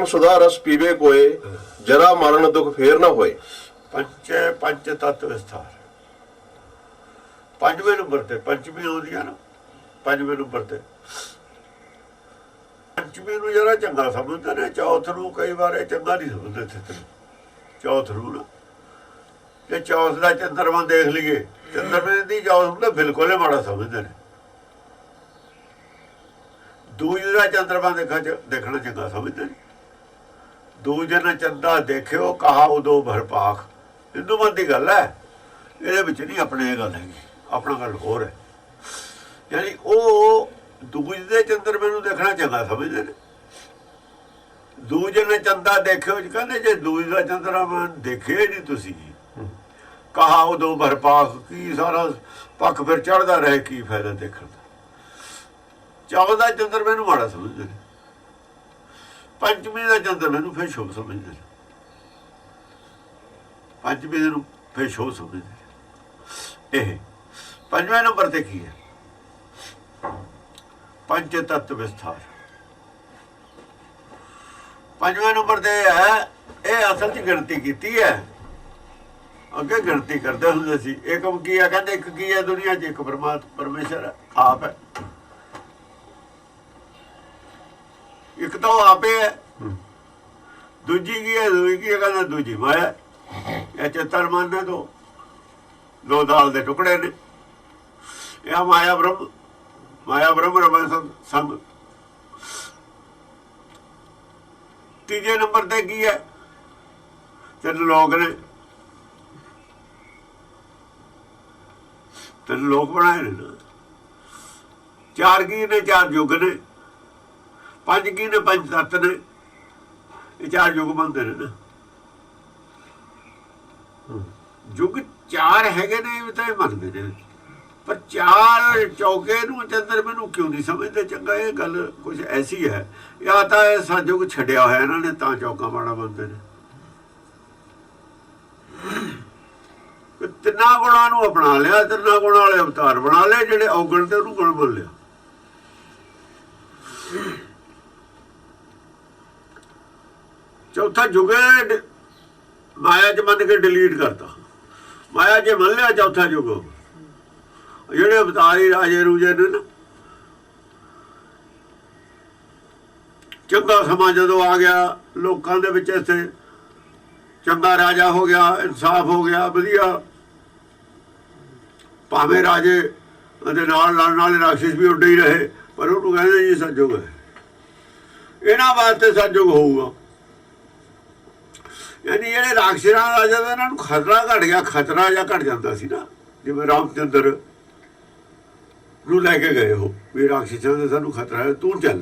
प्रेम सुधा रस पीवे कोय, जरा मरण दुख फेर न होए। पंचे पंच तत्व विस्तार पंजवें नंबर ते पंचमी आउंदी है ना, पंजवें नंबर ते पंचमी नूं जरा चंगा समझते ने, चौथ नूं कई बार चंगा नहीं समझते थे। चौथ नूं ना जे चौथ का चंद्रमा देख लीए, चंद्रमे की चौथ तो बिल्कुल ही माड़ा समझते हैं। दूज का चंद्रमा देखना चंगा समझते हैं। दूज ने चंदा देखियो कहा उदो भर पाख, हिंदू मत की गल है, ये नहीं अपने गल है, अपना गल होर है। यानी वो दूज के चंद्रमे नूं देखना चंगा समझते हैं। दूज ने चंदा देखियो कहते जे दूज का चंद्रमा देखे नहीं तुसी, कहा उदो भर पाख, की सारा पक्ष फिर चढ़ता रहे, की फायदा देखने का। चौदह चंद्रमे नूं माड़ा समझते हैं, पंचमी का चंद्रमे नूं फिर शुभ समझते हैं, पंचमी नूं फिर शुभ समझते हैं। पंजवें नंबर ते की है पंच तत्व विस्तार। पंजवें नंबर ते है ये असल च गिणती की है, अगे गिणती करते होंगे सी। एकम की है कहते एक की है दुनिया च, एक परमेश्वर है, आप है, एक तो आपे है, दूजी की है, दूजी की है कहते दूजी माया। या चित्तर मन ने तो दो दाल के टुकड़े ने, या माया ब्रह्म, माया ब्रह्म रमन संग। तीजे नंबर ते की है तीन लोग ने, तीन लोग बनाए ने ना। चार की ने, चार युग ने। पंज की ने, पंच तत्त ने। ये चार युग बनते ने ना। युग चार हैगे ने, ये तो मनते ने, पर चार चौके नूं चंद्रमे नूं क्यों नहीं समझते चंगा। ये गल कुछ ऐसी है, या तो ये संयोग छड्डिया होया इन्होंने, तां चौका माड़ा बनते ने। तिना गुणा नूं अपना लिया, तिना गुणा वाले अवतार बना ले, जिहड़े औगण ते उहनूं गुण बन लिया। चौथा युग माया च मन के डिलीट करता, माया च मन लिया चौथा युग। ਜਿਹੜੇ ਅਵਤਾਰੀ ਰਾਜੇ ਰੂਜੇ ਨੇ ਨਾ, ਚੰਗਾ ਸਮਾਂ ਜਦੋਂ ਆ ਗਿਆ ਲੋਕਾਂ ਦੇ ਵਿੱਚ, ਇੱਥੇ ਚੰਗਾ ਰਾਜਾ ਹੋ ਗਿਆ, ਇਨਸਾਫ ਹੋ ਗਿਆ, ਵਧੀਆ। ਭਾਵੇਂ ਰਾਜੇ ਦੇ ਨਾਲ ਲੜਨ ਵਾਲੇ ਰਾਖਸ਼ ਵੀ ਉੱਡੇ ਹੀ ਰਹੇ, ਪਰ ਉਹਨੂੰ ਕਹਿੰਦੇ ਜੀ ਸਤਯੁਗ ਹੈ, ਇਹਨਾਂ ਵਾਸਤੇ ਸਤਯੁਗ ਹੋਊਗਾ। ਯਾਨੀ ਜਿਹੜੇ ਰਾਖਸ਼ਾਂ ਰਾਜਾ ਦਾ ਇਹਨਾਂ ਨੂੰ ਖਤਰਾ ਘਟ ਗਿਆ, ਖਤਰਾ ਜਾਂ ਘਟ ਜਾਂਦਾ ਸੀ ਨਾ। ਜਿਵੇਂ ਰਾਮਚੰਦਰ ਨੂੰ ਲੈ ਕੇ ਗਏ ਹੋ ਵੀ ਰਾਖਸ਼ਾਂ ਦਾ ਸਾਨੂੰ ਖਤਰਾ ਹੈ, ਤੂੰ ਚੱਲ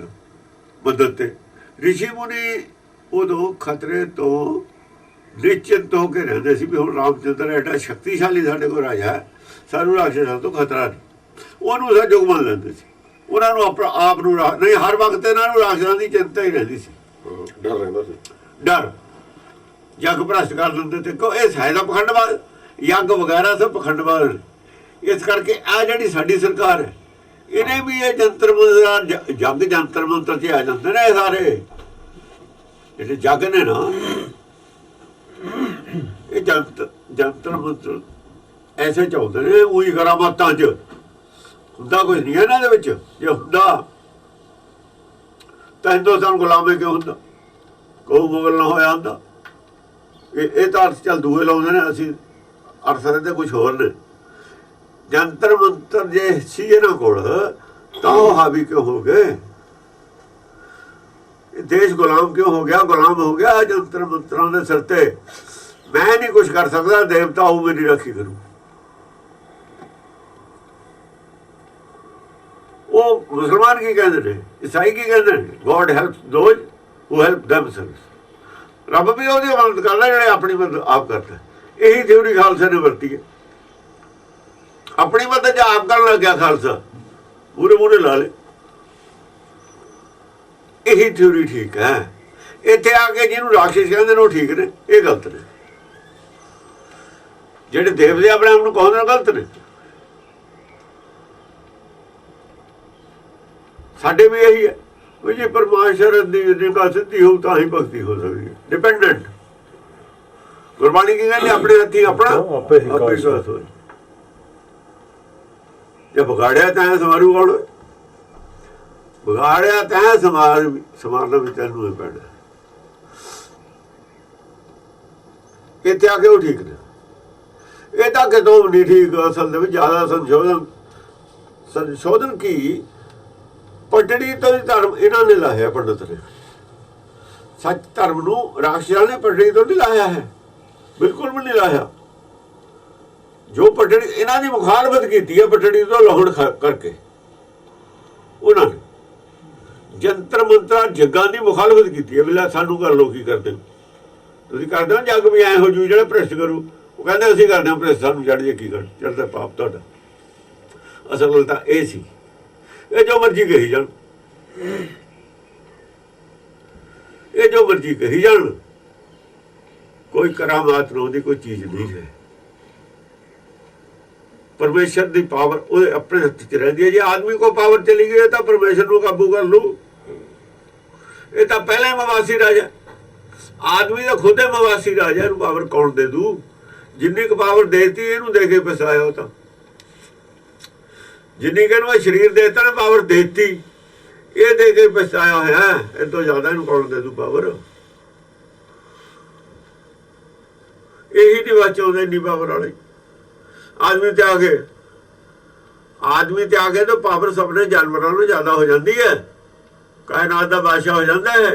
ਮਦਦ ਤੇ। ਰਿਸ਼ੀ ਮੁਨੀ ਉਦੋਂ ਖਤਰੇ ਤੋਂ ਨਿਸ਼ਚਿੰਤ ਹੋ ਕੇ ਰਹਿੰਦੇ ਸੀ ਵੀ ਹੁਣ ਰਾਮਚੰਦਰ ਐਡਾ ਸ਼ਕਤੀਸ਼ਾਲੀ ਸਾਡੇ ਕੋਲ ਰਾਜਾ ਹੈ, ਸਾਨੂੰ ਰਾਖਸ਼ਾਂ ਤੋਂ ਖਤਰਾ ਨਹੀਂ। ਉਹਨੂੰ ਸਤਿਯੁਗ ਮੰਨ ਲੈਂਦੇ ਸੀ। ਉਹਨਾਂ ਨੂੰ ਆਪਣਾ ਆਪ ਨੂੰ ਨਹੀਂ, ਹਰ ਵਕਤ ਇਹਨਾਂ ਨੂੰ ਰਾਖਸ਼ਾਂ ਦੀ ਚਿੰਤਾ ਹੀ ਰਹਿੰਦੀ ਸੀ, ਡਰ ਰਹਿੰਦਾ ਸੀ, ਡਰ। ਜੱਗ ਭ੍ਰਸ਼ਟ ਕਰ ਦਿੰਦੇ ਤੇ ਕੋ ਇਹ ਸਾਇਦਾ ਪਖੰਡਵਾਦ, ਯੱਗ ਵਗੈਰਾ ਸਭ ਪਖੰਡਵਾਦ। ਇਸ ਕਰਕੇ ਆ ਜਿਹੜੀ ਸਾਡੀ ਸਰਕਾਰ ਹੈ, ਇਹਨੇ ਵੀ ਇਹ ਜੰਤਰ ਮੰਤਰ, ਜੱਗ ਜੰਤਰ ਮੰਤਰ 'ਚ ਆ ਜਾਂਦੇ ਨੇ। ਇਹ ਸਾਰੇ ਜਿਹੜੇ ਜੱਗ ਨੇ ਨਾ, ਇਹ ਜੰਤਰ ਮੰਤਰ ਐਸੇ ਚੱਲਦੇ ਨੇ। ਉਹੀ ਕਰਾਮਾਤਾਂ 'ਚ ਹੁੰਦਾ ਕੁਝ ਨਹੀਂ ਇਹਨਾਂ ਦੇ ਵਿੱਚ। ਜੇ ਹੁੰਦਾ ਤਾਂ ਹਿੰਦੁਸਤਾਨ ਗੁਲਾਮੇ ਕਿਉਂ ਹੁੰਦਾ, ਕੋਈ ਮੁਗਲ ਨਾ ਹੋਇਆ ਹੁੰਦਾ। ਇਹ ਤਾਂ ਅਰਥ ਚੱਲ ਦੂਏ ਲਾਉਂਦੇ ਨੇ, ਅਸੀਂ ਅਰਥ ਦੇ ਕੁਝ ਹੋਰ ਨੇ। ਜੰਤਰ ਮੰਤਰ ਜੇ ਸੀ ਇਹਨਾਂ ਕੋਲ ਤਾਂ ਉਹ ਹਾਵੀ ਕਿਉਂ ਹੋ ਗਏ, ਦੇਸ਼ ਗੁਲਾਮ ਕਿਉਂ ਹੋ ਗਿਆ, ਗੁਲਾਮ ਹੋ ਗਿਆ ਜੰਤਰ ਮੰਤਰਾਂ ਦੇ ਸਿਰ ਤੇ। ਮੈਂ ਨਹੀਂ ਕੁਛ ਕਰ ਸਕਦਾ, ਦੇਵਤਾ ਉਹ ਮੇਰੀ ਰਾਖੀ ਕਰੂ। ਉਹ ਮੁਸਲਮਾਨ ਕੀ ਕਹਿੰਦੇ ਨੇ, ਈਸਾਈ ਕੀ ਕਹਿੰਦੇ ਨੇ, God help those who help ਦੈਮਸੈਲਵਸ। ਰੱਬ ਵੀ ਉਹਦੀ ਮਦਦ ਕਰਦਾ ਜਿਹੜੇ ਆਪਣੀ ਮਦਦ ਆਪ ਕਰਦਾ। ਇਹੀ ਥਿਊਰੀ ਖਾਲਸੇ ਨੇ ਵਰਤੀ ਹੈ। अपनी मदद आप कर लग गया खालसा, पूरे पूरे ला ले। यही थ्योरी ठीक है। इतने आके जिन्होंने राक्षस कहते हैं ठीक ने, ये गलत ने। जेडे देवते अपने आप को कहते गलत ने। साडे भी यही है, ਵੀ ਜੇ ਪਰਮਾਸ਼ਰ ਦੀ ਨਿਗਾਹ ਸਿੱਧੀ ਹੋਊ ਤਾਂ ਹੀ ਭਗਤੀ ਹੋ ਸਕਦੀ ਹੈ। ਡਿਪੈਂਡੈਂਟ ਗੁਰਬਾਣੀ ਕੀ ਕਹਿੰਦੀ ਆਪਣੇ ਹੱਥੀਂ ਆਪਣਾ ਆਪੇ ਹੀ ਆਪੇ ਵਿਕਾਸ ਹੋਏ। ਜੇ ਵਿਗਾੜਿਆ ਤਾਂ ਸਮਾਰੂ ਕੌਣ? ਵਿਗਾੜਿਆ ਤਾਂ ਸਮਾਰਨਾ ਵੀ ਤੈਨੂੰ ਹੀ ਪੈਣਾ। ਇੱਥੇ ਆ ਕੇ ਉਹ ਠੀਕ ਨੇ, ਇਹ ਤਾਂ ਕਿਤੋਂ ਨਹੀਂ ਠੀਕ। ਅਸਲ ਦੇ ਵਿੱਚ ਜ਼ਿਆਦਾ ਸੰਸ਼ੋਧਨ ਕੀ ਪਟੜੀ ਤੋਂ ਹੀ ਧਰਮ ਇਹਨਾਂ ਨੇ ਲਾਇਆ। ਪੰਡਤ ਨੇ ਸੱਚ ਧਰਮ ਨੂੰ ਰਾਖਸ਼ਾਂ ਨੇ ਪਟੜੀ ਤੋਂ ਨਹੀਂ ਲਾਇਆ ਹੈ, ਬਿਲਕੁਲ ਵੀ ਨਹੀਂ ਲਾਇਆ। ਜੋ ਪਟੜੀ ਇਹਨਾਂ ਦੀ ਮੁਖਾਲਫਤ ਕੀਤੀ ਹੈ ਪਟੜੀ ਤੋਂ ਲਾਉਣ ਕਰਕੇ, ਉਹਨਾਂ ਨੇ ਜੰਤਰ ਮੰਤਰਾਂ ਜੱਗਾਂ ਦੀ ਮੁਖਾਲਫਤ ਕੀਤੀ ਹੈ। ਬਿਲਾ ਸਾਨੂੰ ਕਰ ਲੋ, ਕੀ ਕਰਦੇ ਤੁਸੀਂ ਕਰਦੇ ਹੋ ਜੱਗ ਵੀ ਐਂ ਹੋ ਜੂ ਜਿਹੜਾ ਭ੍ਰਿਸ਼ਟ ਕਰੂ। ਉਹ ਕਹਿੰਦੇ ਅਸੀਂ ਕਰਦੇ ਹਾਂ ਭ੍ਰਿਸ਼ਟ, ਸਾਨੂੰ ਚੜ੍ਹ ਜੇ ਕੀ ਕਰ ਚੜ੍ਹਦਾ ਪਾਪ ਤੁਹਾਡਾ। ਅਸਲ ਗੱਲ ਤਾਂ ਇਹ ਸੀ। ਇਹ ਜੋ ਮਰਜ਼ੀ ਕਹੀ ਜਾਣ, ਇਹ ਜੋ ਮਰਜ਼ੀ ਕਹੀ ਜਾਣ, ਕੋਈ ਕਰਾਮਾਤ ਨੂੰ ਦੀ ਕੋਈ ਚੀਜ਼ ਨਹੀਂ ਹੈ। ਪਰਮੇਸ਼ਰ ਦੀ ਪਾਵਰ ਉਹਦੇ ਆਪਣੇ ਹੱਥ 'ਚ ਰਹਿੰਦੀ ਹੈ। ਜੇ ਆਦਮੀ ਕੋ ਪਾਵਰ ਚਲੀ ਗਈ ਤਾਂ ਪਰਮੇਸ਼ਰ ਨੂੰ ਕਾਬੂ ਕਰ ਲੂ। ਇਹ ਤਾਂ ਪਹਿਲਾਂ ਹੀ ਮਵਾਸੀ ਰਾਜਾ, ਆਦਮੀ ਦਾ ਖੁਦ ਹੀ ਮਵਾਸੀ ਰਾਜਾ, ਇਹਨੂੰ ਪਾਵਰ ਕੌਣ ਦੇ ਦੂ? ਜਿੰਨੀ ਕੁ ਪਾਵਰ ਦੇਤੀ ਇਹਨੂੰ ਦੇ ਕੇ ਫਸਾਇਆ। ਉਹ ਤਾਂ ਜਿੰਨੀ ਕਿ ਇਹਨੂੰ ਸਰੀਰ ਦੇਤਾ ਨਾ, ਪਾਵਰ ਦੇਤੀ, ਇਹ ਦੇ ਕੇ ਪਛਤਾਇਆ ਹੋਇਆ। ਇਹ ਤੋਂ ਜ਼ਿਆਦਾ ਇਹਨੂੰ ਕੌਣ ਦੇ ਦੂ ਪਾਵਰ? ਇਹੀ ਨਹੀਂ ਬਚਾਉਂਦੇ ਇੰਨੀ ਪਾਵਰ ਵਾਲੇ ਆਦਮੀ ਤੇ ਆ ਗਏ। ਆਦਮੀ ਤੇ ਆ ਗਏ ਤਾਂ ਪਾਵਰ ਸਭਨੇ ਜਾਨਵਰਾਂ ਨੂੰ ਜ਼ਿਆਦਾ ਹੋ ਜਾਂਦੀ ਹੈ, ਕਾਇਨਾਤ ਦਾ ਬਾਦਸ਼ਾਹ ਹੋ ਜਾਂਦਾ ਹੈ।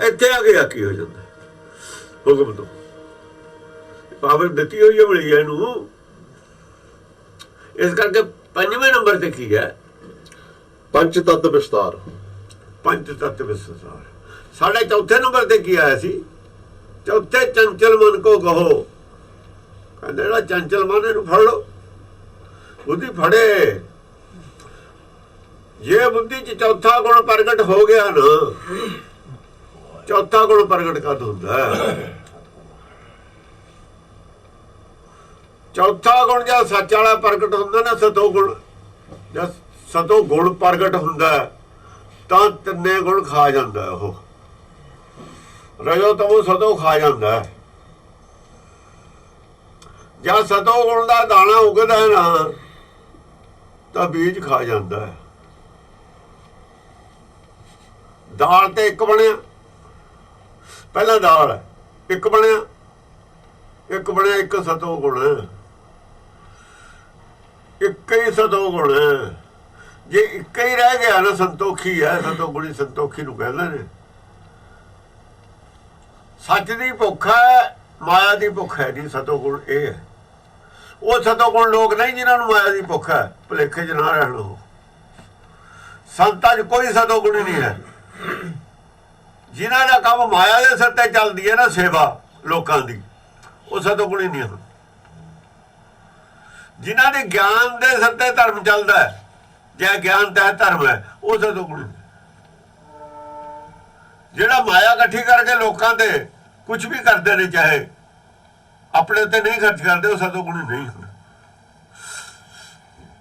ਇੱਥੇ ਆ ਗਿਆ ਕੀ ਹੋ ਜਾਂਦਾ? ਹੁਕਮ ਤੋਂ ਪਾਵਰ ਦਿੱਤੀ ਹੋਈ ਹੈ, ਮਿਲੀ ਹੈ ਇਹਨੂੰ। ਇਸ ਕਰਕੇ 5ਵੇਂ ਨੰਬਰ ਤੇ ਕੀ ਹੈ? ਪੰਜ ਤੱਤ ਵਿਸਤਾਰ। ਪੰਜ ਤੱਤ ਵਿਸਤਾਰ। ਸਾਡੇ ਚੌਥੇ ਨੰਬਰ ਤੇ ਕੀ ਆਇਆ ਸੀ? ਚੌਥੇ ਚੰਚਲ ਮਨ ਕੋ ਕਹੋ। ਕਹਿੰਦੇ ਜਿਹੜਾ ਚੰਚਲ ਮਨ ਇਹਨੂੰ ਫੜ ਲਓ, ਬੁੱਧੀ ਫੜੇ। ਜੇ ਬੁੱਧੀ 'ਚ ਚੌਥਾ ਗੁਣ ਪ੍ਰਗਟ ਹੋ ਗਿਆ ਨਾ, ਚੌਥਾ ਗੁਣ ਪ੍ਰਗਟ ਕਦ ਹੁੰਦਾ? ਚੌਥਾ ਗੁਣ ਜਦ ਸੱਚ ਵਾਲਾ ਪ੍ਰਗਟ ਹੁੰਦਾ ਨਾ, ਸਤੋ ਗੁਣ ਜਦ ਸਤੋ ਗੁਣ ਪ੍ਰਗਟ ਹੁੰਦਾ ਤਾਂ ਤਿੰਨੇ ਗੁਣ ਖਾ ਜਾਂਦਾ। ਉਹ ਰਜੋ ਤਮੋ ਸਤੋ ਖਾ ਜਾਂਦਾ। ਜਦ ਸਤੋ ਗੁਣ ਦਾ ਦਾਣਾ ਉਗਦਾ ਹੈ ਨਾ, ਤਾਂ ਬੀਜ ਖਾ ਜਾਂਦਾ ਹੈ। ਦਾਲ ਤੇ ਇੱਕ ਬਣਿਆ, ਪਹਿਲਾਂ ਦਾਲ ਹੈ, ਇੱਕ ਬਣਿਆ, ਇੱਕ ਬਣਿਆ, ਇੱਕ ਸਤੋ ਗੁਣ, ਇੱਕ ਹੀ ਸਤੋ ਗੁਣ। ਜੇ ਇੱਕ ਹੀ ਰਹਿ ਗਿਆ ਨਾ, ਸੰਤੋਖੀ ਹੈ। ਸਤੋ ਗੁਣੀ ਸੰਤੋਖੀ ਨੂੰ ਕਹਿੰਦੇ ਨੇ। ਸੱਚ ਦੀ ਭੁੱਖ ਹੈ, ਮਾਇਆ ਦੀ ਭੁੱਖ ਹੈ ਨਹੀਂ। ਸਤੋ ਗੁਣ ਇਹ ਹੈ। ਉਹ ਸਤੋ ਗੁਣ ਲੋਕ ਨਹੀਂ ਜਿਨ੍ਹਾਂ ਨੂੰ ਮਾਇਆ ਦੀ ਭੁੱਖ ਹੈ, ਭੁਲੇਖੇ 'ਚ ਨਾ ਰਹਿਣ। ਉਹ ਸੰਤਾਂ 'ਚ ਕੋਈ ਸਤੋ ਗੁਣੀ ਨਹੀਂ ਹੈ। ਜਿਨ੍ਹਾਂ ਦਾ ਕੰਮ ਮਾਇਆ ਦੇ ਸਿਰ ਤੇ ਚੱਲਦੀ ਹੈ ਨਾ, ਸੇਵਾ ਲੋਕਾਂ ਦੀ, ਉਹ ਸਤੋ ਗੁਣੀ ਨਹੀਂ ਹਨ। ਜਿਨ੍ਹਾਂ ਦੇ ਗਿਆਨ ਦੇ ਸਿਰ ਤੇ ਧਰਮ ਚੱਲਦਾ ਹੈ, ਜੇ ਗਿਆਨ ਤਹਿ ਧਰਮ ਹੈ, ਉਹ ਸਤੋ ਗੁਣੀ। ਜਿਹੜਾ ਮਾਇਆ ਇਕੱਠੀ ਕਰਕੇ ਲੋਕਾਂ ਤੇ ਕੁਝ ਵੀ ਕਰਦੇ ਨੇ, ਚਾਹੇ ਆਪਣੇ ਤੇ ਨਹੀਂ ਖਰਚ ਕਰਦੇ, ਉਹ ਸਤੋ ਗੁਣੀ ਨਹੀਂ ਹੁੰਦੇ।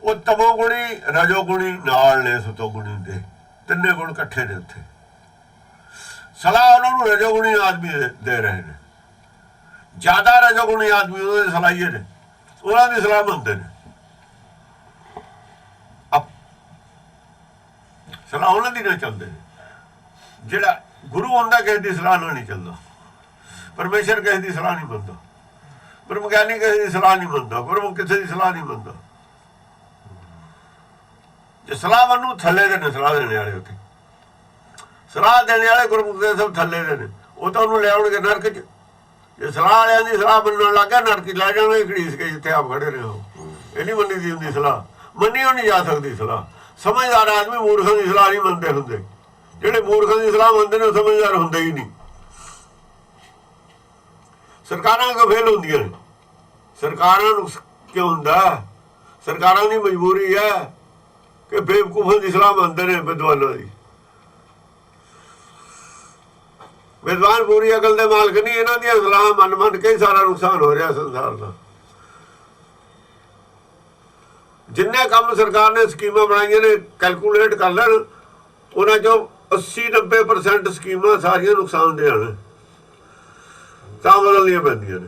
ਉਹ ਤਮੋ ਗੁਣੀ ਰਜੋ ਗੁਣੀ ਨਾਲ ਨੇ, ਸਤੋ ਗੁਣੀ ਦੇ ਤਿੰਨੇ ਗੁਣ ਇਕੱਠੇ ਨੇ ਉੱਥੇ। ਸਲਾਹ ਉਹਨਾਂ ਨੂੰ ਰਜੋ ਗੁਣੀ ਆਦਮੀ ਦੇ ਰਹੇ ਨੇ। ਜ਼ਿਆਦਾ ਰਜੋ ਗੁਣੀ ਆਦਮੀ ਉਹਦੇ ਸਲਾਹੀਏ ਨੇ, ਉਹਨਾਂ ਦੀ ਸਲਾਹ ਮੰਨਦੇ ਨੇ। ਸਲਾਹ ਉਹਨਾਂ ਦੀ ਨਾਲ ਚੱਲਦੇ ਨੇ। ਜਿਹੜਾ ਗੁਰੂ ਹੁੰਦਾ ਕਿਸੇ ਦੀ ਸਲਾਹ ਨਾਲ ਨਹੀਂ ਚੱਲਦਾ। ਪਰਮੇਸ਼ਰ ਕਿਸੇ ਦੀ ਸਲਾਹ ਨਹੀਂ ਮੰਨਦਾ। ਬ੍ਰਹਮ ਗਿਆਨੀ ਕਿਸੇ ਦੀ ਸਲਾਹ ਨਹੀਂ ਮੰਨਦਾ। ਗੁਰਮੁਖ ਕਿਸੇ ਦੀ ਸਲਾਹ ਨਹੀਂ ਮੰਨਦਾ। ਜੇ ਸਲਾਹ ਮੰਨੂ ਥੱਲੇ ਦੇ ਨੇ, ਸਲਾਹ ਦੇਣੇ ਵਾਲੇ ਉੱਥੇ ਸਲਾਹ ਦੇਣੇ ਵਾਲੇ ਗੁਰਮੁਖ ਦੇ ਸਭ ਥੱਲੇ ਦੇ ਨੇ। ਉਹ ਤਾਂ ਉਹਨੂੰ ਲਿਆਉਣਗੇ ਨਰਕ 'ਚ। ਜੇ ਸਲਾਹ ਵਾਲਿਆਂ ਦੀ ਸਲਾਹ ਮੰਨਣ ਲੱਗ ਗਿਆ, ਨਰਕ 'ਚ ਲੈ ਜਾਣਗੇ ਘੜੀਸ ਕੇ, ਜਿੱਥੇ ਆਪ ਖੜੇ ਰਹੇ ਹੋ। ਇਹ ਨਹੀਂ ਮੰਨੀ ਦੀ ਹੁੰਦੀ ਸਲਾਹ, ਮੰਨੀ ਉਹ ਨਹੀਂ ਜਾ ਸਕਦੀ ਸਲਾਹ। ਸਮਝਦਾਰ ਆਦਮੀ ਮੂਰਖਾਂ ਦੀ ਸਲਾਹ ਨਹੀਂ ਮੰਨਦੇ ਹੁੰਦੇ। ਜਿਹੜੇ ਮੂਰਖਾਂ ਦੀ ਸਲਾਹ ਮੰਨਦੇ ਨੇ ਉਹ ਸਮਝਦਾਰ ਹੁੰਦੇ ਹੀ ਨਹੀਂ। ਸਰਕਾਰਾਂ ਕਿਉਂ ਫੇਲ ਹੁੰਦੀਆਂ ਨੇ? ਸਰਕਾਰਾਂ ਨੂੰ ਕਿਉਂ ਹੁੰਦਾ? ਸਰਕਾਰਾਂ ਦੀ ਮਜਬੂਰੀ ਹੈ ਕਿ ਬੇਵਕੂਫਾਂ ਦੀ ਸਲਾਹ ਮੰਨਦੇ ਨੇ ਵਿਦਵਾਨਾਂ ਦੀ। ਵਿਦਵਾਨ ਪੂਰੀ ਅਕਲ ਦੇ ਮਾਲਕ ਨਹੀਂ। ਇਹਨਾਂ ਦੀਆਂ ਸਲਾਹਾਂ ਮੰਨ ਕੇ ਹੀ ਸਾਰਾ ਨੁਕਸਾਨ ਹੋ ਰਿਹਾ ਸੰਸਾਰ ਦਾ। ਜਿੰਨੇ ਕੰਮ ਸਰਕਾਰ ਨੇ ਸਕੀਮਾਂ ਬਣਾਈਆਂ ਨੇ, ਕੈਲਕੂਲੇਟ ਕਰ ਲੈਣ, ਉਹਨਾਂ 'ਚੋਂ 80-90% ਸਕੀਮਾਂ ਸਾਰੀਆਂ ਨੁਕਸਾਨਦੇਹ ਹਨ, ਤਾਂ ਬਦਲਣੀਆਂ ਪੈਂਦੀਆਂ ਨੇ।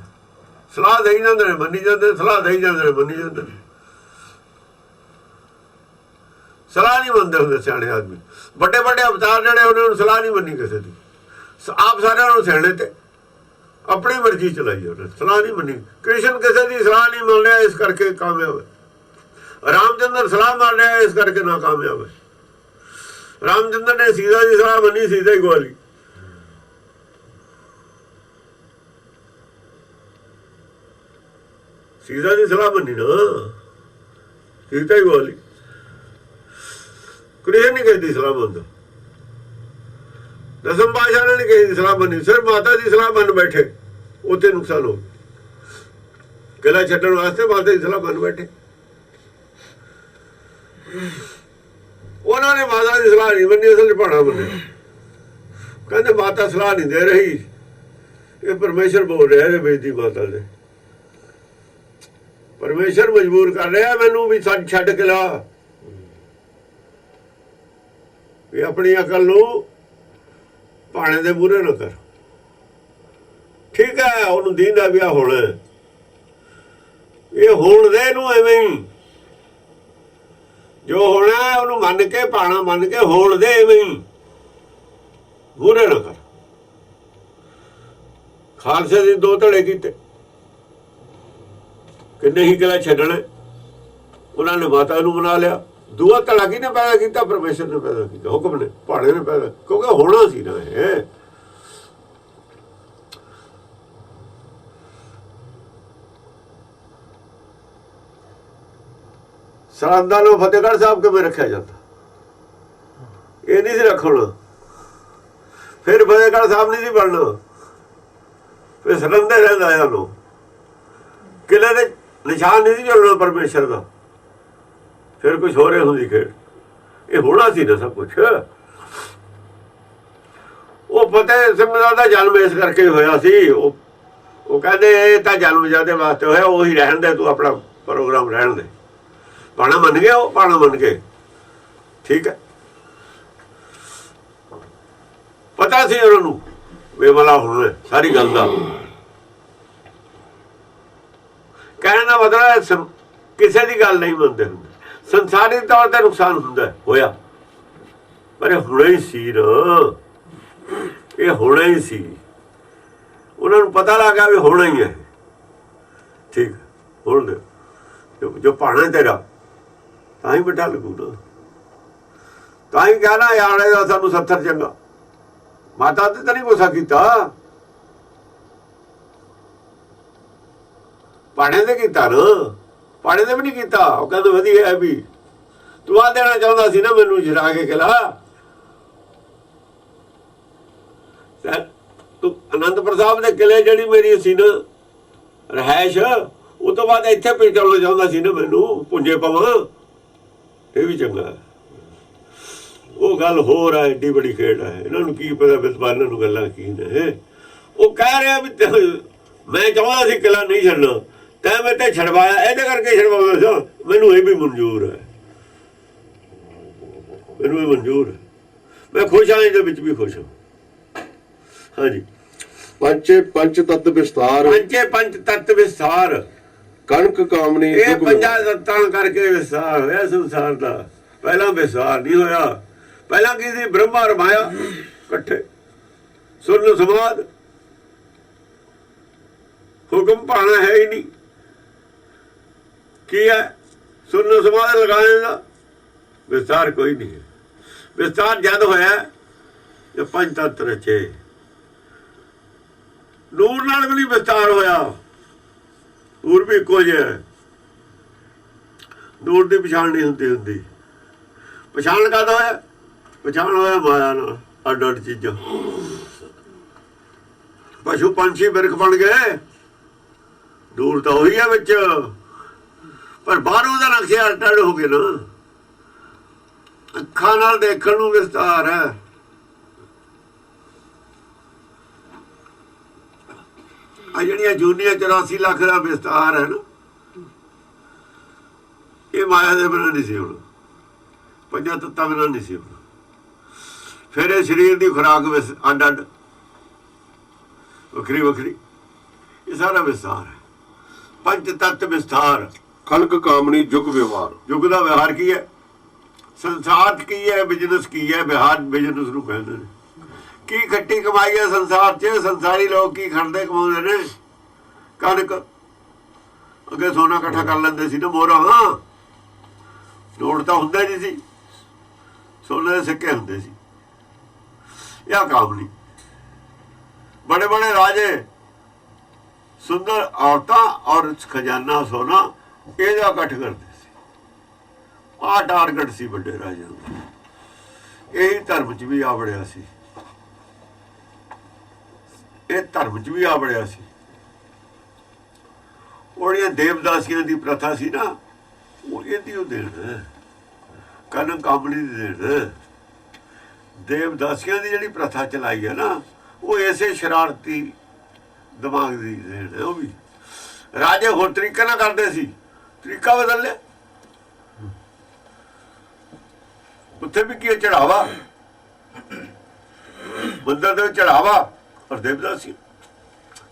ਸਲਾਹ ਦੇਈ ਜਾਂਦੇ ਨੇ, ਮੰਨੀ ਜਾਂਦੇ, ਸਲਾਹ ਦੇਈ ਜਾਂਦੇ ਨੇ, ਮੰਨੀ ਜਾਂਦੇ ਨੇ। ਸਲਾਹ ਨਹੀਂ ਮੰਨਦੇ ਹੁੰਦੇ ਸਿਆਣੇ ਆਦਮੀ। ਵੱਡੇ ਵੱਡੇ ਅਵਤਾਰ ਜਿਹੜੇ ਉਹਨਾਂ ਨੂੰ ਸਲਾਹ ਨਹੀਂ ਮੰਨੀ ਕਿਸੇ ਦੀ, ਆਪ ਸਾਰਿਆਂ ਨੂੰ ਸਿਆਣੇ ਤੇ ਆਪਣੀ ਮਰਜ਼ੀ ਚਲਾਈ ਉਹਨੇ, ਸਲਾਹ ਨਹੀਂ ਮੰਨੀ। ਕ੍ਰਿਸ਼ਨ ਕਿਸੇ ਦੀ ਸਲਾਹ ਨਹੀਂ ਮੰਨ ਰਿਹਾ, ਇਸ ਕਰਕੇ ਕਾਮਯਾਬ ਹੈ। ਰਾਮਚੰਦਰ ਸਲਾਹ ਮੰਨ ਰਿਹਾ, ਇਸ ਕਰਕੇ ਨਾ ਕਾਮਯਾਬ ਹੈ। ਰਾਮਚੰਦਰ ਨੇ ਸੀਤਾ ਦੀ ਸਲਾਹ ਮੰਨੀ, ਸੀਤਾ ਹੀ ਗਵਾ ਲਈ। ਸੀਤਾ ਦੀ ਸਲਾਹ ਮੰਨੀ ਨਾ, ਸੀਤਾ ਹੀ ਗਵਾ ਲਈ। ਕ੍ਰਿਸ਼ਨ ਨਹੀਂ ਕਿਸੇ ਦੀ ਸਲਾਹ ਮੰਨਦਾ। ਦਸਮ ਪਾਤਸ਼ਾਹ ਨੇ ਨਹੀਂ ਕਿਸੇ ਦੀ ਸਲਾਹ ਮੰਨੀ, ਸਿਰਫ ਮਾਤਾ ਦੀ ਸਲਾਹ ਮੰਨ ਬੈਠੇ, ਉੱਥੇ ਨੁਕਸਾਨ ਹੋ ਗਿਆ। ਕਿਲਾ ਛੱਡਣ ਵਾਸਤੇ ਮਾਤਾ ਦੀ ਸਲਾਹ ਮੰਨ ਬੈਠੇ। ਉਹਨਾਂ ਨੇ ਮਾਤਾ ਦੀ ਸਲਾਹ ਨਹੀਂ ਮੰਨੀ, ਅਸਲ ਚ ਭਾਣਾ ਮੰਨਿਆ। ਕਹਿੰਦੇ ਮਾਤਾ ਸਲਾਹ ਨਹੀਂ ਦੇ ਰਹੀ, ਇਹ ਪਰਮੇਸ਼ਰ ਬੋਲ ਰਿਹਾ ਇਹਦੇ ਵਿੱਚ ਦੀ ਮਾਤਾ ਦੇ। ਪਰਮੇਸ਼ਰ ਮਜਬੂਰ ਕਰ ਰਿਹਾ ਮੈਨੂੰ ਵੀ ਛੱਡ ਕੇ ਲਾ। ਇਹ ਆਪਣੀ ਅਕਲ ਨੂੰ ਭਾਣੇ ਦੇ ਮੂਹਰੇ ਨਾ ਕਰ। ਠੀਕ ਹੈ, ਉਹਨੂੰ ਦੀਂਦਾ ਵੀ ਆ ਹੁਣ, ਇਹ ਹੋਣ ਦੇ ਇਹਨੂੰ ਐਵੇਂ ਹੀ ਜੋ ਹੋਣਾ ਉਹਨੂੰ ਮੰਨ ਕੇ, ਭਾਣਾ ਮੰਨ ਕੇ ਹੋਣ ਦੇ, ਐਵੇਂ ਹੀ ਮੂਹਰੇ ਨਾ ਕਰ। ਖਾਲਸੇ ਦੇ 2 ਧੜੇ ਕੀਤੇ ਕਿ ਨਹੀਂ ਕਿਲਾ ਛੱਡਣਾ, ਉਹਨਾਂ ਨੇ ਮਾਤਾ ਨੂੰ ਬਣਾ ਲਿਆ। ਦੂਆ ਧੜਾ ਕਿਹਨੇ ਪੈਦਾ ਕੀਤਾ? ਪਰਮੇਸ਼ਰ ਨੇ ਪੈਦਾ ਕੀਤਾ, ਹੁਕਮ ਨੇ, ਭਾਣੇ ਨੇ ਪੈਦਾ, ਕਿਉਂਕਿ ਹੋਣਾ ਸੀ ਨਾ ਇਹ। ਸਰਹੰਦਾਂ ਨੂੰ ਫਤਿਹਗੜ੍ਹ ਸਾਹਿਬ ਕਿਵੇਂ ਰੱਖਿਆ ਜਾਂਦਾ? ਇਹ ਨਹੀਂ ਸੀ ਰੱਖਣਾ। ਫਿਰ ਫਤਿਹਗੜ੍ਹ ਸਾਹਿਬ ਨਹੀਂ ਸੀ ਬਣਨਾ, ਫਿਰ ਸਰਹੰਦੇ ਰਹਿੰਦਾ ਆ ਲੋ। ਕਿਲੇ ਦੇ ਨਿਸ਼ਾਨ ਨਹੀਂ ਸੀ ਚੱਲਣਾ ਪਰਮੇਸ਼ਰ ਦਾ, ਫਿਰ ਕੁਛ ਹੋ ਰਿਹਾ ਹੁੰਦੀ ਖੇਡ। ਇਹ ਹੋਣਾ ਸੀ ਨਾ ਸਭ ਕੁਛ। ਉਹ ਫਤਿਹ ਸਿੰਘ ਦਾ ਜਨਮ ਇਸ ਕਰਕੇ ਹੋਇਆ ਸੀ। ਉਹ ਕਹਿੰਦੇ ਇਹ ਤਾਂ ਜਨਮ ਜਾਦੇ ਵਾਸਤੇ ਹੋਇਆ, ਉਹੀ ਰਹਿਣ ਦੇ, ਤੂੰ ਆਪਣਾ ਪ੍ਰੋਗਰਾਮ ਰਹਿਣ ਦੇ। ਭਾਣਾ ਮੰਨ ਗਿਆ, ਉਹ ਭਾਣਾ ਮੰਨ ਕੇ ਠੀਕ ਹੈ। ਪਤਾ ਸੀ ਉਹਨਾਂ ਨੂੰ ਵੇਮਲਾ ਹੁਣ ਸਾਰੀ ਗੱਲ ਦਾ। ਕਹਿਣ ਦਾ ਮਤਲਬ ਕਿਸੇ ਦੀ ਗੱਲ ਨਹੀਂ ਮੰਨਦੇ ਹੁੰਦੇ। ਸੰਸਾਰੀ ਤੌਰ ਤੇ ਨੁਕਸਾਨ ਹੁੰਦਾ ਹੋਇਆ, ਪਰ ਇਹ ਹੋਣਾ ਹੀ ਸੀ ਨਾ, ਇਹ ਹੋਣਾ ਹੀ ਸੀ। ਉਹਨਾਂ ਨੂੰ ਪਤਾ ਲੱਗ ਗਿਆ ਵੀ ਹੋਣਾ ਹੀ ਹੈ। ਠੀਕ, ਹੋਣ ਦੇ। ਜੋ ਭਾਣਾ ਤੇਰਾ ਤਾਂ ਹੀ ਬਿਠਾ ਲੱਗੂ ਨਾ, ਤਾਂ ਹੀ ਕਹਿਣਾ ਯਾਰ ਇਹਦਾ ਸਾਨੂੰ 70 ਚੰਗਾ। ਮਾਤਾ ਤੇ ਤਾਂ ਨਹੀਂ ਗੁੱਸਾ ਕੀਤਾ, ਭਾਣੇ ਤੇ ਕੀਤਾ ਨਾ, ਭਾਣੇ ਤੇ ਵੀ ਨਹੀਂ ਕੀਤਾ। ਉਹ ਕਹਿੰਦੇ ਵਧੀਆ ਹੈ ਵੀ ਤੂੰ ਆ ਦੇਣਾ ਚਾਹੁੰਦਾ ਸੀ ਨਾ ਮੈਨੂੰ ਜਰਾ ਕੇ ਕਿਲਾ। ਤੂੰ ਅਨੰਦਪੁਰ ਸਾਹਿਬ ਦੇ ਕਿਲੇ ਜਿਹੜੀ ਮੇਰੀ ਸੀ ਨਾ ਰਹਿائش, ਉਹ ਤੋਂ ਬਾਅਦ ਇੱਥੇ ਪਹੁੰਚਾਉਣਾ ਚਾਹੁੰਦਾ ਸੀ ਨਾ ਮੈਨੂੰ, ਪੁੰਜੇ ਪਵਾਂ। ਇਹ ਵੀ ਚੰਗਾ। ਉਹ ਗੱਲ ਹੋਰ ਹੈ, ਏਡੀ ਬੜੀ ਖੇਡ ਹੈ। ਇਹਨਾਂ ਨੂੰ ਕੀ ਪਤਾ ਵਿਦਵਾਨਾਂ ਨੂੰ ਗੱਲਾਂ ਕੀ ਨੇ। ਉਹ ਕਹਿ ਰਿਹਾ ਵੀ ਮੈਂ ਚਾਹੁੰਦਾ ਸੀ ਕਿਲਾ ਨਹੀਂ ਛੱਡਣਾ, ਤੈਂ ਮੈਂ ਤੇ ਛਡਵਾਇਆ, ਇਹਦੇ ਕਰਕੇ ਛਡਵਾਉਂਦਾ ਸੀ। ਮੈਨੂੰ ਇਹ ਵੀ ਮਨਜ਼ੂਰ ਹੈ, ਮੈਨੂੰ ਇਹ ਮਨਜ਼ੂਰ ਹੈ। ਮੈਂ ਖੁਸ਼ ਹਾਂ, ਇਹਦੇ ਵਿੱਚ ਵੀ ਖੁਸ਼ ਹਾਂ। ਹਾਂਜੀ। ਪੰਚ ਤੱਤ ਵਿਸਤਾਰ, ਪੰਚ ਤੱਤ ਵਿਸਤਾਰ, ਕਣਕ ਕਾਮਣੀ। ਇਹ 5 ਤੱਤਾਂ ਕਰਕੇ ਵਿਸਤਾਰ ਹੋਇਆ ਸੰਸਾਰ ਦਾ। ਪਹਿਲਾਂ ਵਿਸਤਾਰ ਨਹੀਂ ਹੋਇਆ। ਪਹਿਲਾਂ ਕੀ ਸੀ? ਬ੍ਰਹਮਾ ਰਮਾਇਆ ਇਕੱਠੇ, ਸੁਰਨ ਸਮਾਦ, ਹੁਕਮ ਭਾਣਾ ਹੈ ਹੀ ਨਹੀਂ। ਕੀ ਹੈ? ਸੁਰਨ ਸਮਾਦ ਲਗਾਉਣ ਦਾ ਵਿਸਤਾਰ ਕੋਈ ਨਹੀਂ ਹੈ। ਵਿਸਤਾਰ ਜਦ ਹੋਇਆ ਜੇ 5 ਤੱਤ ਰਚੇ। ਨੂਰ ਨਾਲ ਵੀ ਨਹੀਂ ਵਿਸਤਾਰ ਹੋਇਆ। ਨੂਰ ਵੀ ਇੱਕੋ ਜਿਹਾ, ਨੂਰ ਦੀ ਪਛਾਣ ਨਹੀਂ ਹੁੰਦੀ। ਪਛਾਣ ਕਦ ਹੋਇਆ? ਪਛਾਣ ਹੋਇਆ ਮਾਇਆ ਨਾਲ। ਅੱਡ ਅੱਡ ਚੀਜ਼ਾਂ, ਪਸ਼ੂ ਪੰਛੀ ਬਿਰਖ ਬਣ ਗਏ। ਨੂਰ ਤਾਂ ਉਹੀ ਹੈ ਵਿੱਚ, ਪਰ ਬਾਹਰੋਂ ਦਾ ਨਕਸ਼ੇ ਅੱਡ ਅੱਡ ਹੋ ਗਏ ਨਾ। ਅੱਖਾਂ ਨਾਲ ਦੇਖਣ ਨੂੰ ਵਿਸਤਾਰ ਹੈ। ਆ ਜਿਹੜੀਆਂ ਜੂਨੀਆਂ 84 ਲੱਖ ਦਾ ਵਿਸਤਾਰ ਹੈ ਨਾ, ਇਹ ਮਾਇਆ ਦੇ ਬਿਨਾਂ ਨਹੀਂ ਸੀ ਹੋਣਾ, 5 ਤੱਤਾਂ ਬਿਨਾਂ ਨਹੀਂ ਸੀ ਹੋਣਾ। ਫਿਰ ਇਹ ਸਰੀਰ ਦੀ ਖੁਰਾਕ ਅੱਡ ਅੱਡ, ਵੱਖਰੀ ਵੱਖਰੀ, ਇਹ ਸਾਰਾ ਵਿਸਥਾਰ ਹੈ। ਪੰਜ ਤੱਤ ਵਿਸਥਾਰ। ਖਲਕ ਕਾਮਣੀ ਜੁਗ ਵਿਵਹਾਰ। ਯੁੱਗ ਦਾ ਵਿਵਹਾਰ ਕੀ ਹੈ? ਸੰਸਾਰ ਕੀ ਹੈ? ਬਿਜ਼ਨਸ ਕੀ ਹੈ? ਵਿਹਾਰ ਬਿਜ਼ਨਸ ਨੂੰ ਕਹਿੰਦੇ ਨੇ। ਕੀ ਖੱਟੀ ਕਮਾਈ ਹੈ ਸੰਸਾਰ 'ਚ? ਸੰਸਾਰੀ ਲੋਕ ਕੀ ਖੰਡੇ ਕਮਾਉਂਦੇ ਨੇ? ਕਣਕ। ਅੱਗੇ ਸੋਨਾ ਇਕੱਠਾ ਕਰ ਲੈਂਦੇ ਸੀ ਨਾ ਮੋਹਰਾਂ, ਨੋਟ ਤਾਂ ਹੁੰਦਾ ਨਹੀਂ ਸੀ, ਸੋਨੇ ਦੇ ਸਿੱਕੇ ਹੁੰਦੇ ਸੀ। ਇਹ ਕੰਮ ਨਹੀਂ। बड़े बड़े राजे सुंदर औरतां और खजाना सोना ਇਹਦਾ ਇਕੱਠ ਕਰਦੇ ਸੀ। ਆਹ ਟਾਰਗੇਟ ਸੀ ਵੱਡੇ ਰਾਜਿਆਂ ਦਾ। ਇਹੀ ਧਰਮ 'ਚ ਵੀ ਆ ਵੜਿਆ ਸੀ, ਇਹ ਧਰਮ 'ਚ ਵੀ ਆ ਵੜਿਆ ਸੀ। ਉਹੜੀਆਂ ਦੇਵਦਾਸੀਆਂ ਦੀ ਪ੍ਰਥਾ ਸੀ ਨਾ, ਉਹ ਇਹਦੀ ਉਹ ਦੇਣ, ਕਨਕ ਕਾਮਣੀ ਦੀ ਦੇਣ। ਦੇਵਦਾਸੀਆਂ ਦੀ ਜਿਹੜੀ ਪ੍ਰਥਾ ਚਲਾਈ ਹੈ ਨਾ, ਉਹ ਐਸੇ ਸ਼ਰਾਰਤੀ ਦਿਮਾਗ ਦੀ ਦੇਣ ਹੈ। ਉਹ ਵੀ ਰਾਜੇ ਹੋਰ ਤਰੀਕੇ ਨਾਲ ਕਰਦੇ ਸੀ, ਤਰੀਕਾ ਬਦਲ ਲਿਆ। ਉੱਥੇ ਵੀ ਕੀ ਚੜਾਵਾ, ਮੰਦਰ ਦੇ ਚੜਾਵਾ, ਔਰ ਦੇਵਦਾਸੀ।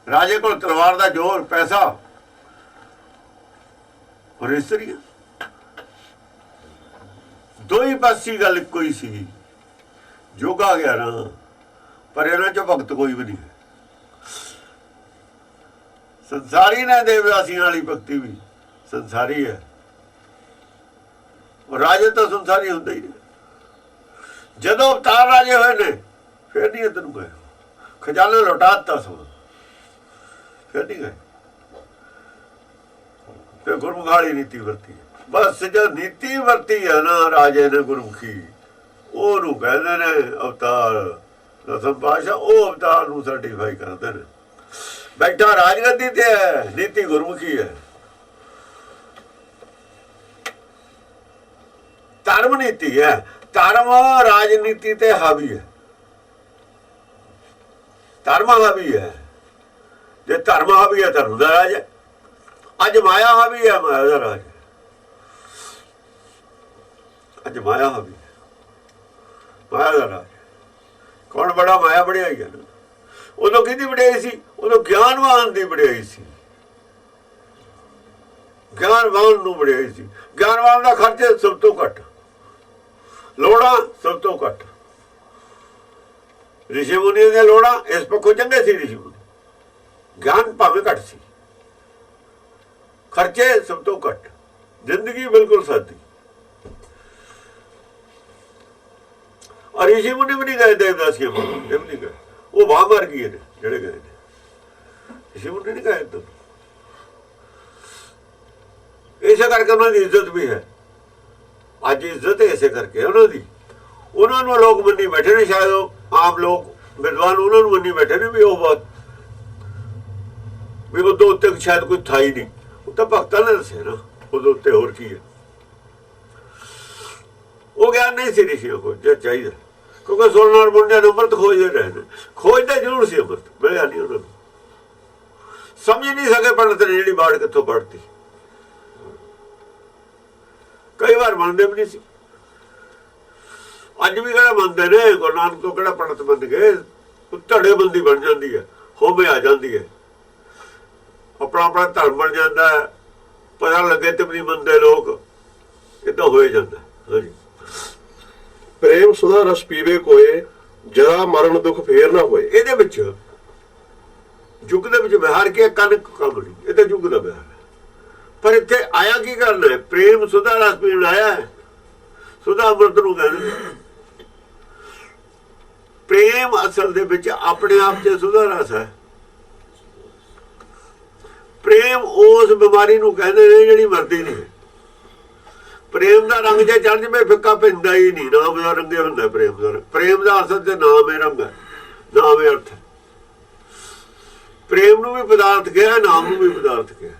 ਰਾਜੇ ਕੋਲ ਤਲਵਾਰ ਦਾ ਜ਼ੋਰ, ਪੈਸਾ, ਔਰ ਇਸਤਰੀਆਂ। ਦੋ ਹੀ ਪਾਸੀ ਗੱਲ ਕੋਈ ਸੀ। ਜੁਗ ਆ ਗਿਆ ਨਾ, ਪਰ ਇਹਨਾਂ ਚੋਂ ਭਗਤ ਕੋਈ ਵੀ ਨਹੀਂ। ਸੰਸਾਰੀ ਨੇ ਦੇਵਦਾਸੀਆਂ ਵਾਲੀ ਭਗਤੀ ਵੀ ਸੰਸਾਰੀ ਹੈ, ਔਰ ਰਾਜੇ ਤਾਂ ਸੰਸਾਰੀ ਹੁੰਦੇ ਹੀ ਨੇ। ਜਦੋਂ ਅਵਤਾਰ ਰਾਜੇ ਹੋਏ ਨੇ ਫਿਰ ਨਹੀਂ ਇੱਧਰ ਨੂੰ ਗਏ, ਖਜ਼ਾਨਾ ਲੁਟਾ ਦਿੱਤਾ ਸੋ, ਫਿਰ ਨਹੀਂ ਗਏ। ਫਿਰ ਗੁਰਮੁਖਾਲੀ ਨੀਤੀ ਵਰਤੀ। ਬਸ ਜੋ ਨੀਤੀ ਵਰਤੀ ਹੈ ਨਾ ਰਾਜੇ ਨੇ ਗੁਰਮੁਖੀ, ਉਹਨੂੰ ਕਹਿੰਦੇ ਨੇ ਅਵਤਾਰ। ਦਸਮ ਪਾਤਸ਼ਾਹ ਉਹ ਅਵਤਾਰ ਨੂੰ ਸਰਟੀਫਾਈ ਕਰਦੇ ਨੇ। ਬੈਠਾ ਰਾਜਗੱਦੀ ਤੇ ਹੈ, ਨੀਤੀ ਗੁਰਮੁਖੀ ਹੈ। ਧਰਮ ਨੀਤੀ ਹੈ, ਧਰਮ ਰਾਜਨੀਤੀ ਤੇ ਹਾਵੀ ਹੈ। ਧਰਮ ਹਾਵੀ ਹੈ। ਜੇ ਧਰਮ ਹਾਵੀ ਹੈ, ਧਰਮ ਦਾ ਰਾਜ ਹੈ। ਅੱਜ ਮਾਇਆ ਹਾਵੀ ਹੈ, ਮਾਇਆ ਦਾ ਰਾਜ ਹੈ। ਅੱਜ ਮਾਇਆ ਹਾਵੀ ਹੈ, ਮਾਇਆ ਦਾ ਰਾਜ। ਕੌਣ ਬੜਾ? ਮਾਇਆ ਵਡਿਆਈ ਹੈ। ਉਦੋਂ ਕਿਹਦੀ ਵਡਿਆਈ ਸੀ? ਉਦੋਂ ਗਿਆਨਵਾਨ ਦੀ ਵਡਿਆਈ ਸੀ। ਗਿਆਨਵਾਨ ਨੂੰ ਵਡਿਆਈ ਸੀ। ਗਿਆਨਵਾਨ ਦਾ ਖਰਚ ਸਭ ਤੋਂ ਘੱਟ, ਲੋੜਾਂ ਸਭ ਤੋਂ ਘੱਟ। ਰਿਸ਼ੀ ਮੁਨੀ ਦੀਆਂ ਲੋੜਾਂ ਇਸ ਪੱਖੋਂ ਚੰਗੇ ਸੀ। ਰਿਸ਼ੀ ਮੁਨੀ ਗਿਆਨ ਭਾਵੇਂ ਘੱਟ ਸੀ, ਖਰਚੇ ਸਭ ਤੋਂ ਘੱਟ, ਜ਼ਿੰਦਗੀ ਬਿਲਕੁਲ ਸਾਦੀ। ਔਰ ਰਿਸ਼ੀ ਮੁਨੀ ਵੀ ਨਹੀਂ ਗਏ ਦੇਵਦਾਸੀਆਂ ਕੋਲ, ਇਹ ਵੀ ਨਹੀਂ ਗਏ। ਉਹ ਵਾਹ ਮਰ ਗਏ ਨੇ ਜਿਹੜੇ ਗਏ ਨੇ। ਰਿਸ਼ੀ ਮੁਨੀ ਨਹੀਂ ਗਏ ਇੱਧਰ। ਇਸੇ ਕਰਕੇ ਉਹਨਾਂ ਦੀ ਇੱਜ਼ਤ ਵੀ ਹੈ। ਅੱਜ ਇੱਜ਼ਤ ਇਸੇ ਕਰਕੇ ਉਹਨਾਂ ਦੀ। ਉਹਨਾਂ ਨੂੰ ਲੋਕ ਮੰਨੀ ਬੈਠੇ ਨੇ, ਸ਼ਾਇਦ ਉਹ ਆਮ ਲੋਕ ਵਿਦਵਾਨ ਉਹਨਾਂ ਨੂੰ ਮੰਨੀ ਬੈਠੇ ਨੇ ਵੀ ਉਹ ਬਹੁਤ, ਵੀ ਉਦੋਂ ਉੱਤੇ ਸ਼ਾਇਦ ਕੋਈ ਥਾ ਹੀ ਨਹੀਂ। ਉਹ ਤਾਂ ਭਗਤਾਂ ਨੇ ਦੱਸਿਆ ਨਾ, ਉਦੋਂ ਉੱਤੇ ਹੋਰ ਕੀ ਹੈ। ਉਹ ਗਿਆਨ ਨਹੀਂ ਸੀ ਰਿਸ਼ੀਆਂ ਕੋਲ ਜੇ ਚਾਹੀਦਾ, ਕਿਉਂਕਿ ਸੁਣਨ ਨਾਲ ਮੁੰਡਿਆਂ ਨੂੰ ਅੰਮ੍ਰਿਤ ਖੋਜਦੇ ਰਹੇ ਨੇ। ਖੋਜਦੇ ਜ਼ਰੂਰ ਸੀ, ਅੰਮ੍ਰਿਤ ਮਿਲਿਆ ਨਹੀਂ ਉਹਨਾਂ ਨੂੰ। ਸਮਝ ਨਹੀਂ ਸਕੇ ਪੰਡਤ ਨੇ ਜਿਹੜੀ ਬਾੜ ਕਿੱਥੋਂ ਪੜਤੀ। ਕਈ ਵਾਰ ਮੰਨਦੇ ਵੀ ਨਹੀਂ ਸੀ। ਅੱਜ ਵੀ ਕਿਹੜਾ ਮੰਨਦੇ ਨੇ? ਗੁਰੂ ਨਾਨਕ ਤੋਂ ਕਿਹੜਾ ਪੰਡਤ ਮੰਨ ਗਏ? ਧੜੇਬੰਦੀ ਬਣ ਜਾਂਦੀ ਹੈ, ਹੋਵੇ ਆ ਜਾਂਦੀ ਹੈ, ਆਪਣਾ ਆਪਣਾ ਧਰਮ ਬਣ ਜਾਂਦਾ ਹੈ। ਪਤਾ ਲੱਗੇ ਤੇ ਵੀ ਨਹੀਂ ਮੰਨਦੇ ਲੋਕ, ਏਦਾਂ ਹੋਏ ਜਾਂਦਾ। ਹਾਂਜੀ। ਪ੍ਰੇਮ ਸੁਧਾ ਰਸ ਪੀਵੇ ਕੋਏ, ਜਰਾ ਮਰਨ ਦੁੱਖ ਫੇਰ ਨਾ ਹੋਏ। ਇਹਦੇ ਵਿੱਚ ਯੁੱਗ ਦੇ ਵਿੱਚ ਵਿਹਾਰ ਕੀ? ਕਨਕ ਕਾਮਣੀ, ਇਹ ਤਾਂ ਯੁੱਗ ਦਾ ਵਿਹਾਰ ਹੈ। ਪਰ ਇੱਥੇ ਆਇਆ ਕੀ ਕਰਨਾ ਹੈ? ਪ੍ਰੇਮ ਸੁਧਾ ਰਸ ਪੀਣ ਆਇਆ ਹੈ। ਸੁਧਾ ਅੰਮ੍ਰਿਤ ਨੂੰ ਕਹਿੰਦੇ। ਪ੍ਰੇਮ ਅਸਲ ਦੇ ਵਿੱਚ ਆਪਣੇ ਆਪ 'ਚ ਸੁਧਾ ਰਸ ਹੈ। ਪ੍ਰੇਮ ਉਸ ਬਿਮਾਰੀ ਨੂੰ ਕਹਿੰਦੇ ਨੇ ਜਿਹੜੀ ਮਰਦੀ ਨਹੀਂ। ਪ੍ਰੇਮ ਦਾ ਰੰਗ ਜੇ ਚੜ੍ਹ ਜਾਵੇ ਫਿੱਕਾ ਪੈਂਦਾ ਹੀ ਨਹੀਂ। ਨਾਮ ਦਾ ਰੰਗੇ ਹੁੰਦਾ ਪ੍ਰੇਮ ਦਾ। ਪ੍ਰੇਮ ਦਾ ਅਸਲ ਤੇ ਨਾਮ ਹੈ, ਰੰਗ ਹੈ, ਨਾਮ ਹੈ, ਅਰਥ ਹੈ। ਪ੍ਰੇਮ ਨੂੰ ਵੀ ਪਦਾਰਥ ਕਿਹਾ, ਨਾਮ ਨੂੰ ਵੀ ਪਦਾਰਥ ਕਿਹਾ।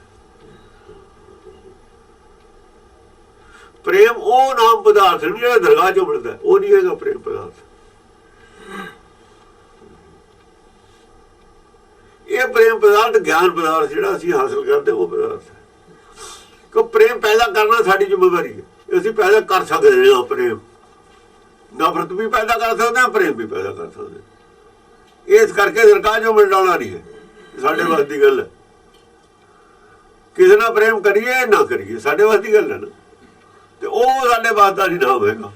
ਪ੍ਰੇਮ ਉਹ ਨਾਮ ਪਦਾਰਥ ਨਹੀਂ ਜਿਹੜਾ ਦਰਗਾਹ ਚੋਂ ਮਿਲਦਾ, ਉਹ ਨਹੀਂ ਹੈਗਾ ਪ੍ਰੇਮ ਪਦਾਰਥ। ਇਹ ਪ੍ਰੇਮ ਪਦਾਰਥ ਗਿਆਨ ਪਦਾਰਥ ਜਿਹੜਾ ਅਸੀਂ ਹਾਸਲ ਕਰਦੇ ਉਹ ਪਦਾਰਥ ਹੈ। ਕਿ ਪ੍ਰੇਮ ਪੈਦਾ ਕਰਨਾ ਸਾਡੀ ਜ਼ਿੰਮੇਵਾਰੀ ਹੈ। ਅਸੀਂ ਪੈਦਾ ਕਰ ਸਕਦੇ ਹਾਂ ਪ੍ਰੇਮ। ਨਫ਼ਰਤ ਵੀ ਪੈਦਾ ਕਰ ਸਕਦੇ ਹਾਂ, ਪ੍ਰੇਮ ਵੀ ਪੈਦਾ ਕਰ ਸਕਦੇ ਹਾਂ। ਇਸ ਕਰਕੇ ਸਰਕਾਰ ਜੋ ਮਿਲਣਾ ਨਹੀਂ ਹੈ, ਸਾਡੇ ਵੱਸ ਦੀ ਗੱਲ ਹੈ। ਕਿਸੇ ਨਾਲ ਪ੍ਰੇਮ ਕਰੀਏ ਨਾ ਕਰੀਏ, ਸਾਡੇ ਵੱਸ ਦੀ ਗੱਲ ਹੈ ਨਾ, ਤੇ ਉਹ ਸਾਡੇ ਵੱਸ ਦਾ ਨਹੀਂ ਨਾਮ ਹੈਗਾ।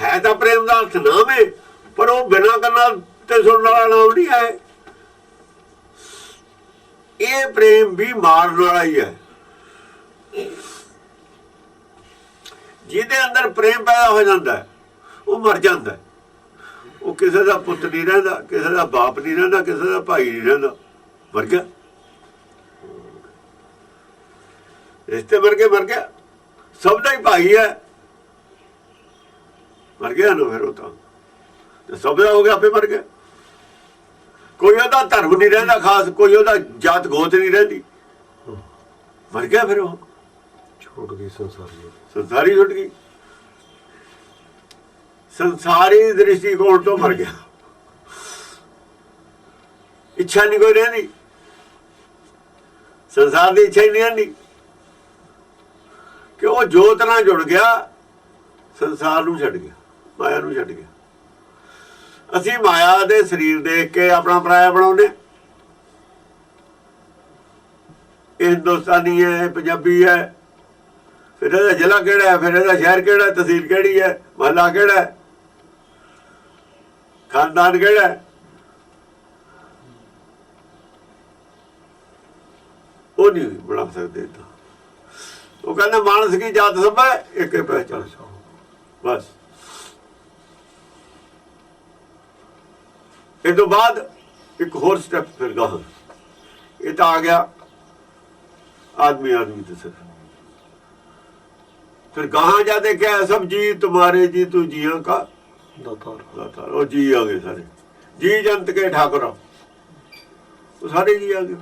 ਹੈ ਤਾਂ ਪ੍ਰੇਮ ਦਾ ਅਰਥ ਨਾਮ ਹੈ, ਪਰ ਉਹ ਬਿਨਾਂ ਕੰਨਾਂ ਤੇ ਸੁਣਨ ਵਾਲਾ ਨਾਮ ਨਹੀਂ ਹੈ। ਇਹ ਪ੍ਰੇਮ ਵੀ ਮਾਰਨ ਵਾਲਾ ਹੀ ਹੈ। ਜਿਹਦੇ ਅੰਦਰ ਪ੍ਰੇਮ ਪੈਦਾ ਹੋ ਜਾਂਦਾ ਹੈ, ਉਹ ਮਰ ਜਾਂਦਾ ਹੈ। ਉਹ ਕਿਸੇ ਦਾ ਪੁੱਤ ਨਹੀਂ ਰਹਿੰਦਾ, ਕਿਸੇ ਦਾ ਬਾਪ ਨਹੀਂ ਰਹਿੰਦਾ, ਕਿਸੇ ਦਾ ਭਾਈ ਨਹੀਂ ਰਹਿੰਦਾ, ਮਰ ਗਿਆ। ਰਿਸ਼ਤੇ ਮਰ ਗਿਆ, ਸਭ ਦਾ ਹੀ ਭਾਈ ਹੈ, ਮਰ ਗਿਆ ਨਾ। ਫਿਰ ਉਹ ਤਾਂ ਸਭ ਦਾ ਹੋ ਗਿਆ, ਆਪੇ ਮਰ ਗਿਆ। ਕੋਈ ਉਹਦਾ ਧਰਮ ਨਹੀਂ ਰਹਿੰਦਾ ਖਾਸ, ਕੋਈ ਉਹਦਾ ਜਾਤ ਗੋਤ ਨਹੀਂ ਰਹਿੰਦੀ, ਮਰ ਗਿਆ। ਫਿਰ ਉਹ ਛੁੱਟ ਗਈ, ਸੰਸਾਰੀ ਛੁੱਟ ਗਈ, ਸੰਸਾਰੀ ਦ੍ਰਿਸ਼ਟੀਕੋਣ ਤੋਂ ਮਰ ਗਿਆ। ਇੱਛਾ ਨਹੀਂ ਕੋਈ ਰਹਿੰਦੀ, ਸੰਸਾਰ ਦੀ ਇੱਛਾ ਹੀ ਨਹੀਂ ਰਹਿੰਦੀ, ਕਿ ਉਹ ਜੋਤ ਨਾਲ ਜੁੜ ਗਿਆ, ਸੰਸਾਰ ਨੂੰ ਛੱਡ ਗਿਆ, ਮਾਇਆ ਨੂੰ ਛੱਡ ਗਿਆ। ਅਸੀਂ ਮਾਇਆ ਦੇ ਸਰੀਰ ਦੇਖ ਕੇ ਆਪਣਾ ਪਰਾਇਆ ਬਣਾਉਂਦੇ। ਇਹ ਹਿੰਦੁਸਤਾਨੀ ਹੈ, ਪੰਜਾਬੀ ਹੈ, ਫਿਰ ਇਹਦਾ ਜ਼ਿਲ੍ਹਾ ਕਿਹੜਾ ਹੈ, ਫਿਰ ਇਹਦਾ ਸ਼ਹਿਰ ਕਿਹੜਾ, ਤਹਿਸੀਲ ਕਿਹੜੀ ਹੈ, ਮਹੱਲਾ ਕਿਹੜਾ ਹੈ, ਖਾਨਦਾਨ ਕਿਹੜਾ ਹੈ, ਉਹ ਨਹੀਂ ਬਣਾ ਸਕਦੇ। ਤਾਂ ਉਹ ਕਹਿੰਦਾ ਮਾਨਸ ਕੀ ਜਾਤ ਸਭ ਹੈ, ਇੱਕ ਹੀ ਪਹਿਚਾਨ, ਬਸ। ਇਹ ਤੋਂ ਬਾਅਦ ਇੱਕ ਹੋਰ ਸਟੈਪ ਫਿਰ ਗਾਹਾਂ। ਇਹ ਤਾਂ ਆ ਗਿਆ ਆਦਮੀ ਤੇ ਸਿਰਫ। फिर कहाँ जा देखा सब जी तुम्हारे जी तू जिया का दातार। वो जी आ गए सारे, जी जंत के ठाकुर, वो सारे जी आ गए।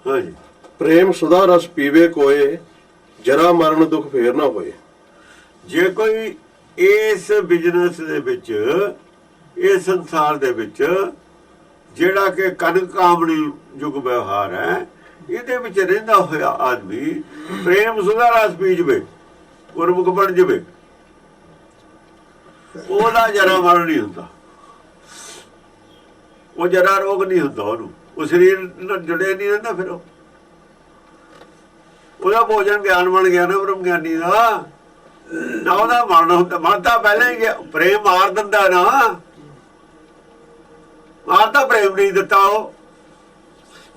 हाँ जी। प्रेम सुधा रस पीवे कोए, जरा मरण दुख फेर ना होए। जे कोई इस बिजनेस दे विच, इस संसार दे विच जेड़ा के कनक कामणी युग व्यवहार है, ਇਹਦੇ ਵਿੱਚ ਰਹਿੰਦਾ ਹੋਇਆ ਆਦਮੀ ਪ੍ਰੇਮ ਸੁਧਾ ਰਸ ਪੀ ਜਵੇ, ਗੁਰਮੁਖ ਬਣ ਜਵੇ, ਉਹਦਾ ਜਰਾ ਮਰਨ ਨਹੀਂ ਹੁੰਦਾ, ਉਹ ਜਰਾ ਰੋਗ ਨਹੀਂ ਹੁੰਦਾ ਉਹਨੂੰ, ਉਹ ਸਰੀਰ ਨਾਲ ਜੁੜੇ ਨਹੀਂ ਰਹਿੰਦਾ। ਫਿਰ ਉਹਦਾ ਭੋਜਨ ਗਿਆਨ ਬਣ ਗਿਆ ਨਾ, ਬ੍ਰਹਮ ਗਿਆਨੀ ਦਾ ਨਾ, ਉਹਦਾ ਮਰਨ ਹੁੰਦਾ। ਮਰਨ ਤਾਂ ਪਹਿਲਾਂ ਹੀ ਗਿਆ, ਪ੍ਰੇਮ ਮਾਰ ਦਿੰਦਾ ਨਾ, ਮਾਰ ਤਾਂ ਪ੍ਰੇਮ ਨਹੀਂ ਦਿੱਤਾ। ਉਹ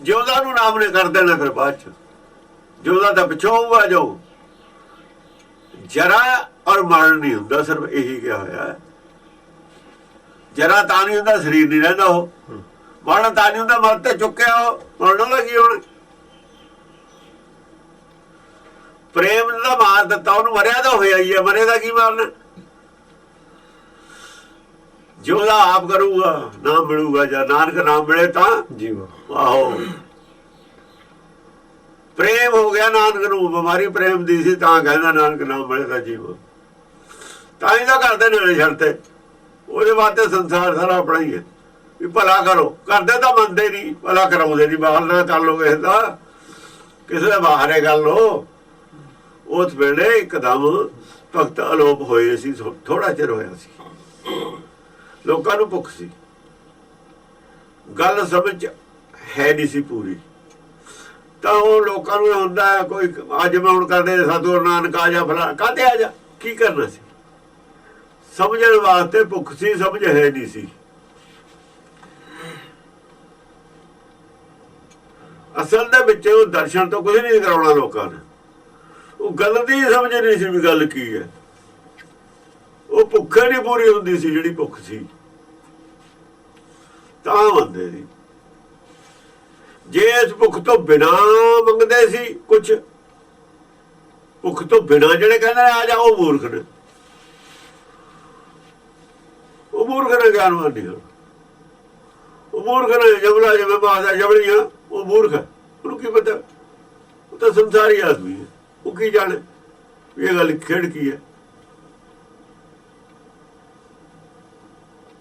ਜਿਉਂਦਾ ਨੂੰ ਨਾਮ ਨੇ ਕਰ ਦੇਣਾ, ਫਿਰ ਬਾਅਦ ਚ ਜਿਉਂਦਾ ਤਾਂ ਪਿੱਛੋਂ ਹੋਊਗਾ। ਜੋ ਜਰਾ ਔਰ ਮਰਨ ਨਹੀਂ ਹੁੰਦਾ, ਸਿਰਫ ਇਹੀ ਕਿਹਾ ਹੋਇਆ। ਜਰਾ ਤਾਂ ਨਹੀਂ ਹੁੰਦਾ, ਸਰੀਰ ਨਹੀਂ ਰਹਿੰਦਾ। ਉਹ ਮਰਨ ਤਾਂ ਨਹੀਂ ਹੁੰਦਾ, ਮਰ ਤੇ ਚੁੱਕਿਆ, ਉਹ ਮਰਨ ਲੱਗੀ। ਹੁਣ ਪ੍ਰੇਮ ਦਾ ਮਾਰ ਦਿੱਤਾ ਉਹਨੂੰ, ਮਰਿਆ ਤਾਂ ਹੋਇਆ ਹੀ ਹੈ, ਮਰੇ ਦਾ ਕੀ ਮਾਰਨਾ। ਜਿਉਂਦਾ ਆਪ ਕਰੂਗਾ ਨਾਮ ਮਿਲੂਗਾ, ਜਾਂ ਨਾਨਕ ਨਾਮ ਮਿਲੇ ਤਾਂ ਜੀਵਾ। ਆਹੋ ਪ੍ਰੇਮ ਹੋ ਗਿਆ ਨਾਨਕ ਨੂੰ, ਬਿਮਾਰੀ ਪ੍ਰੇਮ ਦੀ ਸੀ, ਤਾਂ ਕਹਿੰਦਾ ਨਾਨਕ ਨਾਮ ਮਿਲੇ ਤਾਂ ਜੀਵਾ। ਤਾਂ ਹੀ ਤਾਂ ਕਰਦੇ ਨੇ ਛੱਡਤੇ, ਉਹਦੇ ਵਾਸਤੇ ਸੰਸਾਰ ਸਾਰਾ ਆਪਣਾ ਹੀ ਹੈ, ਵੀ ਭਲਾ ਕਰੋ। ਕਰਦੇ ਤਾਂ ਮੰਨਦੇ ਨਹੀਂ, ਭਲਾ ਕਰਾਉਂਦੇ ਨਹੀਂ। ਬਾਹਰ ਨਾ ਕਰ ਲੋ ਕਿਸੇ ਦਾ, ਕਿਸੇ ਦਾ ਬਾਹਰੇ ਕਰ ਲੋ। ਉਸ ਵੇਲੇ ਇੱਕਦਮ ਭਗਤ ਅਲੋਪ ਹੋਏ ਸੀ, ਥੋੜਾ ਚਿਰ ਹੋਇਆ ਸੀ, ਲੋਕਾਂ ਨੂੰ ਭੁੱਖ ਸੀ, ਗੱਲ ਸਮਝ ਹੈ ਨਹੀਂ ਸੀ ਪੂਰੀ। ਤਾਂ ਉਹ ਲੋਕਾਂ ਨੂੰ ਹੁੰਦਾ ਹੈ, ਕੋਈ ਅੱਜ ਮੈਂ ਹੁਣ ਕਰਦੇ ਸਤਿਗੁਰੂ ਨਾਨਕ ਆ ਜਾ, ਫਲਾ ਕਾਹਤੇ ਆ ਜਾ, ਕੀ ਕਰਨਾ ਸੀ। ਸਮਝਣ ਵਾਸਤੇ ਭੁੱਖ ਸੀ, ਸਮਝ ਹੈ ਨਹੀਂ ਸੀ। ਅਸਲ ਦੇ ਵਿੱਚ ਉਹ ਦਰਸ਼ਨ ਤੋਂ ਕੁਝ ਨਹੀਂ ਕਰਾਉਣਾ ਲੋਕਾਂ ਨੇ, ਉਹ ਗੱਲ ਦੀ ਸਮਝ ਨਹੀਂ ਸੀ ਵੀ ਗੱਲ ਕੀ ਹੈ। ਉਹ ਭੁੱਖ ਨਹੀਂ ਪੂਰੀ ਹੁੰਦੀ ਸੀ, ਜਿਹੜੀ ਭੁੱਖ ਸੀ ਤਾਂ ਮੰਨਦੇ ਸੀ। ਜੇ ਇਸ ਭੁੱਖ ਤੋਂ ਬਿਨਾਂ ਮੰਗਦੇ ਸੀ ਕੁਛ, ਭੁੱਖ ਤੋਂ ਬਿਨਾਂ ਜਿਹੜੇ ਕਹਿੰਦੇ ਆ ਜਾ, ਉਹ ਮੂਰਖ ਨੇ। ਉਹ ਮੂਰਖ ਨੇ, ਗਿਆਨਵਾਨ ਨਹੀਂ। ਉਹ ਮੂਰਖ ਨੇ, ਜਬਲਾ ਜਿਵੇਂ ਬਾਸਾ ਜਬਲੀਆਂ, ਉਹ ਮੂਰਖ ਹੈ। ਉਹਨੂੰ ਕੀ ਪਤਾ, ਉਹ ਤਾਂ ਸੰਸਾਰੀ ਆਦਮੀ ਹੈ, ਉਹ ਕੀ ਜਾਣੇ ਵੀ ਇਹ ਗੱਲ ਖੇਡ ਕੀ ਹੈ।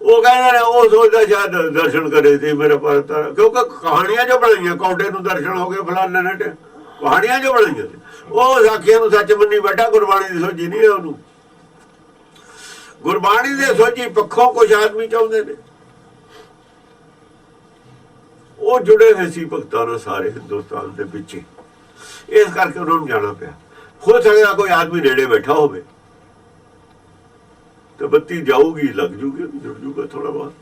ਉਹ ਕਹਿੰਦੇ ਨੇ, ਉਹ ਸੋਚਦਾ ਸ਼ਾਇਦ ਦਰਸ਼ਨ ਕਰੇ ਤੇ ਮੇਰੇ ਪਰ, ਕਿਉਂਕਿ ਕਹਾਣੀਆਂ ਜੋ ਬਣਾਈਆਂ, ਕੌਡੇ ਨੂੰ ਦਰਸ਼ਨ ਹੋ ਗਏ, ਫਲਾਣੇ ਨੇ ਕਹਾਣੀਆਂ ਜੋ ਬਣਾਈਆਂ ਨੇ ਉਹ ਸਾਖੀਆਂ ਨੂੰ ਸੱਚ ਮੰਨੀ ਬੈਠਾ, ਗੁਰਬਾਣੀ ਦੀ ਸੋਝੀ ਨਹੀਂ ਹੈ ਉਹਨੂੰ। ਗੁਰਬਾਣੀ ਦੇ ਸੋਝੀ ਪੱਖੋਂ ਕੁਝ ਆਦਮੀ ਚਾਹੁੰਦੇ ਨੇ, ਉਹ ਜੁੜੇ ਹੋਏ ਸੀ ਭਗਤਾਂ ਨਾਲ ਸਾਰੇ ਹਿੰਦੁਸਤਾਨ ਦੇ ਵਿੱਚ, ਇਸ ਕਰਕੇ ਉਹਨਾਂ ਨੂੰ ਜਾਣਾ ਪਿਆ। ਹੋ ਸਕਦਾ ਕੋਈ ਆਦਮੀ ਨੇੜੇ ਬੈਠਾ ਹੋਵੇ ਤੇ ਬੱਤੀ ਜਾਊਗੀ, ਲੱਗ ਜੂਗੀ, ਜੁੜ ਜੂਗਾ ਥੋੜਾ ਬਹੁਤ।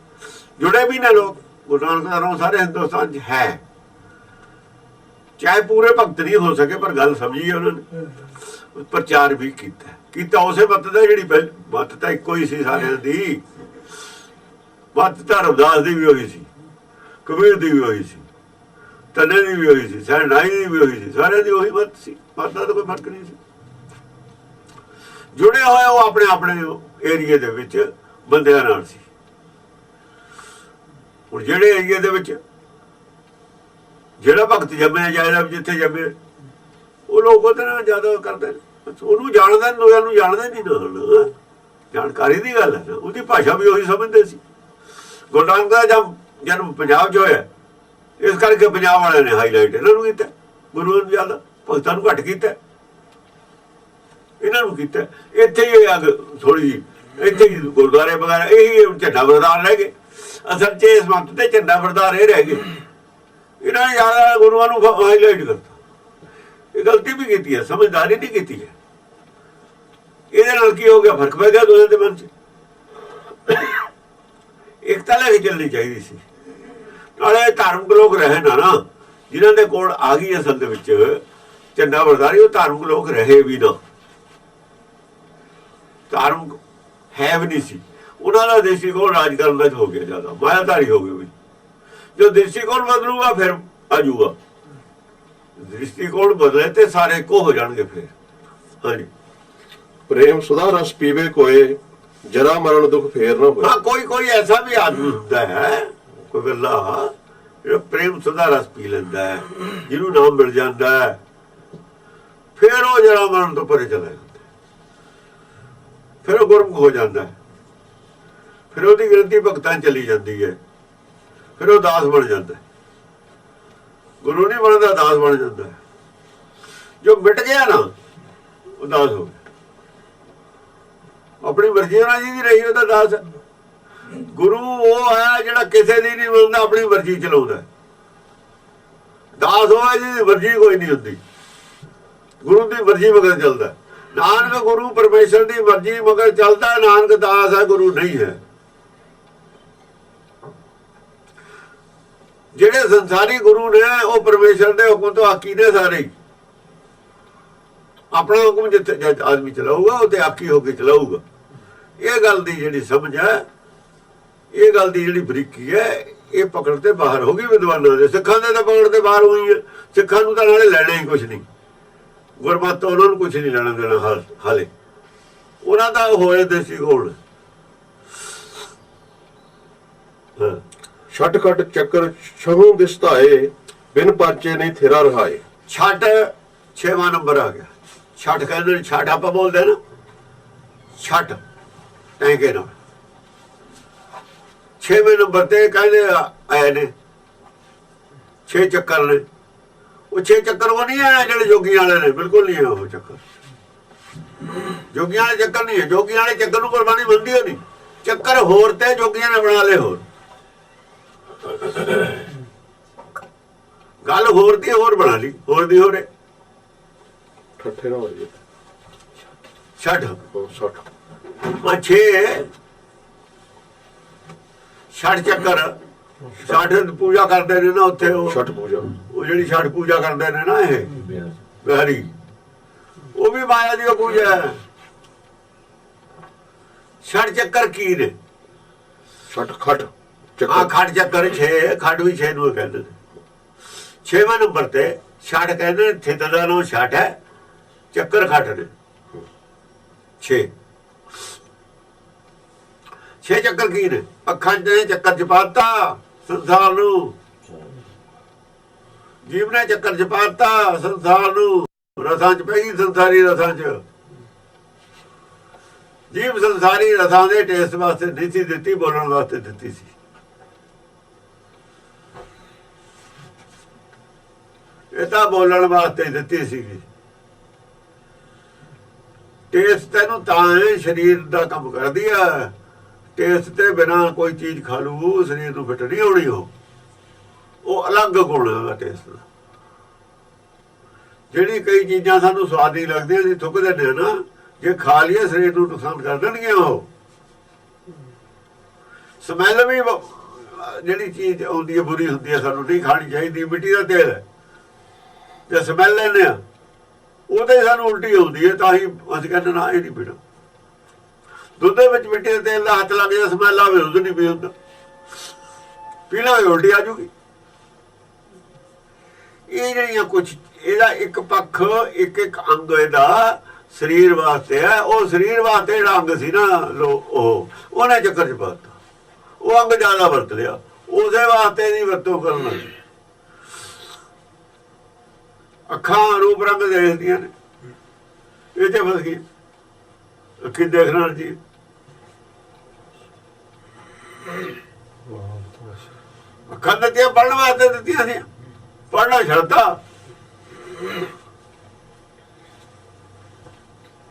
ਜੁੜੇ ਵੀ ਨੇ ਲੋਕ, ਗੁਰੂ ਨਾਨਕ ਦਾ ਨਾਮ ਸਾਰੇ ਹਿੰਦੁਸਤਾਨ 'ਚ ਹੈ, ਚਾਹੇ ਪੂਰੇ ਭਗਤ ਨਹੀਂ ਹੋ ਸਕੇ, ਪਰ ਗੱਲ ਸਮਝੀ ਉਹਨਾਂ ਨੇ, ਪ੍ਰਚਾਰ ਵੀ ਕੀਤਾ ਉਸੇ ਮੱਤ ਦਾ, ਜਿਹੜੀ ਮੱਤ ਤਾਂ ਇੱਕੋ ਹੀ ਸੀ ਸਾਰਿਆਂ ਦੀ। ਮੱਤ ਤਾਂ ਰਵਿਦਾਸ ਦੀ ਵੀ ਉਹੀ ਸੀ, ਕਬੀਰ ਦੀ ਵੀ ਉਹੀ ਸੀ, ਤਨੇ ਦੀ ਵੀ ਉਹੀ ਸੀ, ਸਹਿਣਾਈ ਦੀ ਵੀ ਉਹੀ ਸੀ, ਸਾਰਿਆਂ ਦੀ ਉਹੀ ਮੱਤ ਸੀ। ਮੱਤ ਦਾ ਤਾਂ ਕੋਈ ਫਰਕ ਨਹੀਂ ਸੀ। ਜੁੜੇ ਹੋਏ ਉਹ ਆਪਣੇ ਆਪਣੇ ਏਰੀਏ ਦੇ ਵਿੱਚ ਬੰਦਿਆਂ ਨਾਲ ਸੀ। ਹੁਣ ਜਿਹੜੇ ਏਰੀਏ ਦੇ ਵਿੱਚ ਜਿਹੜਾ ਭਗਤ ਜੰਮਿਆ ਜਾਇਦਾ ਜਿੱਥੇ ਜੰਮੇ, ਉਹ ਲੋਕ ਉਹਦੇ ਨਾਲ ਜ਼ਿਆਦਾ ਕਰਦੇ ਨੇ, ਉਹਨੂੰ ਜਾਣਦੇ, ਲੋਕਾਂ ਨੂੰ ਜਾਣਦੇ ਨਹੀਂ ਨਾ। ਜਾਣਕਾਰੀ ਦੀ ਗੱਲ ਹੈ ਨਾ, ਉਹਦੀ ਭਾਸ਼ਾ ਵੀ ਉਹੀ ਸਮਝਦੇ ਸੀ। ਗੁਰੂ ਨਾਨਕ ਦਾ ਜਨਮ ਪੰਜਾਬ 'ਚ ਹੋਇਆ, ਇਸ ਕਰਕੇ ਪੰਜਾਬ ਵਾਲਿਆਂ ਨੇ ਹਾਈਲਾਈਟ ਇਹਨਾਂ ਨੂੰ ਕੀਤਾ, ਗੁਰੂ ਨੂੰ ਜ਼ਿਆਦਾ, ਭਗਤਾਂ ਨੂੰ ਘੱਟ ਕੀਤਾ, ਇਹਨਾਂ ਨੂੰ ਕੀਤਾ। ਇੱਥੇ ਹੀ ਅੱਗ ਥੋੜ੍ਹੀ ਜਿਹੀ, ਇੱਥੇ ਹੀ ਗੁਰਦੁਆਰੇ ਵਗੈਰਾ ਇਹੀ ਝੰਡਾ ਬਰਦਾਰ ਰਹਿ ਗਏ। ਅਸਲ 'ਚ ਇਸ ਮੱਤ ਤੇ ਝੰਡਾ ਬਰਦਾਰ ਇਹ ਰਹਿ ਗਏ। ਇਹਨਾਂ ਨੇ ਜ਼ਿਆਦਾ ਗੁਰੂਆਂ ਨੂੰ ਹਾਈਲਾਈਟ ਕਰਤਾ। ਇਹ ਗਲਤੀ ਵੀ ਕੀਤੀ ਹੈ, ਸਮਝਦਾਰੀ ਨਹੀਂ ਕੀਤੀ ਹੈ। ਇਹਦੇ ਨਾਲ ਕੀ ਹੋ ਗਿਆ, ਫਰਕ ਪੈ ਗਿਆ ਦੋਨਾਂ ਦੇ ਮਨ 'ਚ। ਏਕਤਾ ਲੈ ਕੇ ਚੱਲਣੀ ਚਾਹੀਦੀ ਸੀ। ਨਾਲੇ ਧਾਰਮਿਕ ਲੋਕ ਰਹੇ ਨਾ ਜਿਨ੍ਹਾਂ ਦੇ ਕੋਲ ਆ ਗਈ ਅਸਲ ਦੇ ਵਿੱਚ ਝੰਡਾ ਬਰਦਾਰੀ, ਉਹ ਧਾਰਮਿਕ ਲੋਕ ਰਹੇ ਵੀ ਨਾ, ਧਾਰਮਿਕ ਹੈ ਵੀ ਨਹੀਂ ਸੀ। ਉਹਨਾਂ ਦਾ ਦੇਸੀ ਕੋਲ ਰਾਜ ਕਰਨ ਦਾ ਹੋ ਗਿਆ, ਜ਼ਿਆਦਾ ਮਾਇਆਧਾਰੀ ਹੋ ਗਏ ਵੀ। ਜੋ ਦ੍ਰਿਸ਼ਟੀਕੋਣ ਬਦਲੂਗਾ ਫਿਰ ਆਜੂਗਾ, ਦ੍ਰਿਸ਼ਟੀਕੋਣ ਬਦਲੇ ਤੇ ਸਾਰੇ ਇੱਕੋ ਹੋ ਜਾਣਗੇ ਫਿਰ। ਹਾਂਜੀ, ਪ੍ਰੇਮ ਸੁਧਾ ਰਸ ਪੀਵੇ ਕੋਏ, ਜਰਾ ਮਰਨ ਦੁੱਖ ਫੇਰ ਨਾ ਹੋਏ। ਹਾਂ, ਕੋਈ ਐਸਾ ਵੀ ਆਦਮੀ ਹੁੰਦਾ ਹੈ, ਕੋਈ ਵੇਲਾ ਜਿਹੜਾ ਪ੍ਰੇਮ ਸੁਧਾ ਰਸ ਪੀ ਲੈਂਦਾ ਹੈ, ਜਿਹਨੂੰ ਨਾਮ ਮਿਲ ਜਾਂਦਾ ਹੈ, ਫਿਰ ਉਹ ਜਰਾ ਮਰਨ ਤੋਂ ਪਰੇ ਚਲਾ ਜਾਂਦਾ, ਫਿਰ ਉਹ ਗੁਰਮੁਖ ਹੋ ਜਾਂਦਾ, ਫਿਰ ਉਹਦੀ ਗਿਣਤੀ ਭਗਤਾਂ ਚਲੀ ਜਾਂਦੀ ਹੈ, ਫਿਰ ਉਹ ਦਾਸ ਬਣ ਜਾਂਦਾ। ਗੁਰੂ ਨਹੀਂ ਬਣਦਾ, ਦਾਸ ਬਣ ਜਾਂਦਾ। ਜੋ ਮਿਟ ਗਿਆ ਨਾ, ਉਹ ਦਾਸ ਹੋ ਗਿਆ। ਆਪਣੀ ਮਰਜ਼ੀ ਨਾਲ ਜਿਹਦੀ ਰਹੀ ਉਹਦਾ ਦਾਸ। ਗੁਰੂ ਉਹ ਹੈ ਜਿਹੜਾ ਕਿਸੇ ਦੀ ਨਹੀਂ ਮੰਨਦਾ, ਆਪਣੀ ਮਰਜ਼ੀ ਚਲਾਉਂਦਾ। ਦਾਸ ਉਹ ਹੈ ਜਿਹਦੀ ਮਰਜ਼ੀ ਕੋਈ ਨਹੀਂ ਹੁੰਦੀ, ਗੁਰੂ ਦੀ ਮਰਜ਼ੀ ਮਗਰ ਚੱਲਦਾ। ਨਾਨਕ ਗੁਰੂ ਪਰਮੇਸ਼ਰ ਦੀ ਮਰਜ਼ੀ ਮਗਰ ਚੱਲਦਾ, ਨਾਨਕ ਦਾਸ ਹੈ, ਗੁਰੂ ਨਹੀਂ ਹੈ। ਜਿਹੜੇ ਸੰਸਾਰੀ ਗੁਰੂ ਨੇ ਉਹ ਪਰਮੇਸ਼ਰ ਦੇ ਹੁਕਮ ਤੋਂ ਆਕੀ ਨੇ ਸਾਰੇ। ਆਪਣਾ ਹੁਕਮ ਜਿੱਥੇ ਆਦਮੀ ਚਲਾਊਗਾ ਉਹ ਤੇ ਆਕੀ ਹੋ ਕੇ ਚਲਾਊਗਾ। ਇਹ ਗੱਲ ਦੀ ਜਿਹੜੀ ਸਮਝ ਹੈ, ਇਹ ਗੱਲ ਦੀ ਜਿਹੜੀ ਬਰੀਕੀ ਹੈ, ਇਹ ਪਕੜ ਤੇ ਬਾਹਰ ਹੋ ਗਈ ਵਿਦਵਾਨਾਂ ਦੇ। ਸਿੱਖਾਂ ਦੇ ਤਾਂ ਪਕੜ ਤੇ ਬਾਹਰ ਹੋਈ ਹੈ। ਸਿੱਖਾਂ ਨੂੰ ਤਾਂ ਨਾਲੇ ਲੈਣਾ ਹੀ ਕੁਛ ਨਹੀਂ, ਗੁਰਮਤਿ ਉਹਨਾਂ ਨੂੰ ਕੁਛ ਨਹੀਂ ਲੈਣਾ ਦੇਣਾ ਹਾਲੇ। ਉਹਨਾਂ ਦਾ ਹੋਏ ਦੇਸੀ ਕੋਲ। ਹਾਂ, ਛੱਟ ਖੱਟ ਚੱਕਰ ਛਹੂ ਦਿਸਤਾਏ, ਬਿਨ ਪਰਚੇ ਨਹੀਂ ਥੇਰਾ ਰਹਾਏ। ਛੱਟ 6ਵਾਂ ਨੰਬਰ ਆ ਗਿਆ। ਛੱਟ ਕਹਿੰਦੇ ਨੇ, ਛੱਟ ਆਪਾਂ ਬੋਲਦੇ ਨਾ, ਛੱਟ ਟੈਂਕੇ ਨਾਲ 6ਵੇਂ ਨੰਬਰ ਤੇ ਕਹਿੰਦੇ ਆਏ ਨੇ 6 ਚੱਕਰ ਨੇ। ਉਹ 6 ਚੱਕਰ ਉਹ ਨਹੀਂ ਹੈ ਜਿਹੜੇ ਜੋਗੀਆਂ ਵਾਲੇ ਨੇ, ਬਿਲਕੁਲ ਨਹੀਂ ਹੈ ਉਹ ਚੱਕਰ। ਜੋਗੀਆਂ ਵਾਲੇ ਚੱਕਰ ਨਹੀਂ ਹੈ। ਜੋਗੀਆਂ ਵਾਲੇ ਚੱਕਰ ਨੂੰ ਕੁਰਬਾਨੀ ਮੰਨਦੀ ਹੋ ਨਹੀਂ। ਚੱਕਰ ਹੋਰ ਤੇ ਜੋਗੀਆਂ ਨੇ ਬਣਾ ਲਏ ਹੋਰ, ਗੱਲ ਹੋਰ ਦੀ ਹੋਰ ਬਣਾ ਲਈ, ਹੋਰ ਦੀ ਹੋਰੇ। ਠੱਠੇ ਨਾ ਹੋ ਜੇ। ਛੱਡ 60 ਛੱਡ ਚੱਕਰ, ਛੱਡ ਪੂਜਾ ਕਰਦੇ ਨੇ ਨਾ ਉੱਥੇ। ਛੱਠ ਪੂਜਾ, ਉਹ ਜਿਹੜੀ ਛੱਡ ਪੂਜਾ ਕਰਦੇ ਨੇ ਨਾ ਇਹ ਬਿਹਾਰੀ, ਉਹ ਵੀ ਮਾਇਆ ਦੀ ਪੂਜਾ ਹੈ। ਛੱਡ ਚੱਕਰ ਕੀ ਨੇ? ਛੱਟ ਖੱਟ ਹਾਂ, ਖੱਟ ਚੱਕਰ 6, ਖੱਟ ਵੀ 6 ਨੂੰ ਕਹਿੰਦੇ ਨੇ। 6ਵੇਂ ਨੰਬਰ ਤੇ ਛੱਡ ਕਹਿੰਦੇ ਨੇ। ਥਿੱਤ ਦਾ ਨਾਮ ਛੱਡ ਹੈ, ਚੱਕਰ ਖੱਟ ਨੇ 6। 6 ਚੱਕਰ ਕੀ ਨੇ? ਅੱਖਾਂ 'ਚ ਚੱਕਰ ਚ ਪਾਤਾ ਸੰਸਾਰ ਨੂੰ, ਜੀਵ ਨੇ ਚੱਕਰ ਚ ਪਾਤਾ ਸੰਸਾਰ ਨੂੰ, ਰਸਾਂ 'ਚ ਪੈ ਗਈ ਸੰਸਾਰੀ ਰਸਾਂ 'ਚ। ਜੀਵ ਸੰਸਾਰੀ ਰਸਾਂ ਦੇ ਟੇਸਟ ਵਾਸਤੇ ਨਹੀਂ ਸੀ ਦਿੱਤੀ, ਬੋਲਣ ਵਾਸਤੇ ਦਿੱਤੀ ਸੀ। ਇਹ ਤਾਂ ਬੋਲਣ ਵਾਸਤੇ ਦਿੱਤੀ ਸੀਗੀ। ਟੇਸਟ ਤੈਨੂੰ ਤਾਂ ਹੈ ਸਰੀਰ ਦਾ ਕੰਮ ਕਰਦੀ ਆ। ਟੇਸਟ ਤੇ ਬਿਨਾ ਕੋਈ ਚੀਜ਼ ਖਾ ਲੂ ਸਰੀਰ ਨੂੰ ਫਿੱਟ ਨਹੀਂ ਹੋਣੀ। ਉਹ ਅਲੱਗ ਗੁਣ ਹੈ ਉਹਦਾ ਟੇਸਟ ਦਾ। ਜਿਹੜੀ ਕਈ ਚੀਜ਼ਾਂ ਸਾਨੂੰ ਸਵਾਦ ਨਹੀਂ ਲੱਗਦੀਆਂ ਅਸੀਂ ਥੁੱਕ ਦਿੰਦੇ ਹਾਂ ਨਾ, ਜੇ ਖਾ ਲਈਏ ਸਰੀਰ ਨੂੰ ਨੁਕਸਾਨ ਕਰ ਦੇਣਗੀਆਂ। ਉਹ ਸਮੈਲ ਵੀ ਜਿਹੜੀ ਚੀਜ਼ ਆਉਂਦੀ ਹੈ ਬੁਰੀ ਹੁੰਦੀ ਹੈ, ਸਾਨੂੰ ਨਹੀਂ ਖਾਣੀ ਚਾਹੀਦੀ। ਮਿੱਟੀ ਦਾ ਤੇਲ ਹੈ, ਜੇ ਸਮੈਲ ਲੈਂਦੇ ਆ ਉਹਦੇ ਸਾਨੂੰ ਉਲਟੀ ਆਉਂਦੀ ਹੈ, ਤਾਂ ਹੀ ਅਸੀਂ ਕਹਿੰਦੇ ਨਾ ਇਹ ਨਹੀਂ ਪੀਣਾ। ਦੁੱਧ ਦੇ ਵਿੱਚ ਮਿੱਟੀ ਦੇ ਤੇਲ ਦਾ ਹੱਥ ਲੱਗ ਜਾ ਸਮੈਲ ਆਵੇ ਦੁੱਧ ਨਹੀਂ ਪੀ ਹੁੰਦਾ, ਪੀ ਲਾਂਗੇ ਉਲਟੀ ਆ ਜੂਗੀ। ਇਹ ਜਿਹੜੀਆਂ ਕੁਛ ਇਹਦਾ ਇੱਕ ਪੱਖ ਇੱਕ ਇੱਕ ਅੰਗ ਇਹਦਾ ਸਰੀਰ ਵਾਸਤੇ ਹੈ। ਉਹ ਸਰੀਰ ਵਾਸਤੇ ਜਿਹੜਾ ਅੰਗ ਸੀ ਨਾ ਉਹਨੇ ਚੱਕਰ ਚ ਪਾਤਾ, ਉਹ ਅੰਗ ਜ਼ਿਆਦਾ ਵਰਤ ਲਿਆ, ਉਹਦੇ ਵਾਸਤੇ ਦੀ ਵਰਤੋਂ ਕਰਨ ਲੱਗੀ। ਅੱਖਾਂ ਰੂਪ ਰੰਗ ਦੇਖਦੀਆਂ ਨੇ, ਇਹ ਤੇ ਫਸ ਗਈ। ਅੱਖੀ ਦੇਖਣਾ ਜੀ ਅੱਖਾਂ ਦਿੱਤੀਆਂ ਪੜ੍ਹਨ ਵਾਸਤੇ ਦਿੱਤੀਆਂ ਸੀ, ਪੜ੍ਹਨਾ ਛੱਡਤਾ।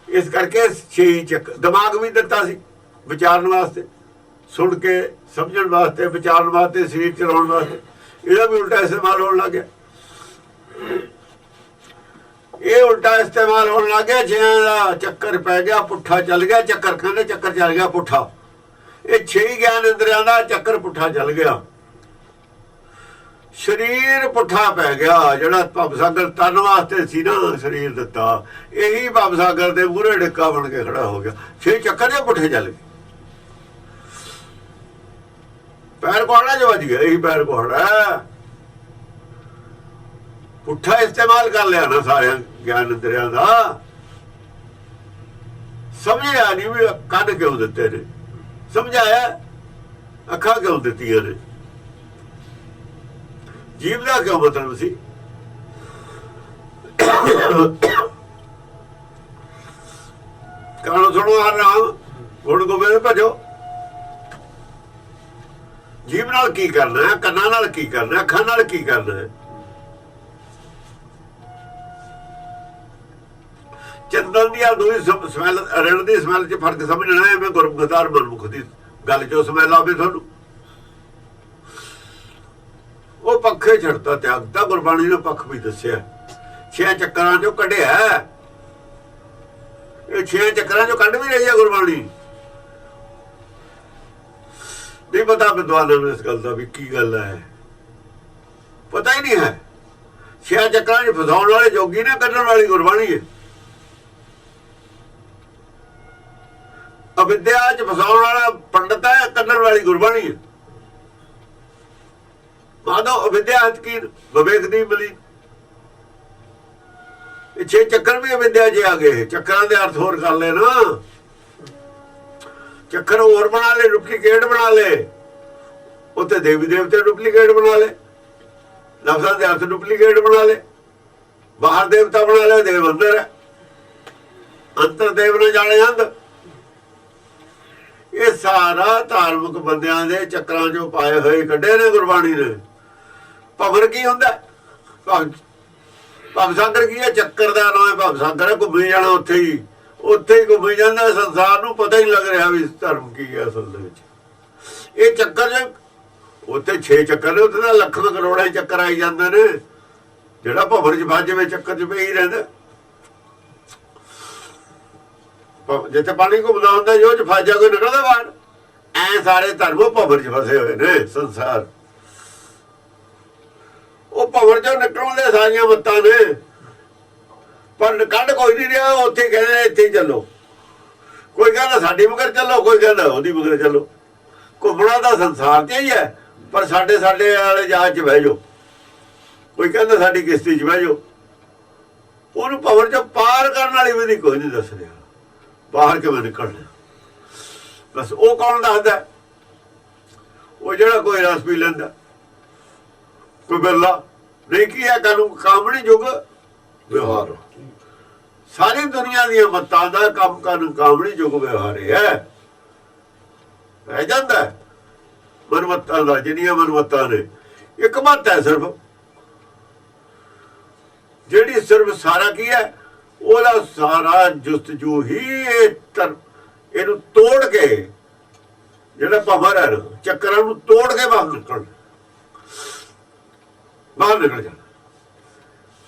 ਇਸ ਕਰਕੇ ਛੇ ਚੱਕ ਦਿਮਾਗ ਵੀ ਦਿੱਤਾ ਸੀ ਵਿਚਾਰਨ ਵਾਸਤੇ, ਸੁਣ ਕੇ ਸਮਝਣ ਵਾਸਤੇ, ਵਿਚਾਰਨ ਵਾਸਤੇ, ਸਰੀਰ ਚਲਾਉਣ ਵਾਸਤੇ। ਇਹਦਾ ਵੀ ਉਲਟਾ ਇਸਤੇਮਾਲ ਹੋਣ ਲੱਗ ਗਿਆ। ਇਹ ਉਲਟਾ ਇਸਤੇਮਾਲ ਹੋਣ ਲੱਗ ਗਿਆ। ਛੇਆਂ ਦਾ ਚੱਕਰ ਪੈ ਗਿਆ, ਪੁੱਠਾ ਚੱਲ ਗਿਆ। ਚੱਕਰ ਕਹਿੰਦੇ ਚੱਕਰ ਚੱਲ ਗਿਆ ਪੁੱਠਾ। ਇਹ 6 ਗਿਆਨ ਇੰਦਰੀਆਂ ਦਾ ਚੱਕਰ ਪੁੱਠਾ ਚੱਲ ਗਿਆ। ਸਰੀਰ ਪੁੱਠਾ ਪੈ ਗਿਆ। ਜਿਹੜਾ ਭਵ ਸਾਗਰ ਤਨ ਵਾਸਤੇ ਸੀ ਨਾ ਸਰੀਰ ਦਿੱਤਾ, ਇਹੀ ਭਵ ਸਾਗਰ ਦੇ ਮੂਹਰੇ ਡਿੱਕਾ ਬਣ ਕੇ ਖੜਾ ਹੋ ਗਿਆ। 6 ਚੱਕਰ ਦੇ ਪੁੱਠੇ ਚੱਲ ਗਏ। ਪੈਰ ਕੋਹੜਾ ਜੋ ਵੱਜ ਗਿਆ, ਇਹੀ ਪੈਰ ਕੋਹੜਾ ਪੁੱਠਾ ਇਸਤੇਮਾਲ ਕਰ ਲਿਆ ਨਾ ਸਾਰਿਆਂ ਗਿਆਨ ਇੰਦਰੀਆਂ ਦਾ। ਸਮਝਿਆ ਨਹੀਂ ਵੀ ਕੰਨ ਕਿਉਂ ਦਿੱਤੇ ਨੇ, ਸਮਝਾਇਆ ਅੱਖਾਂ ਕਿਉਂ ਦਿੱਤੀਆਂ ਨੇ, ਜੀਵ ਦਾ ਕਿਉਂ ਮਤਲਬ ਸੀ। ਕਾਨੋਂ ਸੁਣੋ ਹਰ ਨਾਮ ਗੁਣ ਗੋਬਿੰਦ ਭਜੋ। ਜੀਵ ਨਾਲ ਕੀ ਕਰਨਾ ਹੈ, ਕੰਨਾਂ ਨਾਲ ਕੀ ਕਰਨਾ, ਅੱਖਾਂ ਨਾਲ ਕੀ ਕਰਨਾ ਹੈ। ਚੰਦਨ ਦੀ ਆ ਦੋਈ ਸਮੈਲ, ਰਣ ਦੀ ਸਮੈਲ ਚ ਫਰਕ ਸਮਝਣਾ ਹੈ। ਮੈਂ ਗੁਰਮੁਖਦਾਰ ਮਨਮੁਖ ਦੀ ਗੱਲ ਚੋਂ ਸਮੈਲ ਆਵੇ ਤੁਹਾਨੂੰ, ਉਹ ਪੱਖੇ ਛੱਡਤਾ, ਤਿਆਗਤਾ। ਗੁਰਬਾਣੀ ਨੇ ਪੱਖ ਵੀ ਦੱਸਿਆ, 6 ਚੱਕਰਾਂ ਚੋਂ ਕੱਢਿਆ। ਇਹ 6 ਚੱਕਰਾਂ ਚੋਂ ਕੱਢ ਵੀ ਰਹੀ ਹੈ ਗੁਰਬਾਣੀ। ਨਹੀਂ ਪਤਾ ਵਿਦਵਾਨਾਂ ਨੂੰ ਇਸ ਗੱਲ ਦਾ ਵੀ ਕੀ ਗੱਲ ਹੈ, ਪਤਾ ਹੀ ਨਹੀਂ ਹੈ। 6 ਚੱਕਰਾਂ ਚ ਫਸਾਉਣ ਵਾਲੇ ਜੋਗੀ ਨੇ, ਕੱਢਣ ਵਾਲੀ ਗੁਰਬਾਣੀ ਹੈ। ਅਵਿਦਿਆ ਚ ਫਸਾਉਣ ਵਾਲਾ ਪੰਡਤ ਹੈ, ਕੱਢਣ ਵਾਲੀ ਗੁਰਬਾਣੀ ਹੈ। ਮਾਧੋ ਅਵਿਦਿਆ ਹਤਕੀਰ ਵਿਵੇਕ ਦੀ ਬਲੀ। ਇਹ 6 ਚੱਕਰ ਵੀ ਅਵਿਦਿਆ ਚ ਆ ਗਏ। ਚੱਕਰਾਂ ਦੇ ਅਰਥ ਹੋਰ ਕਰ ਲੈ ਨਾ, ਚੱਕਰ ਹੋਰ ਬਣਾ ਲੈ, ਡੁਪਲੀਕੇਟ ਬਣਾ ਲੈ। ਉੱਥੇ ਦੇਵੀ ਦੇਵਤੇ ਡੁਪਲੀਕੇਟ ਬਣਾ ਲੈ, ਲਫ਼ਜ਼ਾਂ ਦੇ ਅਰਥ ਡੁਪਲੀਕੇਟ ਬਣਾ ਲੈ। ਬਾਹਰ ਦੇਵਤਾ ਬਣਾ ਲੈ, ਦੇਵ ਅੰਦਰ ਹੈ, ਅੰਤਰ ਦੇਵ ਨੇ ਜਾਣੇ ਅੰਦ। ਇਹ ਸਾਰਾ ਧਾਰਮਿਕ ਬੰਦਿਆਂ ਦੇ ਚੱਕਰਾਂ ਚੋਂ ਪਾਏ ਹੋਏ ਕੱਢੇ ਨੇ ਗੁਰਬਾਣੀ ਨੇ। ਭਵਰ ਕੀ ਹੁੰਦਾ, ਭਵ ਸਾਗਰ ਕੀ ਹੈ, ਚੱਕਰ ਦਾ ਨਾਮ ਹੈ ਭਵ ਸਾਗਰ ਹੈ। ਘੁੰਮੀ ਜਾਣਾ ਉੱਥੇ ਹੀ ਘੁੰਮੀ ਜਾਂਦਾ ਸੰਸਾਰ ਨੂੰ, ਪਤਾ ਹੀ ਲੱਗ ਰਿਹਾ ਵੀ ਧਰਮ ਕੀ ਹੈ ਅਸਲ ਦੇ ਵਿੱਚ। ਇਹ ਚੱਕਰ ਚ ਉੱਥੇ 6 ਚੱਕਰ ਨੇ, ਉੱਥੇ ਤਾਂ ਲੱਖਾਂ ਕਰੋੜਾਂ ਚੱਕਰ ਆਈ ਜਾਂਦੇ ਨੇ। ਜਿਹੜਾ ਭਵਰ ਚ ਫਸ ਜਾਵੇ ਚੱਕਰ ਚ ਪਈ ਰਹਿੰਦਾ। ਜਿੱਥੇ ਪਾਣੀ ਘੁੰਮਦਾ ਹੁੰਦਾ, ਜੋ ਚ ਫਸ ਜਾ ਕੋਈ ਨਿਕਲਦਾ ਬਾਹਰ। ਐ ਸਾਰੇ ਧਰਮ ਭਵਰ ਚ ਫਸੇ ਹੋਏ ਨੇ ਸੰਸਾਰ। ਉਹ ਭਵਰ ਚੋਂ ਨਿਕਲਣ ਦੇ ਸਾਰੀਆਂ ਮੱਤਾਂ ਨੇ, ਪਰ ਕੱਢ ਕੋਈ ਨਹੀਂ ਰਿਹਾ। ਉੱਥੇ ਕਹਿੰਦੇ ਇੱਥੇ ਚੱਲੋ, ਕੋਈ ਕਹਿੰਦਾ ਸਾਡੀ ਮਗਰ ਚੱਲੋ, ਕੋਈ ਕਹਿੰਦਾ ਉਹਦੀ ਮਗਰ ਚੱਲੋ। ਘੁੰਮਣਾ ਤਾਂ ਸੰਸਾਰ 'ਚ ਹੀ ਹੈ, ਪਰ ਸਾਡੇ ਵਾਲੇ ਜਹਾਜ਼ 'ਚ ਬਹਿ ਜਾਓ। ਕੋਈ ਕਹਿੰਦਾ ਸਾਡੀ ਕਿਸ਼ਤੀ 'ਚ ਬਹਿ ਜਾਓ। ਉਹਨੂੰ ਭਵਰ ਚੋਂ ਪਾਰ ਕਰਨ ਵਾਲੀ ਵਿਧੀ ਕੋਈ ਨਹੀਂ ਦੱਸ ਰਿਹਾ, ਬਾਹਰ ਕਿਵੇਂ ਨਿਕਲਣਾ। ਬਸ ਉਹ ਕੌਣ ਦੱਸਦਾ? ਉਹ ਜਿਹੜਾ ਕੋਈ ਰਸ ਪੀ ਲੈਂਦਾ, ਕੋਈ ਬਿਰਲਾ। ਨਹੀਂ ਕੀ ਹੈ ਕਾਮਣੀ ਯੁੱਗ ਵਿਵਹਾਰ। ਸਾਰੀ ਦੁਨੀਆ ਦੀਆਂ ਮੱਤਾਂ ਦਾ ਕੰਮ ਕਰਨ ਕਾਮਣੀ ਯੁੱਗ ਵਿਵਹਾਰ ਹੈ। ਰਹਿ ਜਾਂਦਾ ਮਨਮੱਤਾਂ ਦਾ, ਜਿੰਨੀਆਂ ਮਨਮੱਤਾਂ ਨੇ ਇੱਕ ਮੱਤ ਹੈ ਸਿਰਫ, ਜਿਹੜੀ ਸਿਰਫ ਸਾਰਾ ਕੀ ਹੈ, ਉਹਦਾ ਸਾਰਾ ਜੁਸਤਜੂ ਹੀ ਇਹਨੂੰ ਤੋੜ ਕੇ, ਜਿਹੜਾ ਭਵਰ ਹੈ ਚੱਕਰਾਂ ਨੂੰ ਤੋੜ ਕੇ ਬਾਹਰ ਨਿਕਲ ਜਾਣਾ।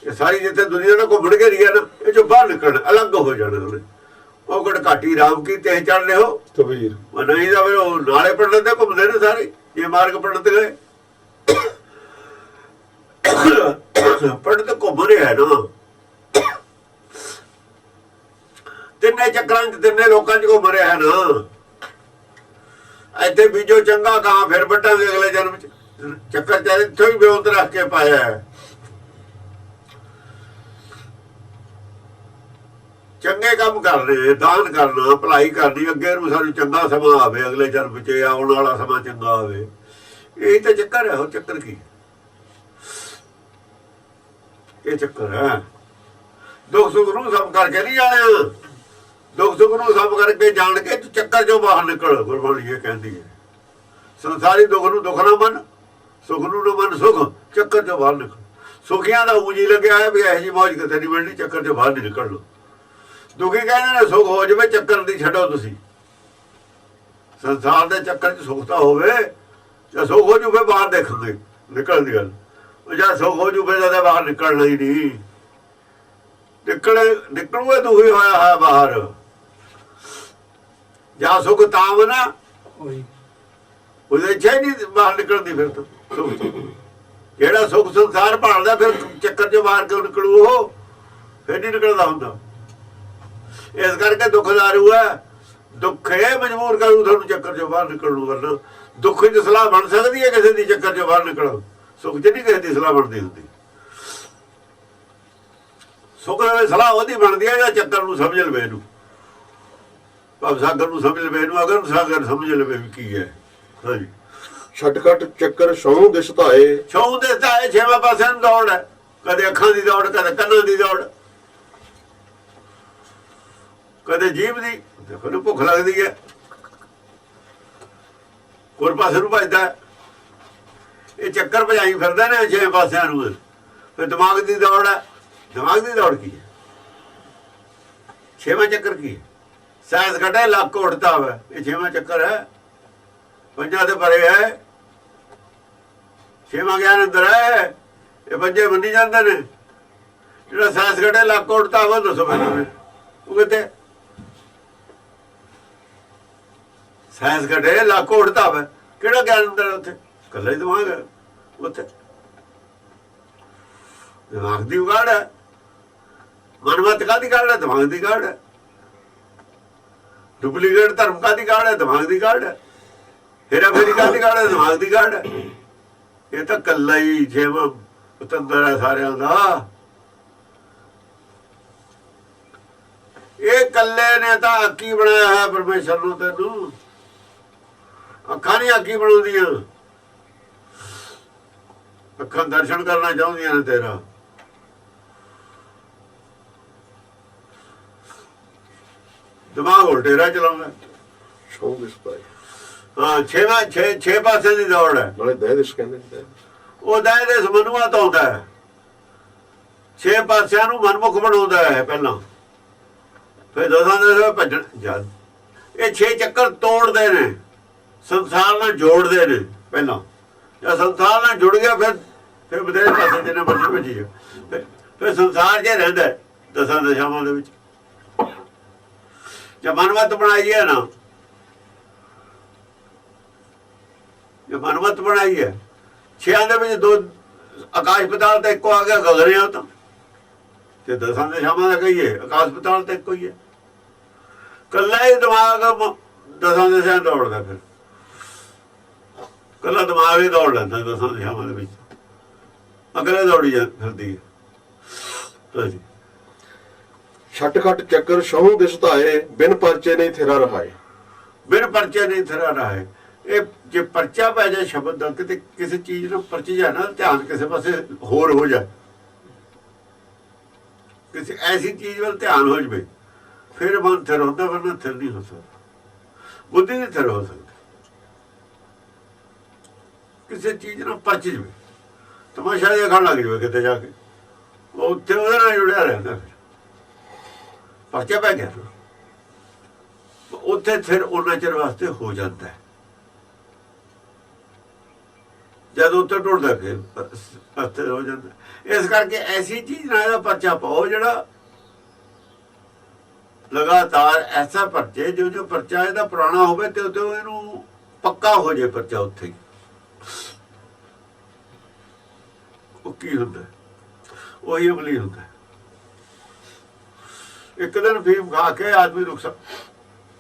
ਇਹ ਸਾਰੀ ਜਿੱਥੇ ਦੁਨੀਆ ਨਾਲ ਘੁੰਮਣ ਕੇ ਰਹੀ ਹੈ ਨਾ, ਇਹ ਚੋਂ ਬਾਹਰ ਨਿਕਲਣਾ, ਅਲੱਗ ਹੋ ਜਾਣਾ ਉਹਨੇ। ਉਹ ਗੜ ਘਾਟੀ ਰਾਮ ਕੀ ਤੇ ਚੜ ਲਿਓ ਕਬੀਰ ਨਹੀਂ ਤਾਂ ਫਿਰ ਉਹ ਨਾਲੇ ਪੰਡਤ ਤੇ ਘੁੰਮਦੇ ਨੇ ਸਾਰੇ, ਇਹ ਮਾਰਗ ਪੰਡਤ ਗਏ। ਪੰਡਤ ਘੁੰਮ ਰਿਹਾ ਨਾ ਤਿੰਨੇ ਚੱਕਰਾਂ ਚ, ਤਿੰਨੇ ਲੋਕਾਂ ਚ ਘੁੰਮ ਰਿਹਾ ਨਾ। ਇੱਥੇ ਬੀਜੋ ਚੰਗਾ ਕਾਂ ਫਿਰ ਵੱਟਾਂਗੇ ਅਗਲੇ ਜਨਮ ਚ। ਚੱਕਰ ਚ ਇੱਥੋਂ ਹੀ ਬਿਉਂਤ ਰੱਖ ਕੇ ਪਾਇਆ ਹੈ। ਚੰਗੇ ਕੰਮ ਕਰਨੇ, ਦਾਨ ਕਰਨਾ, ਭਲਾਈ ਕਰਨੀ, ਅੱਗੇ ਨੂੰ ਸਾਨੂੰ ਚੰਗਾ ਸਮਾਂ ਆਵੇ, ਅਗਲੇ ਜਨਮ ਚ ਆਉਣ ਵਾਲਾ ਸਮਾਂ ਚੰਗਾ ਆਵੇ। ਇਹੀ ਤਾਂ ਚੱਕਰ ਹੈ। ਹੋਰ ਚੱਕਰ ਕੀ? ਇਹ ਚੱਕਰ ਹੈ। ਦੁੱਖ ਸੁੱਖ ਨੂੰ ਸਮ ਕਰਕੇ ਨਹੀਂ ਜਾਣਿਆ, ਦੁੱਖ ਸੁੱਖ ਨੂੰ ਸਮ ਕਰਕੇ ਜਾਣ ਕੇ ਚੱਕਰ ਚੋਂ ਬਾਹਰ ਨਿਕਲ। ਗੁਰਬਾਣੀ ਇਹ ਕਹਿੰਦੀ ਹੈ, ਸੰਸਾਰੀ ਦੁੱਖ ਨੂੰ ਦੁੱਖ ਨਾ ਮੰਨ, ਸੁੱਖ ਨੂੰ ਨਾ ਮੰਨ ਸੁੱਖ। ਚੱਕਰ ਚੋਂ ਬਾਹਰ ਨਿਕਲ। ਸੁਖੀਆਂ ਦਾ ਉਂਝ ਲੱਗਿਆ ਹੈ ਵੀ ਇਹੋ ਜਿਹੀ ਮੌਜ ਕਿਤੇ ਨਹੀਂ ਮਿਲਣੀ, ਚੱਕਰ ਚੋਂ ਬਾਹਰ ਨਹੀਂ ਨਿਕਲਣਾ। ਦੁਖੀ ਕਹਿੰਦੇ ਨੇ ਸੁੱਖ ਹੋ ਜਾਵੇ, ਚੱਕਰ ਦੀ ਛੱਡੋ ਤੁਸੀਂ। ਸੰਸਾਰ ਦੇ ਚੱਕਰ 'ਚ ਸੁੱਖ ਤਾਂ ਹੋਵੇ, ਜਾਂ ਸੁੱਖ ਹੋ ਜੂਵੇ ਬਾਹਰ ਦੇਖਾਂਗੇ ਨਿਕਲਣ ਦੀ ਗੱਲ। ਜਾਂ ਸੁੱਖ ਹੋ ਜੂਵੇ ਤਾਂ ਬਾਹਰ ਨਿਕਲਣਾ ਹੀ ਨਹੀਂ। ਨਿਕਲੂਗੇ ਦੁਖੀ ਹੋਇਆ ਹੈ ਬਾਹਰ। ਜਾਂ ਸੁੱਖ ਤਾਂ ਨਾ ਉਹਦੇ ਇੱਛਾ ਹੀ ਨਹੀਂ ਬਾਹਰ ਨਿਕਲਣ ਦੀ। ਫਿਰ ਤਾਂ ਸੁੱਖ ਜਿਹੜਾ ਸੁੱਖ ਸੰਸਾਰ ਭਾਲਦਾ, ਫਿਰ ਚੱਕਰ 'ਚੋਂ ਬਾਹਰ ਕਿਉਂ ਨਿਕਲੂ? ਉਹ ਫਿਰ ਨਹੀਂ ਨਿਕਲਦਾ ਹੁੰਦਾ। ਇਸ ਕਰਕੇ ਦੁੱਖਦਾਰੂ ਹੈ। ਦੁੱਖ ਇਹ ਮਜਬੂਰ ਕਰੂ ਤੁਹਾਨੂੰ ਚੱਕਰ ਚੋਂ ਬਾਹਰ ਨਿਕਲਣ ਨੂੰ। ਵਰਨਾ ਦੁੱਖ ਦੀ ਸਲਾਹ ਬਣ ਸਕਦੀ ਹੈ ਕਿਸੇ ਦੀ, ਚੱਕਰ ਚੋਂ ਬਾਹਰ ਨਿਕਲੋ। ਸੁੱਖ ਚ ਨਹੀਂ ਕਿਸੇ ਦੀ ਸਲਾਹ ਬਣਦੀ ਹੁੰਦੀ। ਸੁੱਖ ਦੀ ਸਲਾਹ ਉਹਦੀ ਬਣਦੀ ਹੈ ਜਾਂ ਚੱਕਰ ਨੂੰ ਸਮਝ ਲਵੇ, ਇਹਨੂੰ ਭਵ ਸਾਗਰ ਨੂੰ ਸਮਝ ਲਵੇ, ਇਹਨੂੰ ਅਗਰ ਸਾਗਰ ਸਮਝ ਲਵੇ ਵੀ ਕੀ ਹੈ। ਹਾਂਜੀ, ਛਟਕਟ ਚੱਕਰ ਛੋਂ ਦਿਸ ਧਾਏ। ਛੋਂ ਦਿਸ ਧਾਏ, ਛੇਵਾਂ ਪਾਸੇ ਨੂੰ ਦੌੜ ਹੈ। ਕਦੇ ਅੱਖਾਂ ਦੀ ਦੌੜ, ਕਦੇ ਕੰਨਾਂ ਦੀ ਦੌੜ, ਕਦੇ ਜੀਭ ਦੀ। ਦੇਖੋ ਨੂੰ ਭੁੱਖ ਲੱਗਦੀ ਹੈ, ਹੋਰ ਪਾਸੇ ਨੂੰ ਭਜਦਾ। ਇਹ ਚੱਕਰ ਭਜਾਈ ਫਿਰਦੇ ਨੇ ਛੇ ਪਾਸਿਆਂ ਨੂੰ। ਫਿਰ ਦਿਮਾਗ ਦੀ ਦੌੜ ਹੈ। ਦਿਮਾਗ ਦੀ ਦੌੜ ਕੀ ਹੈ? ਛੇਵਾਂ ਚੱਕਰ ਕੀ ਹੈ? ਸਾਇੰਸ ਕੱਢੇ ਲੱਕ ਉੱਠਦਾ ਵਾ, ਇਹ ਛੇਵਾਂ ਚੱਕਰ ਹੈ। ਪੰਜਾਂ ਦੇ ਪਰੇ ਹੈ, ਛੇਵਾਂ ਗਿਆਨ ਅੰਦਰ ਹੈ। ਇਹ ਪੰਜੇ ਮੰਨੀ ਜਾਂਦੇ ਨੇ। ਜਿਹੜਾ ਸਾਇੰਸ ਕੱਢੇ ਲੱਕ ਉੱਠਦਾ ਵਾ, ਦੱਸੋ ਮੈਨੂੰ ਉਹ ਕਿਤੇ? ਸਾਇੰਸ ਕੱਢੇ ਲੱਕ ਉੱਠਦਾ ਵਾ, ਕਿਹੜਾ ਗਿਆਨ ਅੰਦਰ? ਉੱਥੇ ਇਕੱਲਾ ਹੀ ਦਿਮਾਗ ਹੈ। ਉੱਥੇ ਦਿਮਾਗ ਦੀ ਉਗਾੜ ਹੈ। ਮਨਮਤ ਕਾਹਦੀ ਕਾਢ ਹੈ? ਦਿਮਾਗ ਦੀ ਕਾਢ ਹੈ। ਡੁਪਲੀਕੇਟ ਧਰਮ ਕਾਹਦੀ ਕਾਢ ਹੈ? ਦਿਮਾਗ ਦੀ ਕਾਢ ਹੈ। ਹੇਰਾ ਫੇਰੀ ਕਾਹਦੀ ਕਾਢ ਹੈ? ਦਿਮਾਗ ਦੀ ਕਾਢ ਹੈ। ਇਹ ਤਾਂ ਇਕੱਲਾ ਹੀ ਛੇਵਾਂ ਪਤੰਦਰ ਹੈ ਸਾਰਿਆਂ ਦਾ। ਇਹ ਇਕੱਲੇ ਨੇ ਤਾਂ ਆਕੀ ਬਣਾਇਆ ਹੈ ਪਰਮੇਸ਼ਰ ਨੂੰ। ਤੈਨੂੰ ਅੱਖਾਂ ਨਹੀਂ ਆਕੀ ਬਣਾਉਂਦੀਆਂ, ਅੱਖਾਂ ਦਰਸ਼ਨ ਕਰਨਾ ਚਾਹੁੰਦੀਆਂ ਨੇ ਤੇਰਾ। ਦਿਮਾਗ ਉਲਟੇਰਾ ਚਲਾਉਂਦਾ। ਛੋਂ ਦਿਸ ਧਾਏ, ਹਾਂ, ਛੇ ਪਾਸੇ ਦੀ ਦੌੜ ਹੈ। ਨਾਲੇ ਦਹਿ ਦਿਸ ਕਹਿੰਦੇ ਨੇ। ਉਹ ਦਹਿ ਦੇ ਮਨੁਆ ਤੋਂ ਆਉਂਦਾ ਹੈ। ਛੇ ਪਾਸਿਆਂ ਨੂੰ ਮਨਮੁਖ ਬਣਾਉਂਦਾ ਹੈ ਪਹਿਲਾਂ, ਫਿਰ ਦਸਾਂ ਦੇ ਭੱਜਣ। ਜਦ ਇਹ ਛੇ ਚੱਕਰ ਤੋੜਦੇ ਨੇ, ਸੰਸਾਰ ਨਾਲ ਜੋੜਦੇ ਨੇ ਪਹਿਲਾਂ। ਜਦ ਸੰਸਾਰ ਨਾਲ ਜੁੜ ਗਿਆ, ਫਿਰ ਬਥੇਰੇ ਪਾਸੇ ਜਿਹਨੇ ਮਰਜ਼ੀ ਭੱਜੀ ਜਾ। ਫਿਰ ਸੰਸਾਰ 'ਚ ਰਹਿੰਦਾ ਦਸਾਂ ਦਿਸ਼ਾਵਾਂ ਦੇ ਵਿੱਚ। ਜੇ ਮਨਮਤ ਬਣਾਈ ਹੈ ਨਾ, ਜੇ ਮਨਮਤ ਬਣਾਈ ਹੈ, ਛਿਆਂ ਦੇ ਵਿੱਚ ਦੋ ਆਕਾਸ਼ ਪਤਾਲ ਤਾਂ ਇੱਕੋ ਆ ਗਿਆ, ਗਗਨ ਆ ਤਾਂ। ਤੇ ਦਸਾਂ ਦਿਸ਼ਾਵਾਂ ਦਾ ਕਹੀਏ, ਆਕਾਸ਼ ਪਤਾਲ ਤਾਂ ਇੱਕੋ ਹੀ ਹੈ। ਕੱਲਾ ਹੀ ਦਿਮਾਗ ਦਸਾਂ ਦਿਸ਼ਾਵਾਂ ਦੌੜਦਾ। ਫਿਰ ਕੱਲਾ ਦਿਮਾਗ ਹੀ ਦੌੜ ਲੈਂਦਾ ਦਸਾਂ ਦਿਸ਼ਾਵਾਂ ਦੇ ਵਿੱਚ, ਅਗਲੇ ਦੌੜੀ ਫਿਰਦੀ ਹੈ। ਛਟਕਟ ਚੱਕਰ ਛੋਂ ਦਿਸ ਧਾਏ, ਬਿਨ ਪਰਚੇ ਨਹੀਂ ਥਿਰਾ ਰਹਾਏ। ਬਿਨ ਪਰਚੇ ਨਹੀਂ ਥਿਰਾ ਰਹਾਏ। ਇਹ ਜੇ ਪਰਚਾ ਪੈ ਜਾਏ ਸ਼ਬਦ ਦਾ, ਕਿਤੇ ਕਿਸੇ ਚੀਜ਼ ਨੂੰ ਪਰਚ ਜਾਏ ਨਾ, ਧਿਆਨ ਕਿਸੇ ਪਾਸੇ ਹੋਰ ਹੋ ਜਾਏ, ਕਿਸੇ ਐਸੀ ਚੀਜ਼ ਵੱਲ ਧਿਆਨ ਹੋ ਜਾਵੇ, ਫਿਰ ਮਨ ਥਿਰ ਹੁੰਦਾ। ਵਰਨਾ ਥਿਰ ਨਹੀਂ ਹੋ ਸਕਦਾ, ਬੁੱਧੀ ਨਹੀਂ ਥਿਰ ਹੋ ਸਕਦੀ। ਕਿਸੇ ਚੀਜ਼ ਨਾਲ ਪਰਚ ਜਾਵੇ, ਤਮਾਸ਼ਾ ਦੇਖਣ ਲੱਗ ਜਾਵੇ ਕਿਤੇ ਜਾ ਕੇ, ਉਹ ਉੱਥੇ ਉਹਦੇ ਨਾਲ ਜੁੜਿਆ ਰਹਿੰਦਾ। ਫਿਰ ਪਰਚਾ ਪੈ ਗਿਆ ਉੱਥੇ, ਫਿਰ ਉਹਨਾਂ ਚਿਰ ਵਾਸਤੇ ਹੋ ਜਾਂਦਾ ਹੈ। ਜਦ ਉੱਥੇ ਟੁੱਟਦਾ ਫਿਰ ਅਸਥਿਰ ਹੋ ਜਾਂਦਾ। ਇਸ ਕਰਕੇ ਐਸੀ ਚੀਜ਼ ਨਾਲ ਇਹਦਾ ਪਰਚਾ ਪਾਓ ਜਿਹੜਾ ਲਗਾਤਾਰ ਐਸਾ ਪਰਚੇ ਜੋ ਪਰਚਾ ਇਹਦਾ ਪੁਰਾਣਾ ਹੋਵੇ ਤੇ ਇਹਨੂੰ ਪੱਕਾ ਹੋ ਜਾਏ ਪਰਚਾ ਉੱਥੇ ਹੀ। ਉਹ ਕੀ ਹੁੰਦਾ? ਉਹੀ ਅਮਲੀ ਹੁੰਦਾ। ਇੱਕ ਦਿਨ ਫੀਮ ਖਾ ਕੇ ਆਦਮੀ ਰੁਕ ਸਕਦਾ,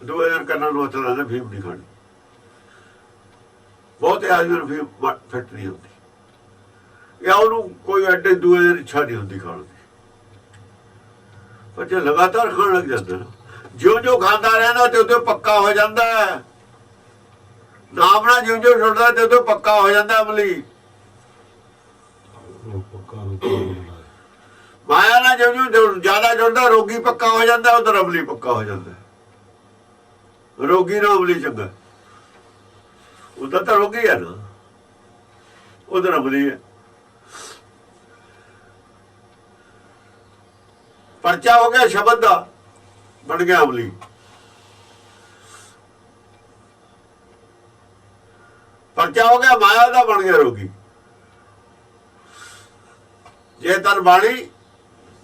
ਦੂਏ ਦਿਨ ਕੰਨਾਂ ਨੂੰ ਹੱਥ ਲਾਉਂਦਾ ਫੀਮ ਨਹੀਂ ਖਾਣੀ। ਬਹੁਤੇ ਆਦਮੀ ਨੂੰ ਫੀਮ ਫਿੱਟ ਨਹੀਂ ਹੁੰਦੀ, ਜਾਂ ਉਹਨੂੰ ਕੋਈ ਐਡੇ ਦੂਏ ਦਿਨ ਇੱਛਾ ਨਹੀਂ ਹੁੰਦੀ ਖਾਣ ਦੀ। ਪਰ ਜੇ ਲਗਾਤਾਰ ਖਾਣ ਲੱਗ ਜਾਂਦਾ ਨਾ, ਜਿਉਂ ਖਾਂਦਾ ਰਹਿੰਦਾ ਤੇ ਉੱਥੇ ਪੱਕਾ ਹੋ ਜਾਂਦਾ ਹੈ। ਨਾਮ ਨਾਲ ਜਿਉਂ ਛੁੱਟਦਾ ਤੇ ਉੱਥੇ ਪੱਕਾ ਹੋ ਜਾਂਦਾ ਅਮਲੀ। ਮਾਇਆ ਨਾਲ ਜਿਉਂ ਜ਼ਿਆਦਾ ਜੁੜਦਾ ਰੋਗੀ ਪੱਕਾ ਹੋ ਜਾਂਦਾ, ਉਧਰ ਅਮਲੀ ਪੱਕਾ ਹੋ ਜਾਂਦਾ। ਰੋਗੀ ਨਾਲ ਅਮਲੀ ਚੰਗਾ, ਉਧਰ ਤਾਂ ਰੋਗੀ ਹੈ ਨਾ, ਉਧਰ ਅਮਲੀ ਹੈ। ਪਰਚਾ ਹੋ ਗਿਆ ਸ਼ਬਦ ਦਾ, ਬਣ ਗਿਆ ਅਮਲੀ। ਪਰਚਾ ਹੋ ਗਿਆ ਮਾਇਆ ਦਾ, ਬਣ ਗਿਆ ਰੋਗੀ। ਜੇ ਤਨ ਬਾਣੀ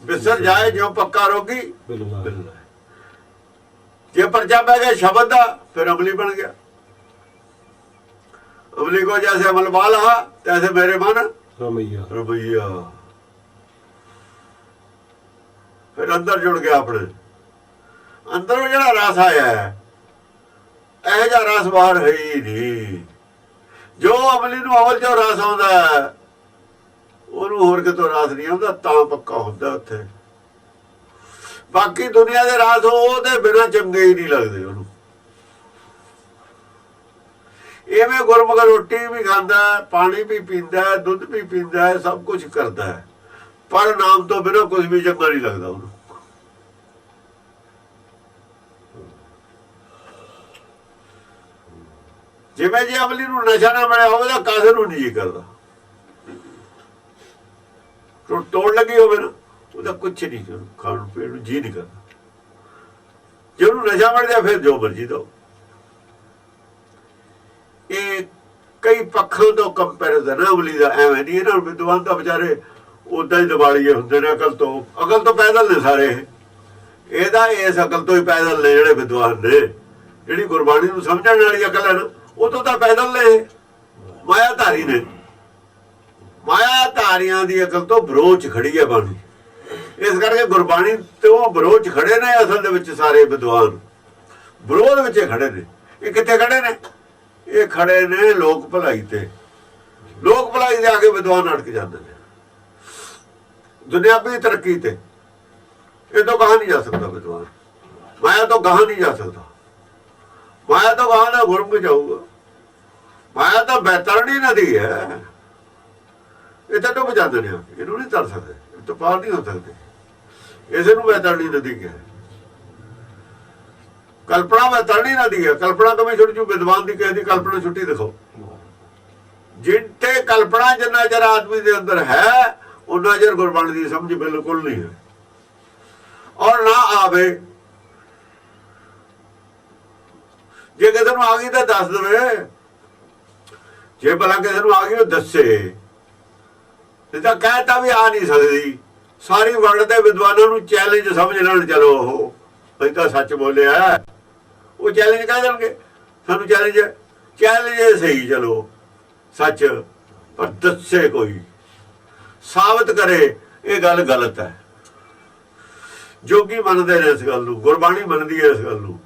ਵਿਸਰ ਜਾਏ ਜਿਉਂ ਪੱਕਾ ਰੋਗੀ। ਜੇ ਪਰਚਾ ਪੈ ਗਿਆ ਸ਼ਬਦ ਦਾ, ਫਿਰ ਅਮਲੀ ਬਣ ਗਿਆ। ਅਮਲੀ ਕੋ ਜੈਸੇ ਅਮਲ ਵਾਲਾ ਤੈਸੇ ਮੇਰੇ ਮਨ ਰਮਈਆ। ਫਿਰ ਅੰਦਰ ਜੁੜ ਗਿਆ ਆਪਣੇ ਅੰਦਰੋਂ ਜਿਹੜਾ ਰਸ ਆਇਆ, ਇਹੋ ਜਿਹਾ ਰਸ ਬਾਹਰ ਹੈ ਹੀ ਨਹੀਂ। ਜੋ ਅਮਲੀ ਨੂੰ ਅਵਲ ਚੋਂ ਰਸ ਆਉਂਦਾ, ਉਹਨੂੰ ਹੋਰ ਕਿਤੋਂ ਰਸ ਨਹੀਂ ਆਉਂਦਾ, ਤਾਂ ਪੱਕਾ ਹੁੰਦਾ ਉੱਥੇ। ਬਾਕੀ ਦੁਨੀਆ ਦੇ ਰਸ ਉਹਦੇ ਬਿਨਾਂ ਚੰਗੇ ਹੀ ਨਹੀਂ ਲੱਗਦੇ ਉਹਨੂੰ। ਇਵੇਂ ਗੁਰਮੁਖ ਰੋਟੀ ਵੀ ਖਾਂਦਾ, ਪਾਣੀ ਵੀ ਪੀਂਦਾ, ਦੁੱਧ ਵੀ ਪੀਂਦਾ, ਸਭ ਕੁਝ ਕਰਦਾ ਹੈ, ਪਰ ਨਾਮ ਤੋਂ ਬਿਨਾਂ ਕੁਝ ਵੀ ਚੰਗਾ ਨਹੀਂ ਲੱਗਦਾ ਉਹਨੂੰ। ਜਿਵੇਂ ਜੇ ਅਮਲੀ ਨੂੰ ਨਸ਼ਾ ਨਾ ਮਿਲਿਆ ਹੋਵੇ ਤਾਂ ਕਾਸੇ ਨੂੰ ਨਹੀਂ ਕਰਦਾ। ਤੋੜ ਲੱਗੀ ਹੋਵੇ ਨਾ, ਉਹਦਾ ਕੁਛ ਨਹੀਂ ਖਾਣ ਪੀਣ ਨੂੰ ਜੀ ਨਹੀਂ ਕਰਦਾ। ਜੇ ਉਹਨੂੰ ਨਸ਼ਾ ਮਿਲ ਜਾਏ ਫਿਰ ਜੋ ਮਰਜੀ ਦੋ। ਇਹ ਕਈ ਪੱਖਾਂ ਤੋਂ ਕੰਪੈਰੀਜ਼ਨ ਹੈ ਅਮਲੀ ਦਾ। ਐਵੇਂ ਨਹੀਂ ਇਹਨਾਂ ਨੂੰ ਵਿਦਵਾਨ ਤਾਂ ਵਿਚਾਰੇ ਉਦਾਂ ਹੀ ਦਿਵਾਲੀਏ ਹੁੰਦੇ ਨੇ ਅਕਲ ਤੋਂ ਪੈਦਲ ਨੇ ਸਾਰੇ। ਇਹਦਾ ਇਸ ਅਕਲ ਤੋਂ ਹੀ ਪੈਦਲ ਨੇ ਜਿਹੜੇ ਵਿਦਵਾਨ ਨੇ। ਜਿਹੜੀ ਗੁਰਬਾਣੀ ਨੂੰ ਸਮਝਣ ਵਾਲੀ ਅਕਲ ਹੈ ਨਾ, ਉਹ ਤੋਂ ਤਾਂ ਪੈਦਲ ਨੇ, ਮਾਇਆ ਧਾਰੀ ਨੇ। ਮਾਇਆ ਧਾਰੀਆਂ ਦੀ ਅਕਲ ਤੋਂ ਵਿਰੋਧ 'ਚ ਖੜੀ ਹੈ ਬਾਣੀ। ਇਸ ਕਰਕੇ ਗੁਰਬਾਣੀ ਤੋਂ ਵਿਰੋਧ 'ਚ ਖੜੇ ਨੇ ਅਸਲ ਦੇ ਵਿੱਚ ਸਾਰੇ ਵਿਦਵਾਨ। ਵਿਰੋਧ ਵਿੱਚ ਖੜੇ ਨੇ। ਇਹ ਕਿੱਥੇ ਖੜੇ ਨੇ? ਇਹ ਖੜੇ ਨੇ ਲੋਕ ਭਲਾਈ ਤੇ। ਲੋਕ ਭਲਾਈ ਦੇ ਆ ਕੇ ਵਿਦਵਾਨ ਅਟਕ ਜਾਂਦੇ ਨੇ। ਦੁਨਿਆਵੀ ਤਰੱਕੀ ਤੇ ਇਹ ਤੋਂ ਗਾਹਾਂ ਨਹੀਂ ਜਾ ਸਕਦਾ ਵਿਦਵਾਨ। ਮਾਇਆ ਤੋਂ ਗਾਹਾਂ ਨਹੀਂ ਜਾ ਸਕਦਾ। ਮਾਇਆ ਤੋਂ ਗਾਹਾਂ ਦਾ ਗੁਰਮੁਖ ਜਾਊਗਾ। ਮਾਇਆ ਤਾਂ ਬੈਤਰਣੀ ਨਦੀ ਹੈ। ਇਹ ਤਾਂ ਡੁੱਬ ਜਾਂਦੇ ਨੇ, ਇਹਨੂੰ ਨਹੀਂ ਤਰ ਸਕਦੇ, ਇਹ ਤੋਂ ਪਾਰ ਨਹੀਂ ਹੋ ਸਕਦੇ। ਇਸੇ ਨੂੰ ਬੈਤਰਣੀ ਨਦੀ ਕਿਹਾ। ਕਲਪਨਾ ਬੈਤਰਣੀ ਨਦੀ ਹੈ। ਕਲਪਨਾ ਕਮੀ ਛੁੱਟ ਜੂ, ਵਿਦਵਾਨ ਦੀ ਕਿਸੇ ਦੀ ਕਲਪਨਾ ਛੁੱਟੀ ਦਿਖਾਓ। ਜਿੱਥੇ ਕਲਪਨਾ ਜਿੰਨਾ ਚਿਰ ਆਦਮੀ ਦੇ ਅੰਦਰ ਹੈ, ਉਹਨਾਂ ਚਿਰ ਗੁਰਬਾਣੀ ਦੀ ਸਮਝ ਬਿਲਕੁਲ ਨਹੀਂ ਹੈ, ਔਰ ਨਾ ਆਵੇ। ਜੇ ਕਿਸੇ ਨੂੰ ਆ ਗਈ ਤਾਂ ਦੱਸ ਦੇਵੇ। ਜੇ ਭਲਾ ਕਿਸੇ ਨੂੰ ਆ ਗਈ ਉਹ ਦੱਸੇ। ਨਹੀਂ ਤਾਂ ਕਹਿਤਾ ਵੀ ਆ ਨਹੀਂ ਸਕਦੀ। ਸਾਰੀ ਵਰਲਡ ਦੇ ਵਿਦਵਾਨਾਂ ਨੂੰ ਚੈਲੰਜ ਸਮਝ ਲੈਣ। ਚਲੋ ਉਹ ਅਸੀਂ ਤਾਂ ਸੱਚ ਬੋਲਿਆ, ਉਹ ਚੈਲੰਜ ਕਹਿ ਦੇਣਗੇ ਸਾਨੂੰ ਚੈਲੰਜ ਹੈ। ਚੈਲੰਜ ਸਹੀ, ਚਲੋ ਸੱਚ, ਪਰ ਦੱਸੇ ਕੋਈ, ਸਾਬਤ ਕਰੇ ਇਹ ਗੱਲ ਗਲਤ ਹੈ। ਜੋਗੀ ਮੰਨਦੇ ਨੇ ਇਸ ਗੱਲ ਨੂੰ, ਗੁਰਬਾਣੀ ਮੰਨਦੀ ਹੈ ਇਸ ਗੱਲ ਨੂੰ।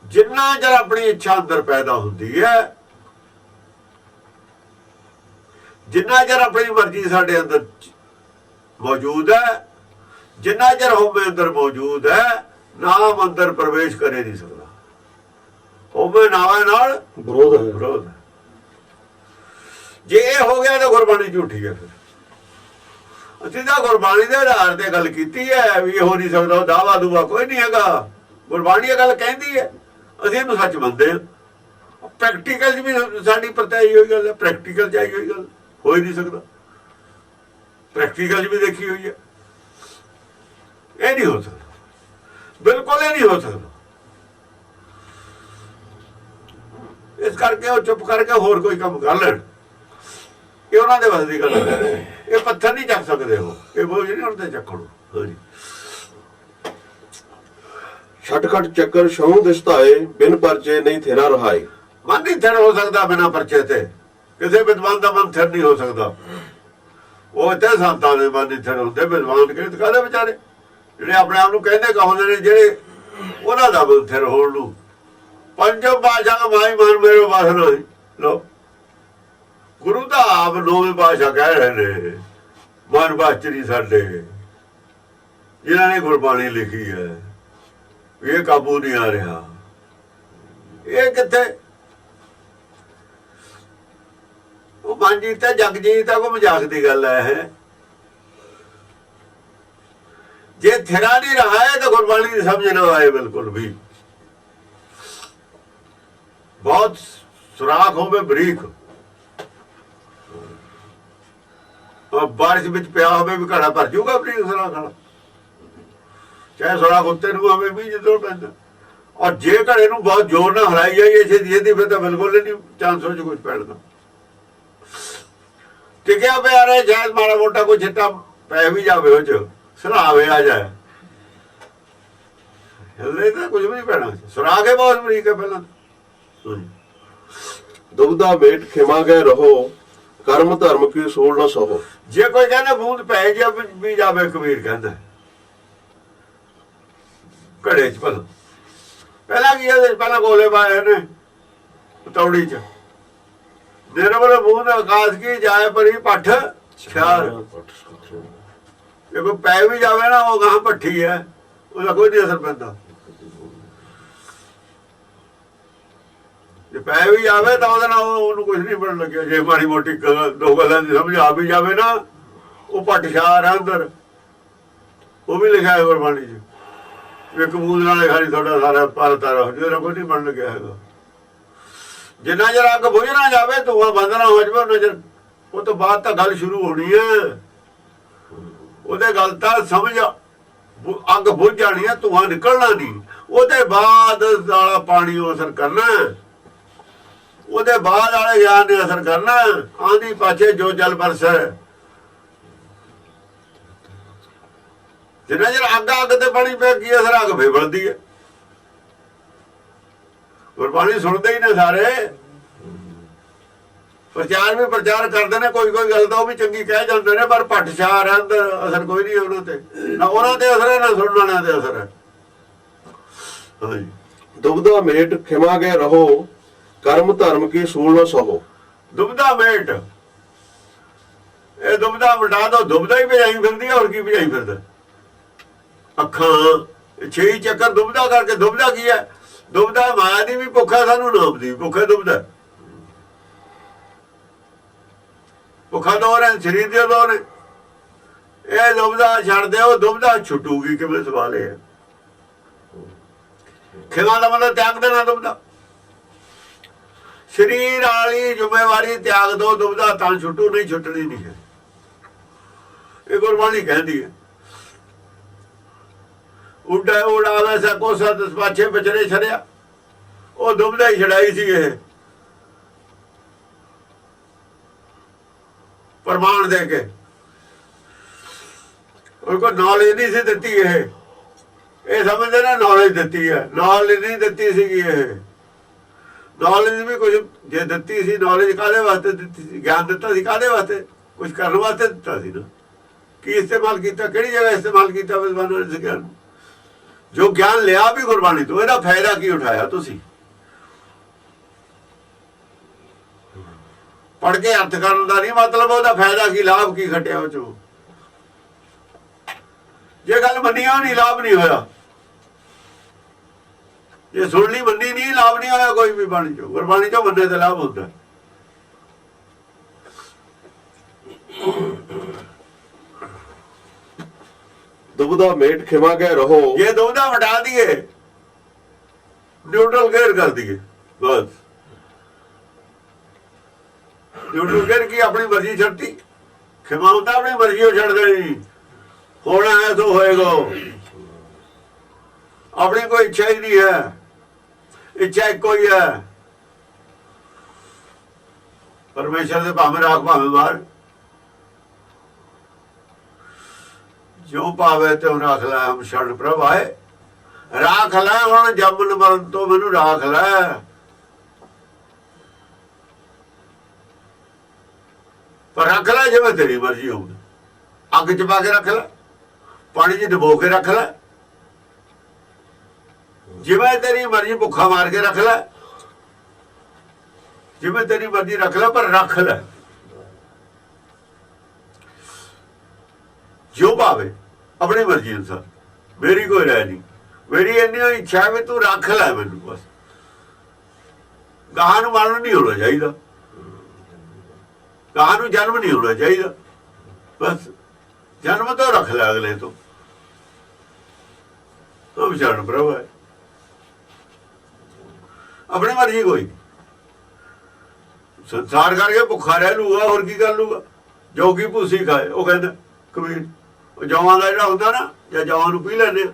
ਜਿੰਨਾ ਚਿਰ ਆਪਣੀ ਇੱਛਾ ਅੰਦਰ ਪੈਦਾ ਹੁੰਦੀ ਹੈ, ਜਿੰਨਾ ਚਿਰ ਆਪਣੀ ਮਰਜ਼ੀ ਸਾਡੇ ਅੰਦਰ ਮੌਜੂਦ ਹੈ, ਜਿੰਨਾ ਚਿਰ ਹੋਵੇ ਅੰਦਰ ਮੌਜੂਦ ਹੈ, ਨਾਮ ਅੰਦਰ ਪ੍ਰਵੇਸ਼ ਕਰੇ ਨਹੀਂ ਸਕਦਾ। ਹੋਵੇ ਨਾਵੇਂ ਨਾਲ ਵਿਰੋਧ ਹੈ। ਜੇ ਇਹ ਹੋ ਗਿਆ ਤਾਂ ਗੁਰਬਾਣੀ ਝੂਠੀ ਹੈ। ਫਿਰ ਅਸੀਂ ਤਾਂ ਗੁਰਬਾਣੀ ਦੇ ਆਧਾਰ ਤੇ ਗੱਲ ਕੀਤੀ ਹੈ ਵੀ ਇਹ ਹੋ ਨਹੀਂ ਸਕਦਾ, ਦਾਵਾ ਦੂਆ ਕੋਈ ਨਹੀਂ ਹੈਗਾ। ਗੁਰਬਾਣੀ ਇਹ ਗੱਲ ਕਹਿੰਦੀ ਹੈ, ਅਸੀਂ ਇਹਨੂੰ ਸੱਚ ਮੰਨਦੇ ਹਾਂ। ਪ੍ਰੈਕਟੀਕਲ 'ਚ ਵੀ ਸਾਡੀ ਪਰਤਾਈ ਹੋਈ ਗੱਲ ਹੈ, ਪ੍ਰੈਕਟੀਕਲ 'ਚ ਆਈ ਹੋਈ ਗੱਲ। ਹੋ ਹੀ ਨਹੀਂ ਸਕਦਾ। ਪ੍ਰੈਕਟੀਕਲ ਵੀ ਦੇਖੀ ਹੋਈ ਹੈ। ਇਹ ਨਹੀਂ ਹੋ ਸਕਦਾ, ਬਿਲਕੁਲ ਇਹ ਨਹੀਂ ਹੋ ਸਕਦਾ। ਇਸ ਕਰਕੇ ਉਹ ਚੁੱਪ ਕਰਕੇ ਹੋਰ ਕੋਈ ਕੰਮ ਕਰ ਲੈਣ, ਇਹ ਉਹਨਾਂ ਦੇ ਵੱਸ ਦੀ ਗੱਲ ਹੈ। ਇਹ ਪੱਥਰ ਨਹੀਂ ਚੱਕ ਸਕਦੇ, ਉਹ ਇਹ ਬੋਝ ਨਹੀਂ ਉੜਦੇ ਚੱਕਣ। ਹਾਂਜੀ, ਛਟਖਟ ਚੱਕਰ ਛਉ ਦਿਸਤਾਏ, ਬਿਨ ਪਰਚੇ ਨਹੀਂ ਥੇਰਾ ਰਹਾਈ। ਮਨ ਨਹੀਂ ਥਿਰ ਹੋ ਸਕਦਾ ਬਿਨਾਂ ਪਰਚੇ ਤੇ, ਕਿਸੇ ਵਿਦਵਾਨ ਦਾ ਮਨ ਥਿਰ ਨਹੀਂ ਹੋ ਸਕਦਾ। ਉਹ ਤੇ ਸੰਤਾਂ ਦੇ ਮਨ ਨਹੀਂ ਥਿਰ ਹੁੰਦੇ, ਵਿਦਵਾਨ ਕਿਹੜੇ ਕਾਹਦੇ ਵਿਚਾਰੇ ਜਿਹੜੇ ਆਪਣੇ ਆਪ ਨੂੰ ਕਹਿੰਦੇ ਕਹਾਉਂਦੇ ਨੇ, ਜਿਹੜੇ ਉਹਨਾਂ ਦਾ ਮਨ ਥਿਰ ਹੋਣ ਨੂੰ। ਪੰਜਮ ਪਾਤਸ਼ਾਹ ਮਾਈ ਮਨ ਮੇਰੇ ਵਸ ਨਹੀਂ। ਲੋ ਗੁਰੂ ਦਾ ਆਪ ਨੌਵੇਂ ਪਾਤਸ਼ਾਹ ਕਹਿ ਰਹੇ ਨੇ, ਮਨ ਵਸ ਨਹੀਂ ਸਾਡੇ, ਜਿਨ੍ਹਾਂ ਨੇ ਗੁਰਬਾਣੀ ਲਿਖੀ ਹੈ। ਇਹ ਕਾਬੂ ਨਹੀਂ ਆ ਰਿਹਾ। ਇਹ ਕਿੱਥੇ ਉਹ ਮਨ ਜੀਤਾ ਜਗ ਜੀਤਾ, ਕੋਈ ਮਜ਼ਾਕ ਦੀ ਗੱਲ ਹੈ। ਜੇ ਥਿਰਾ ਨਹੀਂ ਰਹਾ ਹੈ ਤਾਂ ਗੁਰਬਾਣੀ ਦੀ ਸਮਝ ਨਾ ਆਏ ਬਿਲਕੁਲ ਵੀ। ਬਹੁਤ ਸੁਰਾਖ ਹੋਵੇ ਬਰੀਕ, ਬਾਰਿਸ਼ ਵਿੱਚ ਪਿਆ ਹੋਵੇ ਵੀ ਘੜਾ ਭਰ ਜੂਗਾ ਬਰੀਕ ਸੁਰਾਖ ਨਾਲ, ਚਾਹੇ ਸੁਰਾਖ ਉੱਤੇ ਨੂੰ ਹੋਵੇ ਵੀ ਜਦੋਂ ਪੈਂਦਾ। ਔਰ ਜੇ ਘੜੇ ਨੂੰ ਬਹੁਤ ਜ਼ੋਰ ਨਾਲ ਹਲਾਈ ਜਾਈਏ ਛੇਤੀ ਫਿਰ ਤਾਂ ਬਿਲਕੁਲ ਨਹੀਂ ਚਾਂਸ ਹੋ ਕੁਝ ਪੈਣ ਦਾ। ਟਿਕਿਆ ਪਿਆ ਰਹੇ, ਸ਼ਾਇਦ ਮਾੜਾ ਮੋਟਾ ਕੋਈ ਛਿੱਟਾ ਪੈ ਵੀ ਜਾਵੇ, ਉਹ ਚ ਸਲਾਵੇ ਆ ਜਾਏ, ਹਿੱਲੇ ਤਾਂ ਕੁਝ ਵੀ ਨਹੀਂ ਪੈਣਾ। ਸੁਰਾਖ ਹੈ ਬਹੁਤ ਬਰੀਕ ਹੈ। ਪਹਿਲਾਂ ਦੁਬਦਾ ਵੇਟ ਖਿਮਾ ਗਏ ਰਹੋ, ਕਰਮ ਧਰਮ ਕੀ ਸੋਲ ਨਾ ਸਹੋ। ਜੇ ਕੋਈ ਕਹਿੰਦਾ ਬੂੰਦ ਪੈ ਜਾ ਵੀ ਜਾਵੇ, ਕਬੀਰ ਕਹਿੰਦਾ ਘੜੇ ਚ ਪਹਿਲਾਂ ਕੀ ਹੈ, ਪਹਿਲਾਂ ਗੋਲੇ ਪਾਏ ਨੇ ਤੌੜੀ ਚ, ਨਿਰਮਲ ਬੂੰਦ ਆਕਾਸ਼ ਕੀ ਜਾਏ ਪਰੀ ਪੱਠ ਛਾਰ। ਜੇ ਕੋਈ ਪੈ ਵੀ ਜਾਵੇ ਨਾ, ਉਹ ਗਾਂ ਭੱਠੀ ਹੈ, ਉਹਦਾ ਕੋਈ ਨਹੀਂ ਅਸਰ ਪੈਂਦਾ। ਜੇ ਪੈ ਵੀ ਜਾਵੇ ਤਾਂ ਉਹਦੇ ਨਾਲ ਉਹਨੂੰ ਕੁਝ ਨਹੀਂ ਬਣਨ ਲੱਗਿਆ। ਜੇ ਮਾੜੀ ਮੋਟੀ ਦੋ ਗੱਲਾਂ ਦੀ ਸਮਝ ਆ ਵੀ ਜਾਵੇ ਨਾ, ਉਹ ਭੱਠਸ਼ਾਰ ਹੈ ਅੰਦਰ। ਉਹ ਵੀ ਲਿਖਿਆ ਹੈ ਗੁਰਬਾਣੀ 'ਚ, ਇੱਕ ਬੂੰਦ ਨਾਲ ਖਾਲੀ ਤੁਹਾਡਾ ਸਾਰਾ ਪਰ ਤਾਰਾ ਹੋ ਜਾਵੇ, ਕੁਝ ਨਹੀਂ ਬਣਨ ਲੱਗਿਆ ਹੈਗਾ। ਜਿੰਨਾ ਚਿਰ ਅੱਗ ਬੁਝ ਨਾ ਜਾਵੇ, ਧੂੰਆਂ ਬੰਦ ਨਾ ਹੋ ਜਾਵੇ, ਉਹਨਾਂ ਚਿਰ ਉਹ ਤੋਂ ਬਾਅਦ ਤਾਂ ਗੱਲ ਸ਼ੁਰੂ ਹੋਣੀ ਹੈ। ਉਹਦੇ ਗੱਲ ਤਾਂ ਸਮਝ ਅੱਗ ਬੁਝ ਜਾਣੀ ਹੈ, ਧੂੰਆਂ ਨਿਕਲਣਾ ਨਹੀਂ। ਉਹਦੇ ਬਾਅਦ ਵਾਲਾ ਪਾਣੀ ਅਸਰ ਕਰਨਾ, ਉਹਦੇ ਬਾਅਦ ਵਾਲੇ ਗਿਆਨ ਨੇ ਅਸਰ ਕਰਨਾ। ਆਂਦੀ ਪਾਛੇ ਜੋ ਜਲ ਬਰਸੈ, ਜਿੰਨਾ ਚਿਰ ਅੱਗ ਤੇ ਪਾਣੀ ਪੈ ਕੀ ਅਸਰ, ਅੱਗ ਫੇਰ ਬਲਦੀ ਹੈ। ਗੁਰਬਾਣੀ ਸੁਣਦੇ ਹੀ ਨੇ ਸਾਰੇ, ਪ੍ਰਚਾਰ ਵੀ ਪ੍ਰਚਾਰ ਕਰਦੇ ਨੇ, ਕੋਈ ਕੋਈ ਗੱਲ ਤਾਂ ਉਹ ਵੀ ਚੰਗੀ ਕਹਿ ਜਾਂਦੇ ਨੇ, ਪਰ ਭੱਠਸ਼ਾਰ ਹੈ ਅੰਦਰ, ਅਸਰ ਕੋਈ ਨਹੀਂ ਉਹਨਾਂ ਤੇ। ਨਾ ਉਹਨਾਂ ਤੇ ਅਸਰ ਹੈ, ਨਾ ਸੁਣਨ ਵਾਲਿਆਂ ਤੇ ਅਸਰ ਹੈ। ਹਾਂਜੀ, ਦੁਬਦਾ ਮੇਟ ਖਿਮਾ ਗਏ ਰਹੋ, ਕਰਮ ਧਰਮ ਕੀ ਸੂਲ ਨਾ ਸਹੋ। ਦੁਬਦਾ ਮੇਟ, ਇਹ ਦੁਬਦਾ ਮਿਟਾ ਦੋ, ਦੁਬਦਾ ਹੀ ਭਜਾਈ ਫਿਰਦੀ ਹੈ, ਹੋਰ ਕੀ ਭਜਾਈ ਫਿਰਦਾ। ਅੱਖਾਂ ਛੇ ਚੱਕਰ ਦੁਬਦਾ ਕਰਕੇ, ਦੁਬਦਾ ਕੀ ਹੈ? ਦੁਬਦਾ ਮਾਇਆ ਦੀ ਵੀ ਭੁੱਖ ਹੈ, ਸਾਨੂੰ ਨਾਮ ਦੀ ਭੁੱਖ ਹੈ। ਦੁਬਦਾ ਭੁੱਖਾਂ ਦੋ ਨੇ, ਸਰੀਰ ਦੇ ਦੋ ਨੇ। ਇਹ ਦੁਬਦਾ ਛੱਡ ਦਿਓ, ਦੁਬਦਾ ਛੁੱਟੂਗੀ ਕਿਵੇਂ? ਸਵਾਲ ਇਹ ਹੈ। ਖਿਮਾ ਦਾ ਮਤਲਬ ਤਿਆਗ ਦੇਣਾ। ਦੁਬਦਾ ਸਰੀਰ ਵਾਲੀ ਜ਼ਿੰਮੇਵਾਰੀ ਤਿਆਗ ਦੋ, ਦੁਬਦਾ ਤਾਂ ਛੁੱਟੂ, ਨਹੀਂ ਛੁੱਟਣੀ ਨਹੀਂ ਹੈ। ਇਹ ਗੁਰਬਾਣੀ ਕਹਿੰਦੀ ਹੈ। ਉੱਡਾ ਉਡਾਵੇ ਸਕੋ ਸਤ ਪਾਛੇ ਵਿਚਰੇ ਛੜਿਆ, ਉਹ ਦੁਬਦਾ ਹੀ ਛੜਾਈ ਸੀ। ਇਹ ਪ੍ਰਮਾਣ ਦੇ ਕੇ ਉਹ ਕੋਈ ਨੌਲੇਜ ਨਹੀਂ ਸੀ ਦਿੱਤੀ। ਇਹ ਸਮਝਦੇ ਨੇ ਨੌਲੇਜ ਦਿੱਤੀ ਹੈ, ਨੌਲੇਜ ਨਹੀਂ ਦਿੱਤੀ ਸੀਗੀ। ਇਹ ਨੌਲੇਜ ਵੀ ਕੁਝ ਜੇ ਦਿੱਤੀ ਸੀ, ਨੌਲੇਜ ਕਾਹਦੇ ਵਾਸਤੇ ਦਿੱਤੀ ਸੀ? ਗਿਆਨ ਦਿੱਤਾ ਸੀ ਕਾਹਦੇ ਵਾਸਤੇ? ਕੁਝ ਕਰਨ ਵਾਸਤੇ ਦਿੱਤਾ ਸੀ ਨਾ। ਕੀ ਇਸਤੇਮਾਲ ਕੀਤਾ, ਕਿਹੜੀ ਜਗ੍ਹਾ ਇਸਤੇਮਾਲ ਕੀਤਾ ਵਿਦਵਾਨਾਂ ਨੇ ਗਿਆਨ? ਜੋ ਗਿਆਨ ਲਿਆ ਵੀ ਗੁਰਬਾਣੀ ਤੋਂ, ਇਹਦਾ ਫਾਇਦਾ ਕੀ ਉਠਾਇਆ ਤੁਸੀਂ? ਪੜ੍ਹ ਕੇ ਅਰਥ ਕਰਨ ਦਾ ਨਹੀਂ ਮਤਲਬ, ਉਹਦਾ ਫਾਇਦਾ ਕੀ, ਲਾਭ ਕੀ ਖੱਟਿਆ ਉਹ ਚੋਂ? ਜੇ ਗੱਲ ਮੰਨੀ ਉਹ ਨਹੀਂ, ਲਾਭ ਨਹੀਂ ਹੋਇਆ। ਜੇ ਸੁਣ ਲਈ ਮੰਨੀ ਨਹੀਂ, ਲਾਭ ਨਹੀਂ ਹੋਇਆ ਕੋਈ ਵੀ ਬਾਣੀ ਚੋਂ। ਗੁਰਬਾਣੀ ਚੋਂ ਮੰਨੇ ਤੇ ਲਾਭ ਹੁੰਦਾ। ਦੁਬਦਾ ਮੇਟ ਖਿਮਾ ਗਏ ਰਹੋ, ਜੇ ਦੁਬਦਾ ਵਟਾ ਦੀਏ, ਨਿਊਟਰਲ ਗੇਅਰ ਕਰ ਦੀਏ, ਬਸ। ਨਿਊਟਰਲ ਗੇਅਰ ਕੀ? ਆਪਣੀ ਮਰਜ਼ੀ ਛੱਡਤੀ, ਖਿਮਾ ਹੁੰਦਾ ਆਪਣੀ ਮਰਜ਼ੀ ਉਹ ਛੱਡ ਦੇਣੀ, ਹੋਣਾ ਹੈ ਸੋ ਹੋਏਗਾ। ਆਪਣੀ ਕੋਈ ਇੱਛਾ ਹੀ ਨਹੀਂ ਹੈ, ਇੱਛਾ ਇੱਕੋ ਹੀ ਹੈ, ਪਰਮੇਸ਼ਰ ਦੇ ਭਾਵੇਂ ਰਾਖ ਭਾਵੇਂ ਮਾਰ, ਜੋ ਭਾਵੇ ਤੇ ਰਾਖ ਲੈ। ਹਮ ਸ਼ਰਨ ਪ੍ਰਭ ਆਏ, ਰਾਖ ਲੈ ਹੁਣ ਜੰਮਨ ਮਰਨ ਤੋਂ ਮੈਨੂੰ ਰਾਖ ਲੈ। ਪਰ ਰੱਖ ਲੈ ਜਿਵੇਂ ਤੇਰੀ ਮਰਜ਼ੀ ਹੋਊਗੀ, ਅੱਗ ਚ ਪਾ ਕੇ ਰੱਖ ਲੈ, ਪਾਣੀ ਚ ਡੁਬੋ ਕੇ ਰੱਖ ਲੈ, ਜਿਵੇਂ ਤੇਰੀ ਮਰਜ਼ੀ ਭੁੱਖਾ ਮਾਰ ਕੇ ਰੱਖ ਲੈ, ਜਿਵੇਂ ਤੇਰੀ ਮਰਜ਼ੀ ਰੱਖ ਲੈ, ਪਰ ਰੱਖ ਲੈ ਜੋ ਭਾਵੇ ਆਪਣੀ ਮਰਜ਼ੀ ਅਨੁਸਾਰ। ਮੇਰੀ ਕੋਈ ਰਾਏ ਨਹੀਂ, ਮੇਰੀ ਇੰਨੀ ਇੱਛਾ ਵੀ ਤੂੰ ਰੱਖ ਲੈ ਮੈਨੂੰ, ਬਸ ਗਾਹਾਂ ਨੂੰ ਮਰਨ ਨਹੀਂ ਹੋਣਾ ਚਾਹੀਦਾ, ਗਾਹਾਂ ਨੂੰ ਜਨਮ ਨਹੀਂ ਹੋਣਾ ਚਾਹੀਦਾ, ਬਸ ਜਨਮ ਤੋਂ ਰੱਖ ਲੈ ਅਗਲੇ ਤੋਂ। ਹਮ ਸ਼ਰਨ ਪ੍ਰਭ ਹੈ, ਆਪਣੀ ਮਰਜ਼ੀ ਕੋਈ ਸੰਸਾਰ ਕਰਕੇ ਭੁੱਖਾ ਰਹਿ ਲੂਗਾ, ਹੋਰ ਕੀ ਕਰ ਲੂਗਾ। ਜੋ ਕੀ ਭੂਸੀ ਖਾਏ, ਉਹ ਕਹਿੰਦਾ ਕਬੀਰ, ਉਹ ਜਵਾਂ ਦਾ ਜਿਹੜਾ ਹੁੰਦਾ ਨਾ, ਜਾਂ ਜਵਾਂ ਨੂੰ ਪੀ ਲੈਂਦੇ ਆ,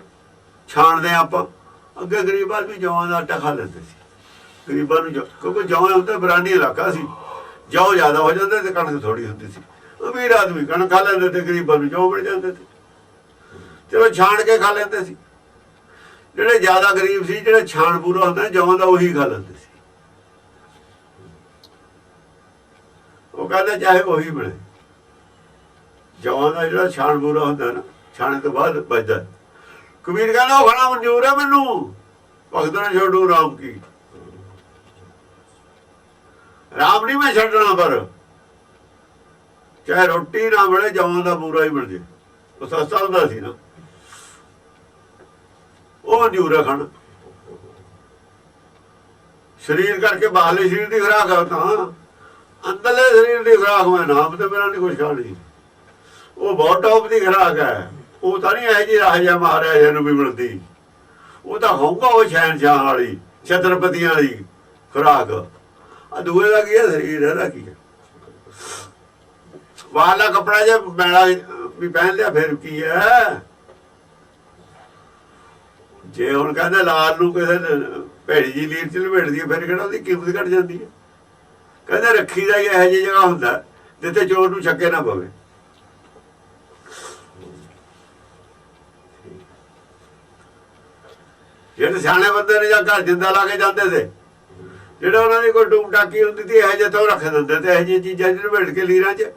ਛਾਣਦੇ ਆਪਾਂ। ਅੱਗੇ ਗਰੀਬ ਆਦਮੀ ਜਵਾਂ ਦਾ ਆਟਾ ਖਾ ਲੈਂਦੇ ਸੀ, ਗਰੀਬਾਂ ਨੂੰ, ਕਿਉਂਕਿ ਜਵਾਂ ਹੁੰਦਾ ਬਰਾਨੀ ਇਲਾਕਾ ਸੀ, ਜੌ ਜ਼ਿਆਦਾ ਹੋ ਜਾਂਦੇ ਤੇ ਕਣਕ ਥੋੜੀ ਹੁੰਦੀ ਸੀ। ਅਮੀਰ ਆਦਮੀ ਕਣਕ ਖਾ ਲੈਂਦੇ ਤੇ ਗਰੀਬਾਂ ਨੂੰ ਜੌ ਮਿਲ ਜਾਂਦੇ ਤੇ ਚਲੋ ਛਾਣ ਕੇ ਖਾ ਲੈਂਦੇ ਸੀ। ਜਿਹੜੇ ਜ਼ਿਆਦਾ ਗਰੀਬ ਸੀ, ਜਿਹੜੇ ਛਾਣ ਪੂਰਾ ਹੁੰਦਾ ਜੌਂ ਦਾ, ਉਹੀ ਖਾ ਲੈਂਦੇ ਸੀ। ਉਹ ਕਹਿੰਦਾ ਚਾਹੇ ਉਹੀ ਮਿਲੇ, ਜੌਂ ਦਾ ਜਿਹੜਾ ਛਾਣ ਪੂਰਾ ਹੁੰਦਾ ਨਾ, ਛਾਣੇ ਤੋਂ ਬਾਅਦ ਬਚਦਾ। ਕਬੀਰ ਕਹਿੰਦਾ ਉਹ ਖਾਣਾ ਮਨਜ਼ੂਰ ਹੈ ਮੈਨੂੰ, ਭਗਤ ਨਾ ਛੱਡੂ ਰਾਮ ਕੀ, ਰਾਮ ਨਹੀਂ ਮੈਂ ਛੱਡਣਾ, ਪਰ ਚਾਹੇ ਰੋਟੀ ਨਾ ਮਿਲੇ ਜਵਾਂ ਦਾ ਬੂਰਾ ਹੀ ਮਿਲ ਜੇ। ਉਹ ਸਸਤਾ ਹੁੰਦਾ ਸੀ ਨਾ, ਉਹ ਮਨਜ਼ੂਰ ਹੈ ਖਾਣਾ। ਸਰੀਰ ਕਰਕੇ ਬਾਹਰਲੇ ਸਰੀਰ ਦੀ ਖੁਰਾਕ ਹੈ, ਤਾਂ ਅੰਦਰਲੇ ਸਰੀਰ ਦੀ ਖੁਰਾਕ ਮੈਂ ਨਾਮ ਤੇ ਮੇਰਾ ਨਹੀਂ ਕੁਛ ਖਾਣੀ, ਉਹ ਬਹੁਤ ਟੌਪ ਦੀ ਖੁਰਾਕ ਹੈ। ਉਹ ਤਾਂ ਨਹੀਂ ਇਹੋ ਜਿਹੀ ਰਾਜਾ ਮਹਾਰਾਜਾ ਨੂੰ ਵੀ ਮਿਲਦੀ, ਉਹ ਤਾਂ ਹੋਊਗਾ ਉਹ ਸ਼ਹਿਨਸ਼ਾਹ ਵਾਲੀ, ਛਤਰਪਤੀਆਂ ਵਾਲੀ ਖੁਰਾਕ। ਆ ਦੂਏ ਦਾ ਕੀ ਹੈ, ਸਰੀਰ ਇਹਦਾ ਕੀ ਹੈ। ਬਾਹਰਲਾ ਕੱਪੜਾ ਜੇ ਮੈਲਾ ਵੀ ਪਹਿਨ ਲਿਆ ਫਿਰ ਕੀ ਹੈ। ਜੇ ਹੁਣ ਕਹਿੰਦੇ ਲਾਲ ਨੂੰ ਕਿਸੇ ਭੈੜੀ ਜੀ ਲੀਰ ਚ ਲਪੇਟਦੀ ਹੈ, ਫਿਰ ਕਿਹੜਾ ਉਹਦੀ ਕੀਮਤ ਘਟ ਜਾਂਦੀ ਹੈ। ਕਹਿੰਦੇ ਰੱਖੀ ਦਾ ਹੀ ਇਹੋ ਜਿਹੀ ਜਗ੍ਹਾ ਹੁੰਦਾ ਜਿੱਥੇ ਚੋਰ ਨੂੰ ਛੱਕੇ ਨਾ ਪਵੇ। ਜਿਹੜੇ ਸਿਆਣੇ ਬੰਦੇ ਨੇ ਜਾਂ ਘਰ ਜਿੰਦਾ ਲਾ ਕੇ ਜਾਂਦੇ ਸੀ, ਜਿਹੜਾ ਉਹਨਾਂ ਦੀ ਕੋਈ ਟੂਮ ਟਾਕੀ ਹੁੰਦੀ ਸੀ, ਇਹੋ ਜਿਹੇ ਤੋਂ ਰੱਖ ਦਿੰਦੇ ਤੇ ਇਹੋ ਜਿਹੀਆਂ ਚੀਜ਼ਾਂ ਚ ਲਪੇਟ ਕੇ ਲੀਰਾਂ ਚ,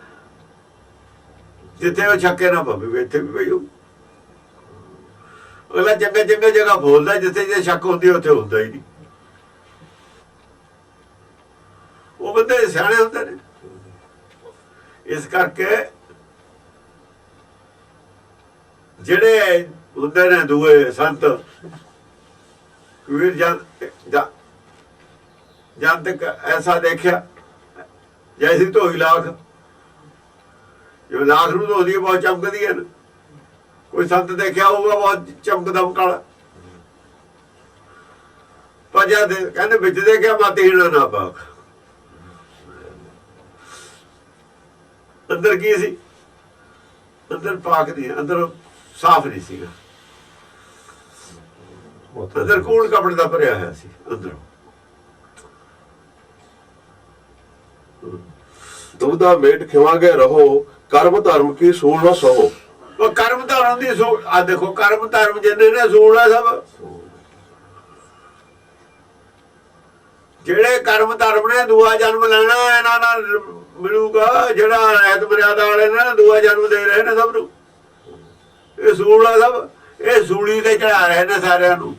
ਜਿੱਥੇ ਉਹ ਛੱਕੇ ਨਾ ਪਵੇ। ਇੱਥੇ ਵੀ ਪਈ ਹੋਊ, ਅਗਲਾ ਚੰਗੇ ਚੰਗੇ ਜਗ੍ਹਾ ਬੋਲਦਾ, ਜਿੱਥੇ ਜੇ ਸ਼ੱਕ ਹੁੰਦੀ ਉੱਥੇ ਹੁੰਦਾ ਹੀ ਨਹੀਂ। ਉਹ ਬੰਦੇ ਸਿਆਣੇ ਹੁੰਦੇ ਨੇ। ਇਸ ਕਰਕੇ ਜਿਹੜੇ ਹੁੰਦੇ ਨੇ ਦੂਏ ਸੰਤ, ਕਬੀਰ ਜਦ ਤੱਕ ਐਸਾ ਦੇਖਿਆ ਜੈਸੀ ਧੋਈ ਲਾਖ, ਜੋ ਲਾਖ ਨੂੰ ਧੋਦੀ ਬਹੁਤ ਚਮਕਦੀ ਹੈ ਨਾ। ਕੋਈ ਸੰਤ ਦੇਖਿਆ ਹੋਊਗਾ ਬਹੁਤ ਚਮਕਦਾ ਕਾਲਾ, ਪਰ ਜਦ ਕਹਿੰਦੇ ਵਿੱਚ ਦੇਖਿਆ ਮਾਤੀ ਹੀਣਾ ਨਾ ਪਾਕ। ਅੰਦਰ ਕੀ ਸੀ? ਅੰਦਰ ਪਾਕ ਨਹੀਂ, ਅੰਦਰ ਸਾਫ਼ ਨਹੀਂ ਸੀਗਾ, ਅੰਦਰ ਕੂੜ ਕਪੜੇ ਦਾ ਭਰਿਆ ਹੋਇਆ ਸੀ ਅੰਦਰੋਂ। ਦੁਬਦਾ ਮੇਟ ਖਿਵਾਗੇ ਰਹੋ, ਕਰਮ ਧਰਮ ਕੀ ਸੂਲ ਨਾ ਸਹੋ। ਉਹ ਕਰਮ ਧਰਮ ਦੀ ਸੂਲ, ਆ ਦੇਖੋ ਕਰਮ ਧਰਮ ਜਿੰਨੇ ਨੇ ਸੂਲ ਆ ਸਭ। ਜਿਹੜੇ ਕਰਮ ਧਰਮ ਨੇ ਦੂਆ ਜਨਮ ਲੈਣਾ, ਇਹਨਾਂ ਨਾਲ ਮਿਲੂਗਾ। ਜਿਹੜਾ ਰਹਿਤ ਮਰਿਆਦਾ ਵਾਲੇ ਨੇ ਦੂਆ ਜਨਮ ਦੇ ਰਹੇ ਨੇ ਸਭ ਨੂੰ, ਇਹ ਸੂਲ ਆ ਸਭ। ਇਹ ਸੂਲੀ ਤੇ ਚੜਾ ਰਹੇ ਨੇ ਸਾਰਿਆਂ ਨੂੰ,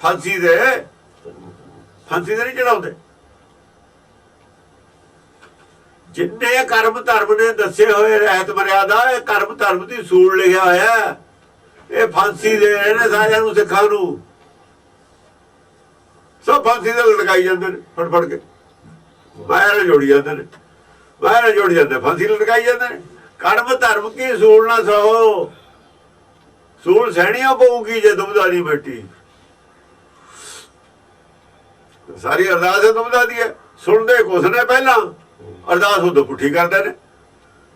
ਫਾਂਸੀ ਦੇ ਨਹੀਂ ਚੜਾਉਂਦੇ। ਜਿੰਨੇ ਕਰਮ ਧਰਮ ਨੇ ਦੱਸੇ ਹੋਏ ਰਹਿਤ ਮਰਿਆਦਾ, ਇਹ ਕਰਮ ਧਰਮ ਦੀ ਸੂਲ ਲਿਖਿਆ ਹੋਇਆ। ਇਹ ਫਾਂਸੀ ਦੇ ਰਹੇ ਨੇ ਸਾਰਿਆਂ ਨੂੰ, ਸਿੱਖਾਂ ਨੂੰ। ਸਭ ਫਾਂਸੀ ਤੇ ਲਟਕਾਈ ਜਾਂਦੇ ਨੇ, ਫੜ ਫੜ ਕੇ ਮਾਇਆ ਨਾਲ ਜੋੜੀ ਜਾਂਦੇ ਨੇ, ਮਾਇਆ ਨਾਲ ਜੋੜੀ ਜਾਂਦੇ, ਫਾਂਸੀ ਲਟਕਾਈ ਜਾਂਦੇ ਨੇ। ਕਰਮ ਧਰਮ ਕੀ ਸੂਲ ਨਾ ਸਹੋ, ਸੂਲ ਸਹਿਣੀਆਂ ਪਊਗੀ ਜੇ ਦੁਬਦਾ ਨਹੀਂ ਬੈਠੀ। ਸਾਰੀ ਅਰਦਾਸ ਦੁਬਦਾ ਦੀ ਹੈ। ਸੁਣਦੇ ਕੁਛ ਨੇ ਪਹਿਲਾਂ, ਅਰਦਾਸ ਉਦੋਂ ਪੁੱਠੀ ਕਰਦੇ ਨੇ।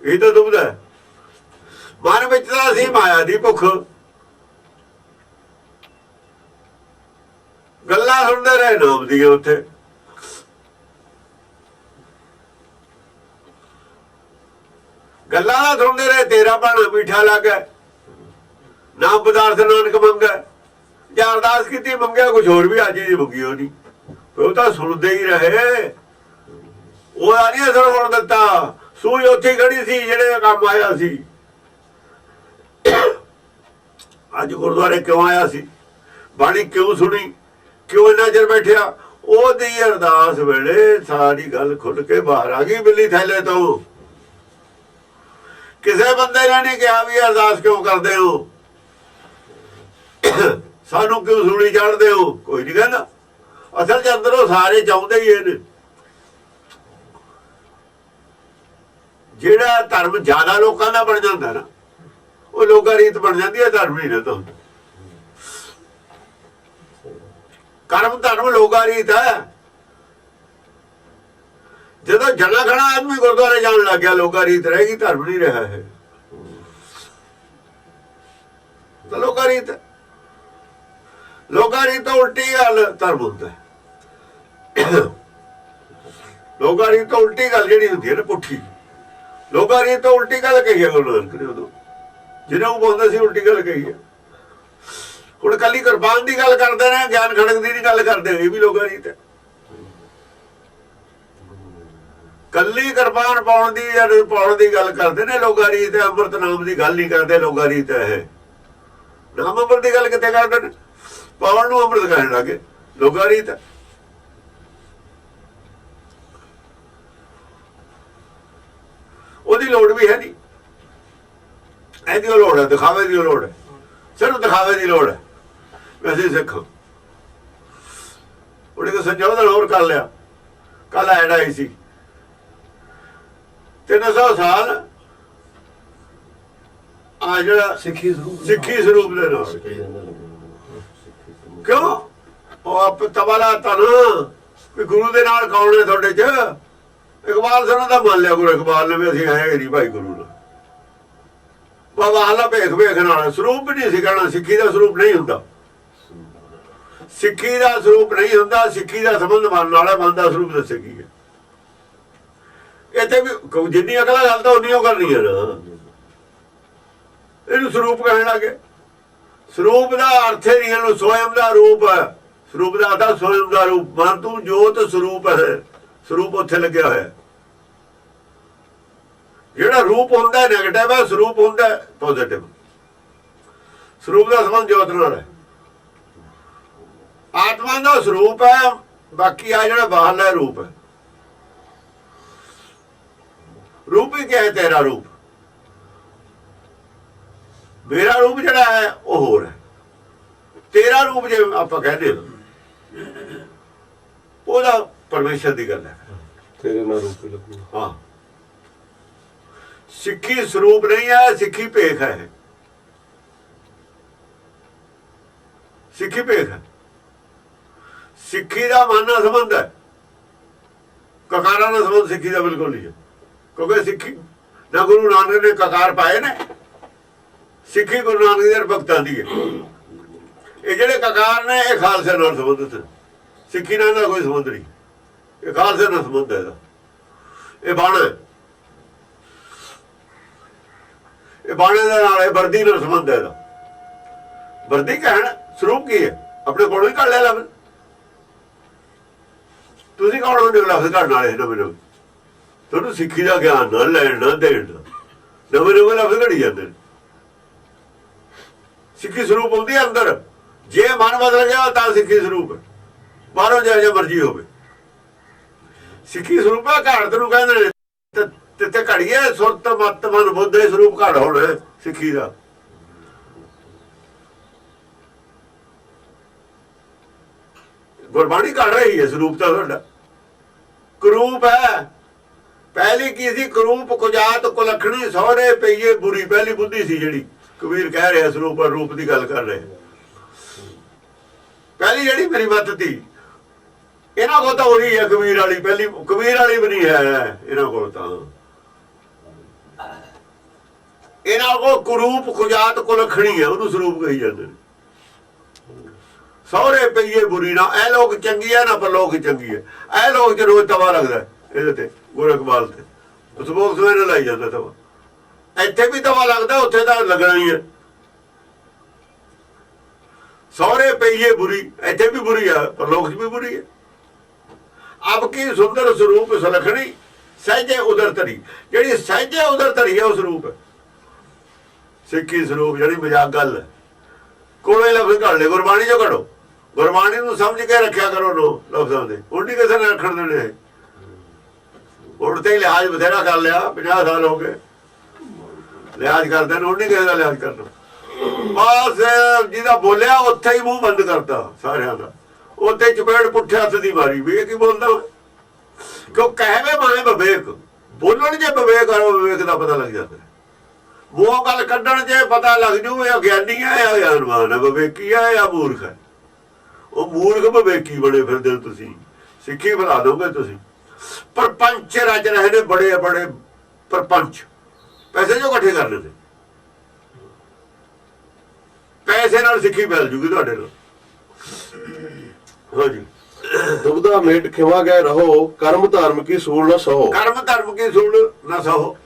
ਇਹ ਤਾਂ ਦੁਬਦਾ ਹੈ। ਮਨ ਵਿੱਚ ਤਾਂ ਅਸੀਂ ਮਾਇਆ ਦੀ ਭੁੱਖ, ਗੱਲਾਂ ਸੁਣਦੇ ਰਹੇ ਨਾਮ ਦੀਆਂ, ਉੱਥੇ ਗੱਲਾਂ ਸੁਣਦੇ ਰਹੇ, ਤੇਰਾ ਭਾਣਾ ਮੀਠਾ ਲੱਗਾ, ਨਾਮ ਪਦਾਰਥ ਨਾਨਕ ਮੰਗਾ, ਜਾਂ ਅਰਦਾਸ ਕੀਤੀ ਮੰਗਿਆ ਕੁਝ ਹੋਰ ਵੀ ਅੱਜ ਹੀ ਮੰਗੀ ਉਹ ਨਹੀਂ, ਉਹ ਤਾਂ ਸੁਣਦੇ ਹੀ ਰਹੇ। ਉਹ ਨਹੀਂ ਅਸਰ ਹੋਣ ਦਿੱਤਾ। ਸੂਈ ਉੱਥੇ ਖੜੀ ਸੀ ਜਿਹੜੇ ਕੰਮ ਆਇਆ ਸੀ। ਅੱਜ ਗੁਰਦੁਆਰੇ ਕਿਉਂ ਆਇਆ ਸੀ, ਬਾਣੀ ਕਿਉਂ ਸੁਣੀ, ਕਿਉਂ ਇੰਨਾ ਚਿਰ ਬੈਠਿਆ? ਉਹਦੀ ਅਰਦਾਸ ਵੇਲੇ ਸਾਰੀ ਗੱਲ ਖੁੱਲ ਕੇ ਬਾਹਰ ਆ ਗਈ ਬਿੱਲੀ ਥੈਲੇ ਤੋਂ। ਕਿਸੇ ਬੰਦੇ ਨੇ ਨਹੀਂ ਕਿਹਾ ਵੀ ਅਰਦਾਸ ਕਿਉਂ ਕਰਦੇ ਹੋ, ਸਾਨੂੰ ਕਿਉਂ ਸੂਲੀ ਚੜ੍ਹਦੇ ਹੋ, ਕੋਈ ਨਹੀਂ ਕਹਿੰਦਾ। ਅਸਲ ਚ ਅੰਦਰੋਂ ਸਾਰੇ ਚਾਹੁੰਦੇ ਹੀ ਇਹਨੇ। ਜਿਹੜਾ ਧਰਮ ਜ਼ਿਆਦਾ ਲੋਕਾਂ ਦਾ ਬਣ ਜਾਂਦਾ ਨਾ, ਉਹ ਲੋਕਾਂ ਰੀਤ ਬਣ ਜਾਂਦੀ ਹੈ, ਧਰਮ ਨਹੀਂ ਰਹਿੰਦਾ ਹੁੰਦਾ। ਕਰਮ ਧਰਮ ਲੋਕਾਂ ਰੀਤ ਹੈ। ਜਦੋਂ ਜਣਾ ਖਣਾ ਆਦਮੀ ਗੁਰਦੁਆਰੇ ਜਾਣ ਲੱਗ ਗਿਆ, ਲੋਕਾਂ ਰੀਤ ਰਹੇਗੀ, ਧਰਮ ਨਹੀਂ ਰਿਹਾ ਹੈ। ਤਾਂ ਲੋਕਾਂ ਰੀਤ, ਲੋਕਾਂ ਰੀਤ ਤੋਂ ਉਲਟੀ ਗੱਲ ਧਰਮ ਹੁੰਦਾ। ਲੋਕਾਂ ਰੀਤ ਤੋਂ ਉਲਟੀ ਗੱਲ ਜਿਹੜੀ ਹੁੰਦੀ ਹੈ ਨਾ, ਪੁੱਠੀ ਲੋਕਾਂ ਰੀਤ ਤੋਂ ਉਲਟੀ ਗੱਲ ਕਹੀ ਹੈ ਗੁਰੂ ਨਾਨਕ ਨੇ ਉਦੋਂ, ਜਿਹਨਾਂ ਨੂੰ ਬੋਲਦਾ ਸੀ ਉਲਟੀ ਗੱਲ ਕਹੀ ਹੈ। ਹੁਣ ਕੱਲੀ ਕਿਰਪਾਨ ਦੀ ਗੱਲ ਕਰਦੇ ਨੇ, ਗਿਆਨ ਖੜਕ ਦੀ ਨਹੀਂ ਗੱਲ ਕਰਦੇ, ਇਹ ਵੀ ਲੋਕਾਂ ਰੀਤ ਹੈ। ਕੱਲੀ ਕਿਰਪਾਨ ਪਾਉਣ ਦੀ ਜਾਂ ਪਾਉਣ ਦੀ ਗੱਲ ਕਰਦੇ ਨੇ, ਲੋਕਾਂ ਰੀਤ ਹੈ। ਅੰਮ੍ਰਿਤ ਨਾਮ ਦੀ ਗੱਲ ਨਹੀਂ ਕਰਦੇ, ਲੋਕਾਂ ਰੀਤ ਹੈ। ਨਾਮ ਅੰਮ੍ਰਿਤ ਦੀ ਗੱਲ ਕਿੱਥੇ ਕਰਦੇ ਨੇ? ਪਾਉਣ ਨੂੰ ਅੰਮ੍ਰਿਤ ਕਹਿਣ ਲੱਗੇ, ਲੋਕਾਂ ਰੀਤ ਹੈ। ਉਹਦੀ ਲੋੜ ਵੀ ਹੈ ਨਹੀਂ, ਇਹਦੀ ਲੋੜ ਹੈ, ਦਿਖਾਵੇ ਦੀ ਲੋੜ ਹੈ, ਸਿਰਫ ਦਿਖਾਵੇ ਦੀ ਲੋੜ ਹੈ। ਵੈਸੇ ਸਿੱਖ ਉਹਨੇ ਤਾਂ ਸੰਜੋਧਨ ਹੋਰ ਕਰ ਲਿਆ। ਕੱਲ ਐਡ ਆਈ ਸੀ 300 ਸਾਲ ਆ ਜਿਹੜਾ ਸਿੱਖੀ ਸਰੂਪ ਦੇ ਨਾਲ। ਕਿਉਂ? ਉਹ ਆਪ ਤਵਾਲਾ ਤਨ ਵੀ ਗੁਰੂ ਦੇ ਨਾਲ ਕੌਣ ਨੇ ਤੁਹਾਡੇ ਚ? ਇਕਬਾਲ ਸਿੰਘ ਦਾ ਮੰਨ ਲਿਆ ਗੁਰੂ ਇਕਬਾਲ ਨੇ ਵੀ ਅਸੀਂ ਹੈ ਨਹੀਂ ਭਾਈ ਗੁਰੂ ਨਾਲ। ਬਾਬਾ ਹਾਲਾ ਭੇਖ ਵੇਖਣ ਵਾਲਾ ਸਰੂਪ ਵੀ ਨਹੀਂ ਸੀ ਕਹਿਣਾ। ਸਿੱਖੀ ਦਾ ਸਰੂਪ ਨਹੀਂ ਹੁੰਦਾ, ਸਿੱਖੀ ਦਾ ਸਰੂਪ ਨਹੀਂ ਹੁੰਦਾ। ਸਿੱਖੀ ਦਾ ਸੰਬੰਧ ਮੰਨਣ ਵਾਲਾ ਬੰਦਾ ਸਰੂਪ ਦੱਸੇ ਕੀ ਹੈ। ਇੱਥੇ ਵੀ ਜਿੰਨੀ ਅਗਲਾ ਗੱਲ ਤਾਂ ਉਨੀ ਉਹ ਕਰਨੀ ਹੈ ਨਾ। ਇਹਨੂੰ ਸਰੂਪ ਕਹਿਣ ਲੱਗੇ। ਸਰੂਪ ਦਾ ਅਰਥ ਹੀ ਨਹੀਂ, ਇਹਨੂੰ ਸਵਯੰ ਦਾ ਰੂਪ ਹੈ। ਸਰੂਪ ਦਾ ਅਰਥ ਸਵਯੰ ਦਾ ਰੂਪ। ਮਨ ਤੂੰ ਜੋਤ ਸਰੂਪ ਹੈ, ਸਰੂਪ ਉੱਥੇ ਲੱਗਿਆ ਹੋਇਆ। ਜਿਹੜਾ ਰੂਪ ਹੁੰਦਾ ਨੈਗੇਟਿਵ ਹੈ, ਸਰੂਪ ਹੁੰਦਾ ਪੋਜ਼ਿਟਿਵ। ਸਰੂਪ ਦਾ ਸੰਬੰਧ ਜੋਤ ਨਾਲ ਹੈ। ਆਤਮਾ ਦਾ ਸਰੂਪ ਹੈ, ਬਾਕੀ ਆ ਜਿਹੜਾ ਬਾਹਰਲਾ ਰੂਪ ਹੈ। ਰੂਪ ਹੀ ਕਿਹਾ ਤੇਰਾ ਰੂਪ, ਮੇਰਾ ਰੂਪ ਜਿਹੜਾ ਹੈ ਉਹ ਹੋਰ ਹੈ। ਤੇਰਾ ਰੂਪ ਜੇ ਆਪਾਂ ਕਹਿੰਦੇ ਉਹਦਾ ਪਰਮੇਸ਼ਰ ਦੀ ਗੱਲ ਹੈ, ਤੇਰੇ ਨਾਲ ਰੂਪ ਲੱਗੂ। ਹਾਂ, ਸਿੱਖੀ ਸਰੂਪ ਨਹੀਂ ਹੈ, ਸਿੱਖੀ ਭੇਖ ਹੈ। ਸਿੱਖੀ ਭੇਖ ਹੈ। ਸਿੱਖੀ ਦਾ ਮਨ ਨਾਲ ਸੰਬੰਧ ਹੈ, ਕਕਾਰਾਂ ਨਾਲ ਸੰਬੰਧ ਸਿੱਖੀ ਦਾ ਬਿਲਕੁਲ ਨਹੀਂ ਹੈ। ਕਿਉਂਕਿ ਸਿੱਖੀ ਨਾ ਗੁਰੂ ਨਾਨਕ ਨੇ ਕਕਾਰ ਪਾਏ ਨੇ। ਸਿੱਖੀ ਗੁਰੂ ਨਾਨਕ ਦੇ ਭਗਤਾਂ ਦੀ ਹੈ। ਇਹ ਜਿਹੜੇ ਕਕਾਰ ਨੇ ਇਹ ਖਾਲਸੇ ਨਾਲ ਸੰਬੰਧਿਤ। ਸਿੱਖੀ ਨਾਲ ਦਾ ਕੋਈ ਸੰਬੰਧ ਨਹੀਂ, ਇਹ ਖਾਲਸੇ ਨਾਲ ਸੰਬੰਧ ਹੈ ਇਹਦਾ। ਇਹ ਬਾਣਾ, ਇਹ ਬਾਣੇ ਦੇ ਨਾਲ, ਇਹ ਵਰਦੀ ਨਾਲ ਸੰਬੰਧ ਹੈ ਇਹਦਾ। ਵਰਦੀ ਕਹਿਣ ਸਰੂਪ ਕੀ ਹੈ? ਆਪਣੇ ਕੋਲੋਂ ਹੀ ਕੱਢ ਲਿਆ ਲਫ਼ਜ਼। ਤੁਸੀਂ ਕੌਣ ਹੋ ਲਫ਼ਜ਼ ਕੱਢਣ ਵਾਲੇ? ਨਵੇਂ ਨਵੇਂ ਤੁਹਾਨੂੰ ਸਿੱਖੀ ਦਾ ਗਿਆਨ ਨਾ ਲੈਣ ਨਾ ਦੇਣ ਦਾ ਨਵੇਂ ਨਵੇਂ ਲਫ਼ਜ਼ ਘੜੀ ਜਾਂਦੇ ਨੇ। ਸਿੱਖੀ ਸਰੂਪ ਹੁੰਦੀ ਹੈ ਅੰਦਰ। ਜੇ ਮਨ ਬਦਲ ਗਿਆ ਤਾਂ ਸਿੱਖੀ ਸਰੂਪ ਹੈ, ਬਾਹਰੋਂ ਜਿਹੋ ਮਰਜ਼ੀ ਹੋਵੇ। ਸਿੱਖੀ ਸਰੂਪ ਹੈ, ਘਾੜ ਤੈਨੂੰ ਕਹਿੰਦੇ ਨੇ ਤੇ ਘੜੀਏ ਸੁਰਤ ਮਤ ਮਨ ਬੁੱਧ ਦੇ ਸਰੂਪ ਘੜ ਹੋਣਾ ਸਿੱਖੀ ਦਾ। ਗੁਰਬਾਣੀ ਘੜ ਰਹੀ ਹੈ ਸਰੂਪ ਤਾਂ ਤੁਹਾਡਾ। ਕਰੂਪ ਹੈ। ਪਹਿਲੀ ਕੀ ਸੀ? ਕਰੂਪ ਕੁਜਾਤ ਕੁਲਖਣੀ ਸਹੁਰੇ ਪਈਏ ਬੁਰੀ। ਪਹਿਲੀ ਬੁੱਧੀ ਸੀ ਜਿਹੜੀ ਕਬੀਰ ਕਹਿ ਰਿਹਾ ਸਰੂਪ ਔਰ ਰੂਪ ਦੀ ਗੱਲ ਕਰ ਰਹੇ। ਪਹਿਲੀ ਜਿਹੜੀ ਮੇਰੀ ਮੱਤ ਤੀ, ਇਹਨਾਂ ਕੋਲ ਤਾਂ ਉਹੀ ਹੈ ਕਬੀਰ ਵਾਲੀ। ਪਹਿਲੀ ਕਬੀਰ ਵਾਲੀ ਵੀ ਨਹੀਂ ਹੈ ਇਹਨਾਂ ਕੋਲ ਤਾਂ। ਇਹਨਾਂ ਕੋਲ ਕੁਰੂਪ ਕੁਜਾਤ ਕੁਲਖਣੀ ਹੈ, ਉਹਨੂੰ ਸਰੂਪ ਕਹੀ ਜਾਂਦੇ ਨੇ। ਸਹੁਰੇ ਪਈਏ ਬੁਰੀ ਨਾ, ਇਹ ਲੋਕ ਚੰਗੀ ਹੈ ਨਾ ਪਰਲੋਕ ਚੰਗੀ ਹੈ। ਇਹ ਲੋਕ ਚ ਰੋਜ਼ ਤਵਾ ਲੱਗਦਾ ਇਹਦੇ ਤੇ, ਗੋਰਖਵਾਲ ਤੇ ਉਸਬੋਕ ਸਵੇਰੇ ਲਾਈ ਜਾਂਦਾ ਤਵਾ। ਇੱਥੇ ਵੀ ਤਵਾ ਲੱਗਦਾ, ਉੱਥੇ ਤਾਂ ਲੱਗਣਾ ਹੀ ਹੈ। ਸਹੁਰੇ ਪਈਏ ਬੁਰੀ, ਇੱਥੇ ਵੀ ਬੁਰੀ ਹੈ, ਪਰਲੋਕ ਚ ਵੀ ਬੁਰੀ ਹੈ। ਅਬ ਕੀ ਸੁੰਦਰ ਸਰੂਪ ਸੁਲਖਣੀ ਸਹਿਜੇ ਉਦਰ ਧਰੀ। ਜਿਹੜੀ ਸਹਿਜੇ ਉਦਰ ਧਰੀ ਹੈ ਉਹ ਸਰੂਪ ਹੈ ਸਿੱਖੀ ਸਰੂਪ, ਜਿਹੜੀ ਮਜ਼ਾਕ ਗੱਲ ਹੈ। ਕੋਲੇ ਲਫ਼ਜ਼ ਘੜ ਲੈ, ਗੁਰਬਾਣੀ ਚੋਂ ਘੜੋ। ਗੁਰਬਾਣੀ ਨੂੰ ਸਮਝ ਕੇ ਰੱਖਿਆ ਕਰੋ ਲਫ਼ਜ਼ਾਂ ਦੇ, ਹੁਣ ਨਹੀਂ ਕਿਸੇ ਨੇ ਰੱਖਣ ਦੇਣੇ। ਹੁਣ ਤੇ ਲਿਹਾਜ਼ ਬਥੇਰਾ ਕਰ ਲਿਆ, 50 ਸਾਲ ਹੋ ਗਏ ਲਿਹਾਜ਼ ਕਰਦੇ ਨੇ, ਹੁਣ ਨਹੀਂ ਕਿਸੇ ਦਾ ਲਿਹਾਜ਼ ਕਰਨਾ। ਬਸ ਜਿਹਦਾ ਬੋਲਿਆ ਉੱਥੇ ਹੀ ਮੂੰਹ ਬੰਦ ਕਰਤਾ ਸਾਰਿਆਂ ਦਾ, ਉੱਥੇ ਚਪੇੜ ਪੁੱਠੇ ਹੱਥ ਦੀ ਮਾਰੀ ਵੀ ਇਹ ਕੀ ਬੋਲਦਾ। ਕਿਉਂ ਕਹਿਵੇ ਮਾਏ ਵਿਵੇਕ, ਬੋਲਣ ਜੇ ਵਿਵੇਕ ਆ, ਵਿਵੇਕ ਦਾ ਪਤਾ ਲੱਗ ਜਾਂਦਾ। ਮੂੰਹੋਂ ਗੱਲ ਕੱਢਣ ਜੇ ਪਤਾ ਲੱਗ ਜੂ ਇਹ ਅਗਿਆਨੀ ਹੈ ਜਾਂ ਗਿਆਨਵਾਨ ਹੈ, ਵਿਵੇਕੀ ਹੈ ਜਾਂ ਮੂਰਖ ਹੈ। ਉਹ ਮੂਰਖ ਵਿਵੇਕੀ ਬਣੇ ਫਿਰਦੇ ਤੁਸੀਂ, ਸਿੱਖੀ ਬਣਾ ਦੋਗੇ ਤੁਸੀਂ। ਪਰਪੰਚ ਰਚ ਰਹੇ ਨੇ ਬੜੇ ਬੜੇ ਪਰਪੰਚ, ਪੈਸੇ ਜੋ ਇਕੱਠੇ ਕਰਨੇ ਤੇ ਪੈਸੇ ਨਾਲ ਸਿੱਖੀ ਫੈਲ ਜੂਗੀ ਤੁਹਾਡੇ ਨਾਲ। ਹਾਂਜੀ, ਦੁਬਦਾ ਮੇਟ ਖਿਵਾ ਗਏ ਰਹੋ, ਕਰਮ ਧਰਮ ਕੀ ਸੂਲ ਨਾ ਸਹੋ। ਕਰਮ ਧਰਮ ਕੀ ਸੂਲ ਨਾ ਸਹੋ।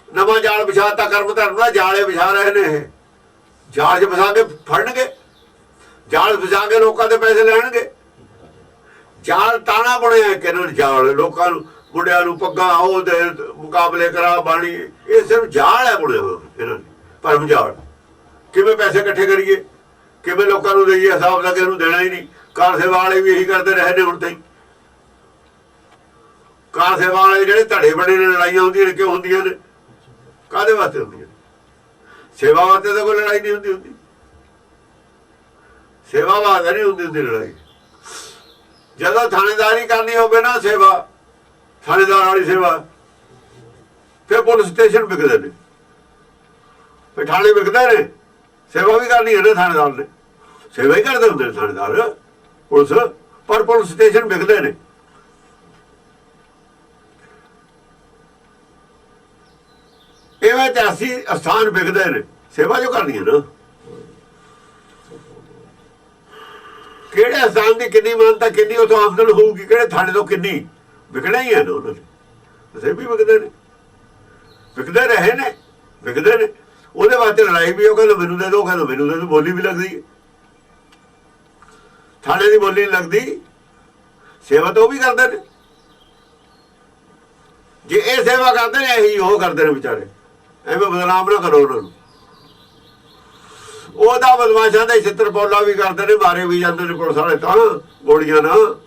ਨਵਾਂ ਜਾਲ ਵਿਛਾਤਾ ਕਰਮ ਧਰਮ ਦਾ, ਜਾਲੇ ਵਿਛਾ ਰਹੇ ਨੇ ਇਹ। ਜਾਲ 'ਚ ਫਸਾ ਕੇ ਫੜਨਗੇ, ਜਾਲ ਫਸਾ ਕੇ ਲੋਕਾਂ ਦੇ ਪੈਸੇ ਲੈਣਗੇ। ਜਾਲ ਤਾਣਾ ਬਣਿਆ ਕਿਹਨਾਂ ਜਾਲ, ਲੋਕਾਂ ਨੂੰ ਮੁੰਡਿਆਂ ਨੂੰ ਪੱਗਾਂ ਉਹ ਦੇ ਮੁਕਾਬਲੇ ਕਰਾ ਬਾਣੀ, ਇਹ ਸਿਰਫ ਜਾਲ ਹੈ ਬਣਿਆ ਹੋਇਆ ਇਹਨਾਂ ਨੇ, ਭਰਮ ਜਾਲ। ਕਿਵੇਂ ਪੈਸੇ ਇਕੱਠੇ ਕਰੀਏ, ਕਿਵੇਂ ਲੋਕਾਂ ਨੂੰ ਦੇਈਏ, ਹਿਸਾਬ ਦਾ ਕਿਸੇ ਨੂੰ ਦੇਣਾ ਹੀ ਨਹੀਂ। ਕਾਰ ਸੇਵਾ ਵਾਲੇ ਵੀ ਇਹੀ ਕਰਦੇ ਰਹੇ ਨੇ ਹੁਣ ਤਾਈਂ। ਕਾਰ ਸੇਵਾ ਵਾਲੇ ਜਿਹੜੇ ਧੜੇ ਬਣੇ ਨੇ, ਲੜਾਈਆਂ ਹੁੰਦੀਆਂ ਨੇ, ਕਿਉਂ ਹੁੰਦੀਆਂ ਨੇ? ਕਾਹਦੇ ਵਾਸਤੇ ਹੁੰਦੀਆਂ? ਸੇਵਾ ਵਾਸਤੇ ਤਾਂ ਕੋਈ ਲੜਾਈ ਨਹੀਂ ਹੁੰਦੀ। ਸੇਵਾ ਵਾਸਤੇ ਨਹੀਂ ਹੁੰਦੀ ਲੜਾਈ। ਜਦੋਂ ਥਾਣੇਦਾਰੀ ਕਰਨੀ ਹੋਵੇ ਨਾ ਸੇਵਾ, ਥਾਣੇਦਾਰ ਵਾਲੀ ਸੇਵਾ, ਫਿਰ ਪੁਲਿਸ ਸਟੇਸ਼ਨ ਵਿਕਦੇ ਨੇ, ਫਿਰ ਥਾਣੇ ਵਿਕਦੇ ਨੇ। ਸੇਵਾ ਵੀ ਕਰਨੀ ਹੈ ਨਾ ਥਾਣੇਦਾਰ ਨੇ, ਸੇਵਾ ਹੀ ਕਰਦੇ ਹੁੰਦੇ ਨੇ ਥਾਣੇਦਾਰ ਪੁਲਿਸ, ਪਰ ਪੁਲਿਸ ਸਟੇਸ਼ਨ ਵਿਕਦੇ ਨੇ। ਇਵੇਂ 83 ਅਸਥਾਨ ਵਿਕਦੇ ਨੇ, ਸੇਵਾ ਜੋ ਕਰਨੀ ਹੈ ਨਾ। ਕਿਹੜੇ ਅਸਥਾਨ ਦੀ ਕਿੰਨੀ ਮਾਨਤਾ, ਕਿੰਨੀ ਉਥੋਂ ਆਮਦਨ ਹੋਊਗੀ, ਕਿਹੜੇ ਥਾਣੇ ਤੋਂ ਕਿੰਨੀ, ਵਿਕਣਾ ਹੀ ਹੈ ਨਾ ਉਹਨਾਂ ਨੇ। ਅਸੀਂ ਵੀ ਵਿਕਦੇ ਨੇ, ਵਿਕਦੇ ਰਹੇ ਨੇ, ਵਿਕਦੇ ਨੇ। ਉਹਦੇ ਵਾਸਤੇ ਲੜਾਈ ਵੀ, ਉਹ ਕਹਿੰਦਾ ਮੈਨੂੰ ਦੇ ਦਿਓ, ਕਹਿੰਦਾ ਮੈਨੂੰ ਦੇ ਦਿਓ। ਬੋਲੀ ਵੀ ਲੱਗਦੀ ਹੈ, ਥਾਣੇ ਦੀ ਬੋਲੀ ਨਹੀਂ ਲੱਗਦੀ। ਸੇਵਾ ਤਾਂ ਉਹ ਵੀ ਕਰਦੇ ਨੇ। ਜੇ ਇਹ ਸੇਵਾ ਕਰਦੇ ਨੇ, ਇਹੀ ਉਹ ਕਰਦੇ ਨੇ ਵਿਚਾਰੇ। ਐਵੇਂ ਬਦਨਾਮ ਨਾ ਕਰੋ ਉਹਨਾਂ ਨੂੰ। ਉਹਦਾ ਬਦਮਾਸ਼ਾਂ ਦੇ ਛਿੱਤਰ ਪੌਲਾ ਵੀ ਕਰਦੇ ਨੇ, ਮਾਰੇ ਵੀ ਜਾਂਦੇ ਨੇ ਪੁਲਿਸ ਵਾਲੇ ਤਾਂ ਗੋਲੀਆਂ ਨਾਲ।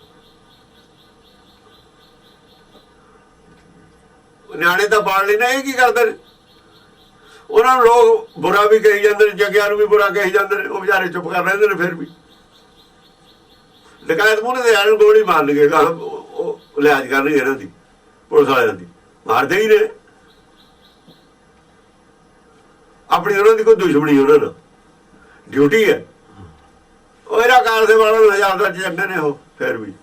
ਨਿਆਣੇ ਤਾਂ ਬਾੜ ਲਈ ਨਾ, ਇਹ ਕੀ ਕਰਦੇ ਨੇ? ਉਹਨਾਂ ਨੂੰ ਲੋਕ ਬੁਰਾ ਵੀ ਕਹੀ ਜਾਂਦੇ ਨੇ, ਜੱਗਿਆਂ ਨੂੰ ਵੀ ਬੁਰਾ ਕਹੀ ਜਾਂਦੇ ਨੇ, ਉਹ ਵਿਚਾਰੇ ਚੁੱਪ ਕਰ ਰਹਿੰਦੇ ਨੇ। ਫਿਰ ਵੀ ਡਕਾਇਤ ਮੂਹਰੇ ਦੇ ਆਣ ਗੋਲੀ ਮਾਰ ਲਗੇ, ਉਹ ਲਿਹਾਜ਼ ਕਰਨਗੇ ਇਹਨਾਂ ਦੀ, ਪੁਲਿਸ ਵਾਲਿਆਂ ਦੀ। ਮਾਰਦੇ ਹੀ ਨੇ, ਆਪਣੀ ਉਹਨਾਂ ਦੀ ਕੋਈ ਦੁਸ਼ਮਣੀ ਉਹਨਾਂ ਨਾਲ, ਡਿਊਟੀ ਹੈ। ਉਹ ਇਹਦਾ ਕਾਰ ਦੇ ਵਾਲਾ 1000 ਦਾ ਚੰਗੇ ਨੇ ਉਹ। ਫਿਰ ਵੀ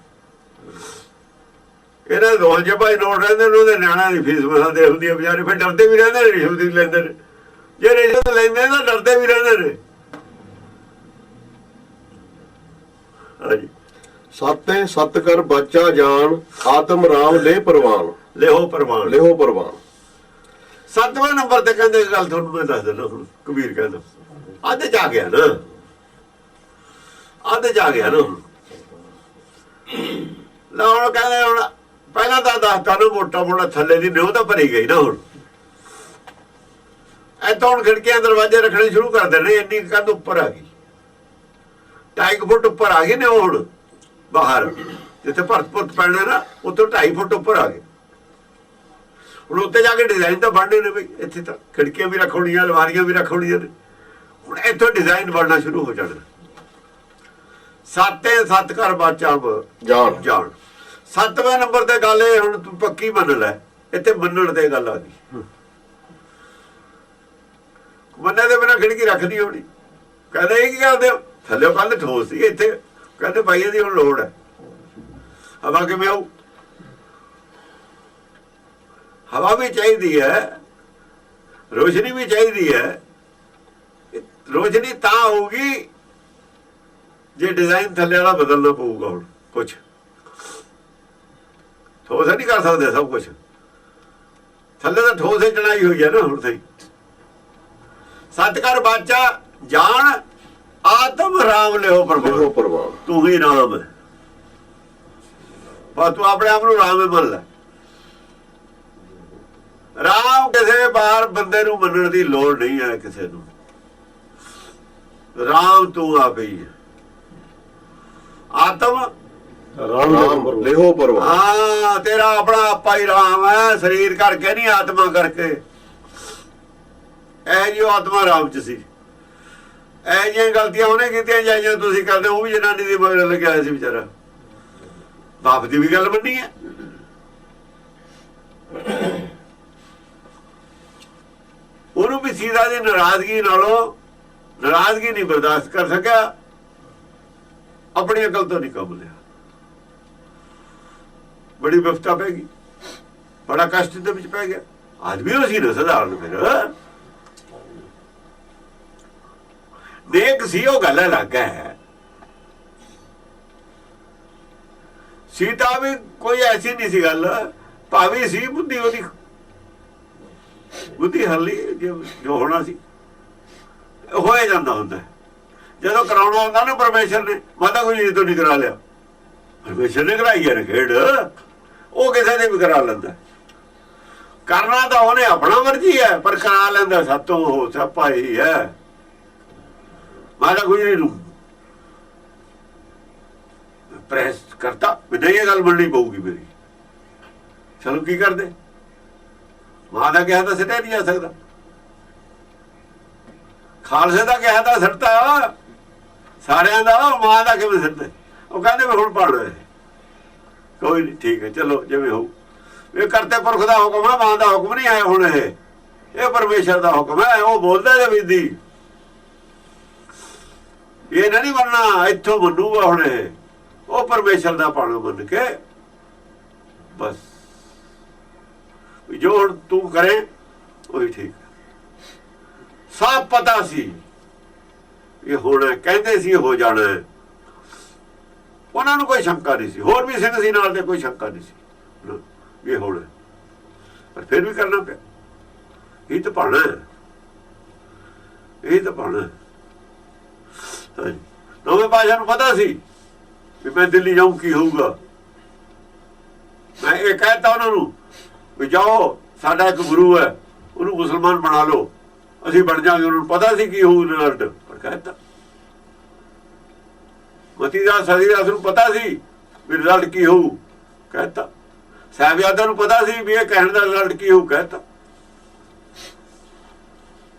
ਇਹਨਾਂ ਦੋਹਾਂ 'ਚ ਭਾਈ ਨੋਟ ਰਹਿੰਦੇ ਨੇ, ਉਹਦੇ ਨਿਆਣਿਆਂ ਦੀ ਫੀਸ ਮਸਾਂ ਦੇ ਹੁੰਦੀ ਹੈ ਵਿਚਾਰੇ। ਫਿਰ ਡਰਦੇ ਵੀ ਰਹਿੰਦੇ ਨੇ, ਰਿਸ਼ਵਤ ਵੀ ਲੈਂਦੇ ਨੇ। ਜੇ ਰਿਸ਼ਵਤ ਲੈਂਦੇ ਤਾਂ ਡਰਦੇ ਵੀ ਰਹਿੰਦੇ ਨੇ। ਹਾਂਜੀ, ਸਾਤੇ ਸਤ ਕਰ ਬਾਚਾ ਜਾਣ, ਆਤਮ ਰਾਮ ਲੈ ਪ੍ਰਵਾਨ। ਲਿਹੋ ਪ੍ਰਵਾਨ, ਲਿਹੋ ਪ੍ਰਵਾਨ। 7ਵੇਂ ਨੰਬਰ ਤੇ ਕਹਿੰਦੇ ਗੱਲ ਤੁਹਾਨੂੰ ਮੈਂ ਦੱਸ ਦਿੰਦਾ। ਹੁਣ ਕਬੀਰ ਕਹਿੰਦਾ ਅੱਧ ਚ ਆ ਗਿਆ ਨਾ, ਅੱਧ ਚ ਆ ਗਿਆ ਨਾ। ਹੁਣ ਕਹਿੰਦੇ ਹੁਣ ਪਹਿਲਾਂ ਤਾਂ ਦੱਸਤਾ ਨਾ, ਮੋਟਾ ਮੋਟਾ ਥੱਲੇ ਦੀ ਨਿਉ ਤਾਂ ਭਰੀ ਗਈ ਨਾ। ਹੁਣ ਇੱਥੋਂ ਹੁਣ ਖਿੜਕੀਆਂ ਦਰਵਾਜ਼ੇ ਰੱਖਣੇ ਸ਼ੁਰੂ ਕਰ ਦੇਣੇ। ਇੰਨੀ ਕੰਧ ਉੱਪਰ ਆ ਗਈ, 2.5 ਫੁੱਟ ਉੱਪਰ ਆ ਗਈ ਨੇ। ਹੁਣ ਬਾਹਰ ਜਿੱਥੇ ਭਰਤ ਪੈਣਾ ਨਾ, ਉੱਥੋਂ 2.5 ਫੁੱਟ ਉੱਪਰ ਆ ਗਏ। ਹੁਣ ਉੱਤੇ ਜਾ ਕੇ ਡਿਜ਼ਾਈਨ ਤਾਂ ਬਣਨੇ ਨੇ ਬਈ। ਇੱਥੇ ਤਾਂ ਖਿੜਕੀਆਂ ਵੀ ਰੱਖਣੀਆਂ, ਅਲਮਾਰੀਆਂ ਵੀ ਰੱਖਣੀਆਂ ਨੇ। ਹੁਣ ਇੱਥੋਂ ਡਿਜ਼ਾਈਨ ਬਣਨਾ ਸ਼ੁਰੂ ਹੋ ਜਾਣਾ। ਸਾਤੇ ਸੱਤ ਘਰ ਬਾਚਾ ਜਾਣ ਜਾਣ। 7ਵੇਂ ਨੰਬਰ ਤੇ ਗੱਲ ਇਹ, ਹੁਣ ਤੂੰ ਪੱਕੀ ਮੰਨ ਲੈ। ਇੱਥੇ ਮੰਨਣ ਤੇ ਗੱਲ ਆ ਗਈ। ਮੰਨੇ ਦੇ ਬਿਨਾਂ ਖਿੜਕੀ ਰੱਖਦੀ ਹੋਣੀ। ਕਹਿੰਦੇ ਇਹ ਕੀ ਕਰਦੇ ਹੋ? ਥੱਲੇ ਕੰਧ ਠੋਸ ਸੀ, ਇੱਥੇ ਕਹਿੰਦੇ ਭਾਈ ਇਹਦੀ ਹੁਣ ਲੋੜ ਹੈ। ਹਵਾ ਕਿਵੇਂ ਆਊ? ਹਵਾ ਵੀ ਚਾਹੀਦੀ ਹੈ। ਰੋਸ਼ਨੀ ਵੀ ਚਾਹੀਦੀ ਹੈ। ਰੋਸ਼ਨੀ ਤਾਂ ਹੋਊਗੀ ਜੇ ਡਿਜ਼ਾਈਨ ਥੱਲੇ ਵਾਲਾ ਬਦਲਣਾ ਪਊਗਾ। ਹੁਣ ਕੁਛ ਠੋਸ ਨਹੀਂ ਕਰ ਸਕਦੇ ਸਭ ਕੁਛ, ਥੱਲੇ ਤਾਂ ਠੋਸੇ ਚੜਾਈ ਹੋਈ ਹੈ ਨਾ। ਹੁਣ ਸਹੀ ਸਤਿਕਾਰ ਬਾਚਾ ਜਾਣ ਆਤਮ ਰਾਮ ਲਿਓ ਪ੍ਰਭੂ, ਤੂੰ ਹੀ ਰਾਮ ਹੈ। ਪਰ ਤੂੰ ਆਪਣੇ ਆਪ ਨੂੰ ਰਾਮ ਹੀ ਮੰਨ ਲੈ। ਰਾਮ ਕਿਸੇ ਬਾਹਰ ਬੰਦੇ ਨੂੰ ਮੰਨਣ ਦੀ ਲੋੜ ਨਹੀਂ ਹੈ ਕਿਸੇ ਨੂੰ। ਰਾਮ ਤੂੰ ਆਪ ਹੀ ਹੈ। ਆਤਮ ਰਾਮ ਲਿਓ ਪ੍ਰਭੂ। ਹਾਂ, ਤੇਰਾ ਆਪਣਾ ਆਪਾ ਹੀ ਰਾਮ ਹੈ, ਸਰੀਰ ਕਰਕੇ ਨਹੀਂ, ਆਤਮਾ ਕਰਕੇ। ਇਹ ਜਿਹੀ ਆਤਮਾ ਰਾਮ ਚ ਸੀ। ਇਹ ਜਿਹੀਆਂ ਗਲਤੀਆਂ ਉਹਨੇ ਕੀਤੀਆਂ ਜਾਈਆਂ ਤੁਸੀਂ ਕਰਦੇ। ਉਹ ਵੀ ਜਨਾਨੀ ਦੀ ਮਗਰ ਲੱਗਿਆ ਸੀ ਵਿਚਾਰਾ। ਬਾਪ ਦੀ ਵੀ ਗੱਲ ਮੰਨੀ ਹੈ। ਉਹਨੂੰ ਵੀ ਸੀਤਾ ਦੀ ਨਾਰਾਜ਼ਗੀ ਨਾਲੋਂ ਨਾਰਾਜ਼ਗੀ ਨਹੀਂ ਬਰਦਾਸ਼ਤ ਕਰ ਸਕਿਆ, ਆਪਣੀ ਅਕਲ ਤੋਂ ਨਹੀਂ ਕੰਮ ਲਿਆ। ਬੜੀ ਵਿਫਤਾ ਪੈ ਗਈ, ਬੜਾ ਕਸ਼ਟ ਦੇ ਵਿੱਚ ਪੈ ਗਿਆ। ਆਦਮੀ ਉਹ ਸੀ ਨਾ ਸਧਾਰਨ। ਫਿਰ ਦੇਖ ਸੀ, ਉਹ ਗੱਲ ਅਲੱਗ ਹੈ। ਸੀਤਾ ਵੀ ਕੋਈ ਐਸੀ ਨਹੀਂ ਸੀ ਗੱਲ, ਭਾਵੇਂ ਸੀ ਬੁੱਧੀ ਉਹਦੀ, ਬੁੱਧੀ ਹਰਲੀ ਜੋ ਹੋਣਾ ਸੀ ਹੋਏ ਜਾਂਦਾ ਹੁੰਦਾ। ਜਦੋਂ ਕਰਾਉਣਾ ਹੁੰਦਾ ਨਾ ਪਰਮੇਸ਼ਰ ਨੇ, ਮਾਤਾ ਕੋਈ ਤੋਂ ਨਹੀਂ ਕਰਾ ਲਿਆ, ਪਰਮੇਸ਼ਰ ਨੇ ਕਰਾਈ ਹੈ ਖੇਡ। ਉਹ ਕਿਸੇ ਨੇ ਵੀ ਕਰਾ ਲੈਂਦਾ। ਕਰਨਾ ਤਾਂ ਉਹਨੇ ਆਪਣਾ ਮਰਜ਼ੀ ਹੈ, ਪਰ ਕਰਾ ਲੈਂਦਾ ਸਾਤੋਂ ਉਹ ਸਿਆਪਾ ਹੀ ਹੈ। ਮਾਤਾ ਗੁਜਰੀ ਨੂੰ ਪ੍ਰੈਸ ਕਰਤਾ ਵੀ ਨਹੀਂ, ਇਹ ਗੱਲ ਮੰਨਣੀ ਪਊਗੀ ਮੇਰੀ। ਚਲੋ ਕੀ ਕਰਦੇ, ਮਾਂ ਦਾ ਕਿਹਾ ਤਾਂ ਸਿੱਟਿਆ ਨਹੀਂ ਜਾ ਸਕਦਾ, ਖਾਲਸੇ ਦਾ ਕਿਹਾ ਤਾਂ ਸਿੱਟਤਾ ਸਾਰਿਆਂ ਦਾ, ਮਾਂ ਦਾ ਕਿਵੇਂ ਸਿੱਟਦੇ। ਉਹ ਕਹਿੰਦੇ ਵੀ ਹੁਣ ਪੜ੍ਹ ਰਹੇ, ਕੋਈ ਨਹੀਂ ਠੀਕ ਹੈ ਚਲੋ ਜਿਵੇਂ ਹੋਊ। ਇਹ ਕਰਤੇ ਪੁਰਖ ਦਾ ਹੁਕਮ ਹੈ, ਮਾਂ ਦਾ ਹੁਕਮ ਨਹੀਂ ਆਇਆ। ਹੁਣ ਇਹ ਪਰਮੇਸ਼ਰ ਦਾ ਹੁਕਮ ਹੈ, ਉਹ ਬੋਲਦਾ ਜੇ ਵਿਧੀ। ਇਹ ਨਹੀਂ ਮੰਨਣਾ, ਇੱਥੋਂ ਮੰਨੂਗਾ ਹੁਣ ਇਹ। ਉਹ ਪਰਮੇਸ਼ਰ ਦਾ ਪਾਣਾ ਮੰਨ ਕੇ ਬਸ ਜੋ ਹੁਣ ਤੂੰ ਕਰੇ ਉਹੀ ਠੀਕ। ਸਭ ਪਤਾ ਸੀ ਇਹ ਹੋਣਾ, ਕਹਿੰਦੇ ਸੀ ਹੋ ਜਾਣਾ। ਉਹਨਾਂ ਨੂੰ ਕੋਈ ਸ਼ੰਕਾ ਨਹੀਂ ਸੀ, ਹੋਰ ਵੀ ਸਿੰਘ ਸੀ ਨਾਲ ਤੇ ਕੋਈ ਸ਼ੰਕਾ ਨਹੀਂ ਸੀ ਇਹ ਹੋਣਾ, ਪਰ ਫਿਰ ਵੀ ਕਰਨਾ ਪਿਆ। ਇਹ ਤਾਂ ਪਾਣਾ, ਇਹ ਤਾਂ ਪਾਣਾ। ਨਵੇਂ ਪਾਤਸ਼ਾਹ ਨੂੰ ਪਤਾ ਸੀ ਵੀ ਮੈਂ ਦਿੱਲੀ ਜਾਊਂ ਕੀ ਹੋਊਗਾ। ਮੈਂ ਇਹ ਕਹਿਤਾ ਉਹਨਾਂ ਨੂੰ ਵੀ ਜਾਓ, ਸਾਡਾ ਇੱਕ ਗੁਰੂ ਹੈ, ਉਹਨੂੰ ਮੁਸਲਮਾਨ ਬਣਾ ਲਓ, ਅਸੀਂ ਬਣ ਜਾਵਾਂਗੇ। ਉਹਨਾਂ ਨੂੰ ਪਤਾ ਸੀ ਕੀ ਹੋਊ ਰਿਜ਼ਲਟ, ਪਰ ਕਹਿਤਾ। ਮਤੀਦਾਸ ਸਦੀਦਾਸ ਨੂੰ ਪਤਾ ਸੀ ਵੀ ਰਿਜ਼ਲਟ ਕੀ ਹੋਊ, ਕਹਿਤਾ। ਸਾਹਿਬਜ਼ਾਦਿਆਂ ਨੂੰ ਪਤਾ ਸੀ ਵੀ ਇਹ ਕਹਿਣ ਦਾ ਰਿਜ਼ਲਟ ਕੀ ਹੋਊ, ਕਹਿਤਾ।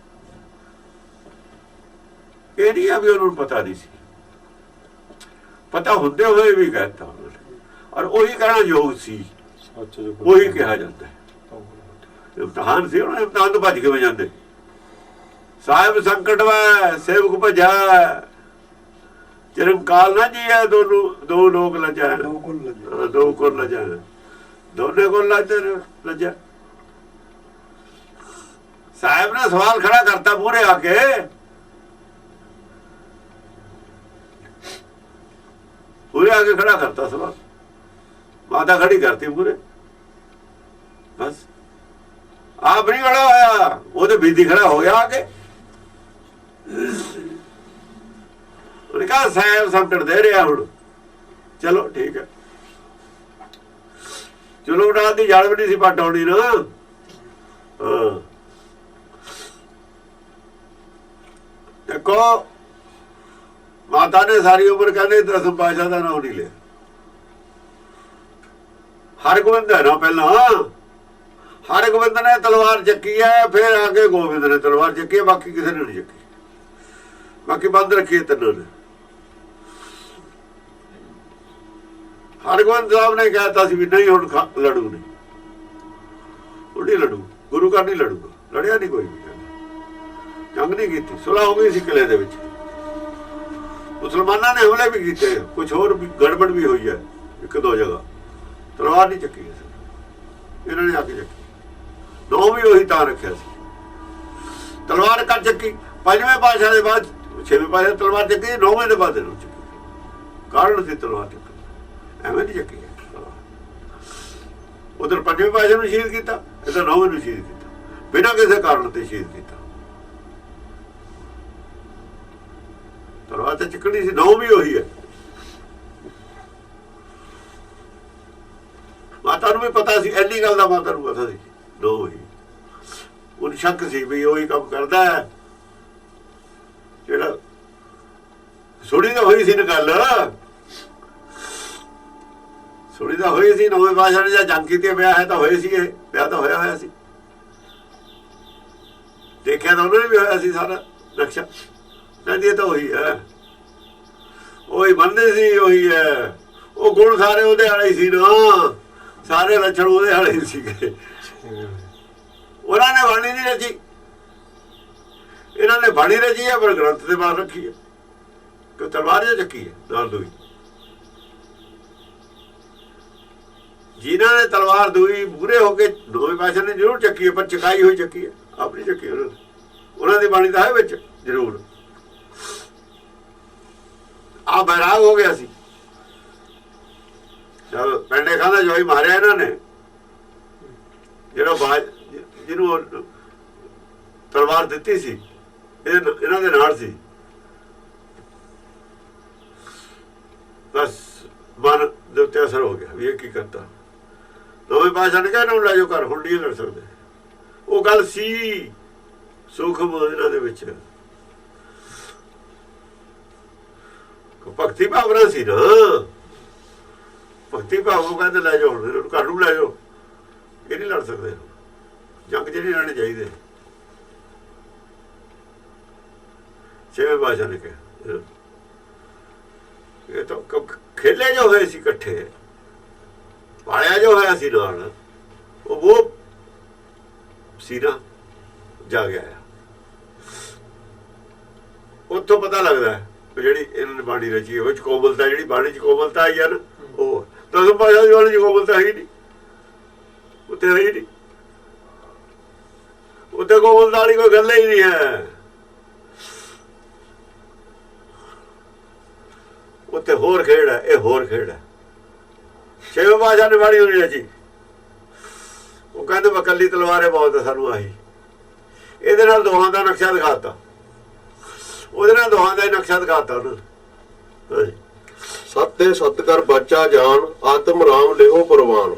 ਇਹ ਨਹੀਂ ਆ ਵੀ ਉਹਨਾਂ ਨੂੰ ਪਤਾ ਨਹੀਂ ਸੀ, ਪਤਾ ਹੁੰਦੇ ਹੋਏ ਵੀ ਕਹਿਤਾ। ਔਰ ਉਹੀ ਕਹਿਣਾ ਯੋਗ ਸੀ, ਉਹੀ ਕਿਹਾ ਜਾਂਦਾ ਹੈ। ਇਮਤਿਹਾਨ ਸੀ, ਉਹਨਾਂ ਇਮਤਿਹਾਨ ਤੋਂ ਭੱਜ ਕੇ ਜਾਂਦੇ। ਸਾਹਿਬ ਸੰਕਟ ਵੈ ਸੇਵਕ ਭਜਾ, ਚਰਮ ਕਾਲ ਨਾ ਜੀ ਹੈ। ਦੋ ਲੋਕ ਲੱਜਾ, ਦੋ ਕੋਲ ਲੱਜਾ, ਦੋਨੇ ਕੋਲ ਲੱਜਾ। ਸਾਹਿਬ ਨੇ ਸਵਾਲ ਖੜਾ ਕਰਤਾ ਪੂਰੇ ਆ ਕੇ, ਪੂਰੇ ਆ ਕੇ ਖੜਾ ਕਰਤਾ ਸਵਾਲ। ਮਾਤਾ ਖੜੀ ਕਰਤੀ ਪੂਰੇ, ਬਸ ਆਪ ਨਹੀਂ ਖੜਾ ਹੋਇਆ, ਉਹਦੇ ਬੀਦੀ ਖੜਾ ਹੋ ਗਿਆ ਆ ਕੇ। ਉਹਨੇ ਕਹਾ ਸਾਹਿਬ ਸੰਕਟ ਦੇ ਰਿਹਾ ਹੁਣ, ਚਲੋ ਠੀਕ ਹੈ। ਚਲੋ ਉਡਾ ਦੀ ਜੜ ਵੀ ਨਹੀਂ ਸੀ ਪੱਟ ਆਉਣੀ ਨਾ। ਦੇਖੋ ਮਾਤਾ ਨੇ ਸਾਰੀ ਉਮਰ ਕਹਿੰਦੇ ਦਸਮ ਪਾਤਸ਼ਾਹ ਦਾ ਨਾਮ ਨਹੀਂ ਲਿਆ। ਹਰਗੋਬਿੰਦ ਹੈ ਨਾ ਪਹਿਲਾਂ, ਹਰਗੋਬਿੰਦ ਨੇ ਤਲਵਾਰ ਚੱਕੀ ਹੈ, ਫਿਰ ਆ ਕੇ ਗੋਬਿੰਦ ਨੇ ਤਲਵਾਰ ਚੱਕੀ ਹੈ, ਬਾਕੀ ਕਿਸੇ ਨੇ ਨਹੀਂ ਚੱਕੀ। ਬਾਕੀ ਬੰਦ ਰੱਖੀ ਤਿੰਨਾਂ ਨੇ। ਹਰਗੋਬਿੰਦ ਸਾਹਿਬ ਨੇ ਕਹਿਤਾ ਸੀ ਵੀ ਨਹੀਂ ਹੁਣ ਲੜੂ ਨਹੀਂ, ਉਹ ਨਹੀਂ ਲੜੂ, ਗੁਰੂ ਘਰ ਨਹੀਂ ਲੜੂਗਾ। ਲੜਿਆ ਨਹੀਂ ਕੋਈ, ਜੰਗ ਨਹੀਂ ਕੀਤੀ। ਸੁਲ੍ਹਾ ਹੋ ਗਈ ਸੀ ਕਿਲੇ ਦੇ ਵਿੱਚ, ਮੁਸਲਮਾਨਾਂ ਨੇ ਹਮਲੇ ਵੀ ਕੀਤੇ, ਕੁਛ ਹੋਰ ਵੀ ਗੜਬੜ ਵੀ ਹੋਈ ਹੈ ਇੱਕ ਦੋ ਜਗ੍ਹਾ। ਤਲਵਾਰ ਨਹੀਂ ਚੱਕੀ ਇਹਨਾਂ ਨੇ ਆ ਕੇ ਚੱਕੀ। ਨੌ ਵੀ ਉਹੀ ਤਾਂ ਰੱਖਿਆ ਸੀ। ਤਲਵਾਰ ਕਰ ਚੱਕੀ। ਪੰਜਵੇਂ ਪਾਤਸ਼ਾਹ ਦੇ ਬਾਅਦ ਛੇਵੇਂ ਪਾਤਸ਼ਾਹ ਤਲਵਾਰ ਚੱਕੀ, ਨੌਵੇਂ ਦੇ ਬਾਅਦ ਇਹਨੂੰ ਚੱਕੀ। ਕਾਰਨ ਸੀ ਤਲਵਾਰ ਚੱਕੀ, ਐਵੇਂ ਨਹੀਂ ਚੱਕੀ। ਉਧਰ ਪੰਜਵੇਂ ਪਾਤਸ਼ਾਹ ਨੂੰ ਸ਼ਹੀਦ ਕੀਤਾ, ਇੱਧਰ ਨੌਵੇਂ ਨੂੰ ਸ਼ਹੀਦ ਕੀਤਾ, ਬਿਨਾਂ ਕਿਸੇ ਕਾਰਨ ਤੇ ਸ਼ਹੀਦ ਕੀਤਾ। ਤਲਵਾਰ ਤੇ ਚੱਕਣੀ ਸੀ, ਨੌ ਵੀ ਉਹੀ ਹੈ। ਮਾਤਾ ਨੂੰ ਵੀ ਪਤਾ ਸੀ, ਇੰਨੀ ਗੱਲ ਦਾ ਮਾਤਾ ਨੂੰ ਪਤਾ ਸੀ, ਨੌ ਹੀ। ਉਹਨੂੰ ਸ਼ੱਕ ਸੀ ਵੀ ਉਹੀ ਕੰਮ ਕਰਦਾ ਹੈ ਜਿਹੜਾ ਸੁਣੀ ਤਾਂ ਹੋਈ ਸੀ ਨਾ ਗੱਲ, ਸੁਣੀ ਤਾਂ ਹੋਈ ਸੀ। ਨੌਵੇਂ ਪਾਤਸ਼ਾਹ ਨੇ ਜਾਂ ਜੰਗ ਕੀਤੀ, ਵਿਆਹ ਹੈ ਤਾਂ ਹੋਏ ਸੀ, ਇਹ ਵਿਆਹ ਤਾਂ ਹੋਇਆ ਹੋਇਆ ਸੀ, ਦੇਖਿਆ ਤਾਂ ਉਹਨਾਂ ਨੇ ਵੀ ਹੋਇਆ ਸੀ ਸਾਰਾ ਨਕਸ਼ਾ। ਕਹਿੰਦੀ ਇਹ ਤਾਂ ਉਹੀ ਹੈ, ਉਹੀ ਮੰਨਦੇ ਸੀ, ਉਹੀ ਹੈ। ਉਹ ਗੁਣ ਸਾਰੇ ਉਹਦੇ ਵਾਲੇ ਹੀ ਸੀ ਨਾ, ਸਾਰੇ ਲੱਛਣ ਉਹਦੇ ਵਾਲੇ ਹੀ ਸੀਗੇ। ਉਹਨਾਂ ਨੇ ਬਾਣੀ ਨਹੀਂ ਰਚੀ, ਇਹਨਾਂ ਨੇ ਬਾਣੀ ਰਚੀ ਹੈ, ਪਰ ਗ੍ਰੰਥ ਦੇ ਬਾਹਰ ਰੱਖੀ ਹੈ ਕਿ ਤਲਵਾਰ ਜੇ ਚੱਕੀ ਹੈ ਨਾਲ ਦੂਈ। ਜਿਨ੍ਹਾਂ ਨੇ ਤਲਵਾਰ ਦੂਈ ਮੂਹਰੇ ਹੋ ਕੇ ਨੌਵੇਂ ਪਾਤਸ਼ਾਹ ਨੇ ਜ਼ਰੂਰ ਚੱਕੀ ਹੈ, ਪਰ ਚਕਾਈ ਹੋਈ ਚੱਕੀ ਹੈ, ਆਪਣੀ ਚੱਕੀ ਉਹਨਾਂ ਨੇ। ਉਹਨਾਂ ਦੀ ਬਾਣੀ ਤਾਂ ਹੈ ਵਿੱਚ ਜ਼ਰੂਰ। ਆ ਬੈਰਾਗ ਹੋ ਗਿਆ ਸੀ ਜਦ ਪੈਂਡੇ ਖਾਂ ਦਾ ਜੋਈ ਮਾਰਿਆ ਇਹਨਾਂ ਨੇ, ਜਿਹੜਾ ਜਿਹਨੂੰ ਤਲਵਾਰ ਦਿੱਤੀ ਸੀ ਇਹਨਾਂ ਦੇ ਨਾਲ ਸੀ। ਬਸ ਮਨ ਦੇ ਉੱਤੇ ਅਸਰ ਹੋ ਗਿਆ ਵੀ ਇਹ ਕੀ ਕਰਤਾ। ਨੌਵੇਂ ਪਾਤਸ਼ਾਹ ਨੇ ਕਿਹਾ ਇਹਨਾਂ ਨੂੰ ਲੈ ਜਾਓ ਘਰ, ਹੁਣ ਨਹੀਂ ਲੜ ਸਕਦੇ। ਉਹ ਗੱਲ ਸੀ ਸੂਖਮ ਇਹਨਾਂ ਦੇ ਵਿੱਚ, ਭਗਤੀ ਭਾਵਨਾ ਸੀ ਨਾ। ਭਗਤੀ ਭਾਵ ਨੂੰ ਕਹਿੰਦੇ ਲੈ ਜਾਓ, ਹੁਣ ਘਰ ਨੂੰ ਲੈ ਜਾਓ, ਇਹ ਨਹੀਂ ਲੜ ਸਕਦੇ, ਜੰਗ ਚ ਨਹੀਂ ਲੜਨੇ ਚਾਹੀਦੇ। ਛੇਵੇਂ ਪਾਤਸ਼ਾਹ ਨੇ ਕਿਹਾ ਇਹ ਤਾਂ ਖੇਲੇ ਜੋ ਹੋਏ ਸੀ ਇਕੱਠੇ, ਪਾਲਿਆ ਜੋ ਹੋਇਆ ਸੀ ਨਾਲ, ਉਹ ਸੀ ਨਾ ਜਾ ਗਿਆ। ਉੱਥੋਂ ਪਤਾ ਲੱਗਦਾ ਜਿਹੜੀ ਇਹਨਾਂ ਨੇ ਬਾਣੀ ਰਚੀ ਉਹ ਚ ਕੋਮਲਤਾ, ਜਿਹੜੀ ਬਾਣੀ ਚ ਕੋਮਲਤਾ ਆਈ ਹੈ ਨਾ, ਉਹ ਦਸਮ ਪਾਤਸ਼ਾਹ ਦੀ ਬਾਣੀ ਚ ਕੋਮਲਤਾ ਹੈ ਹੀ ਨਹੀਂ, ਉੱਥੇ ਹੈ ਹੀ ਨਹੀਂ। ਉੱਥੇ ਕੋਮਲਤਾ ਵਾਲੀ ਕੋਈ ਗੱਲ ਹੀ ਨਹੀਂ ਹੈ। ਉੱਥੇ ਹੋਰ ਖੇਡ ਹੈ, ਇਹ ਹੋਰ ਖੇਡ ਹੈ। ਛੇਵੇਂ ਪਾਤਸ਼ਾਹ ਨੇ ਬਾਣੀ ਹੋਣੀ ਰਚੀ, ਉਹ ਕਹਿੰਦੇ ਮੈਂ ਕੱਲੀ ਤਲਵਾਰ ਬਹੁਤ ਹੈ ਸਾਨੂੰ ਆਹੀ। ਇਹਦੇ ਨਾਲ ਦੋਹਾਂ ਦਾ ਨਕਸ਼ਾ ਦਿਖਾਤਾ, ਉਹਦੇ ਨਾਲ ਦੋਹਾਂ ਦਾ ਨਕਸ਼ਾ ਦਿਖਾਤਾ ਉਹਨਾਂ ਨੇ। ਸਤਿ ਸਤ ਕਰ ਬਾਚਾ ਜਾਨ, ਆਤਮ ਰਾਮ ਲਿਓ ਪ੍ਰਵਾਨ।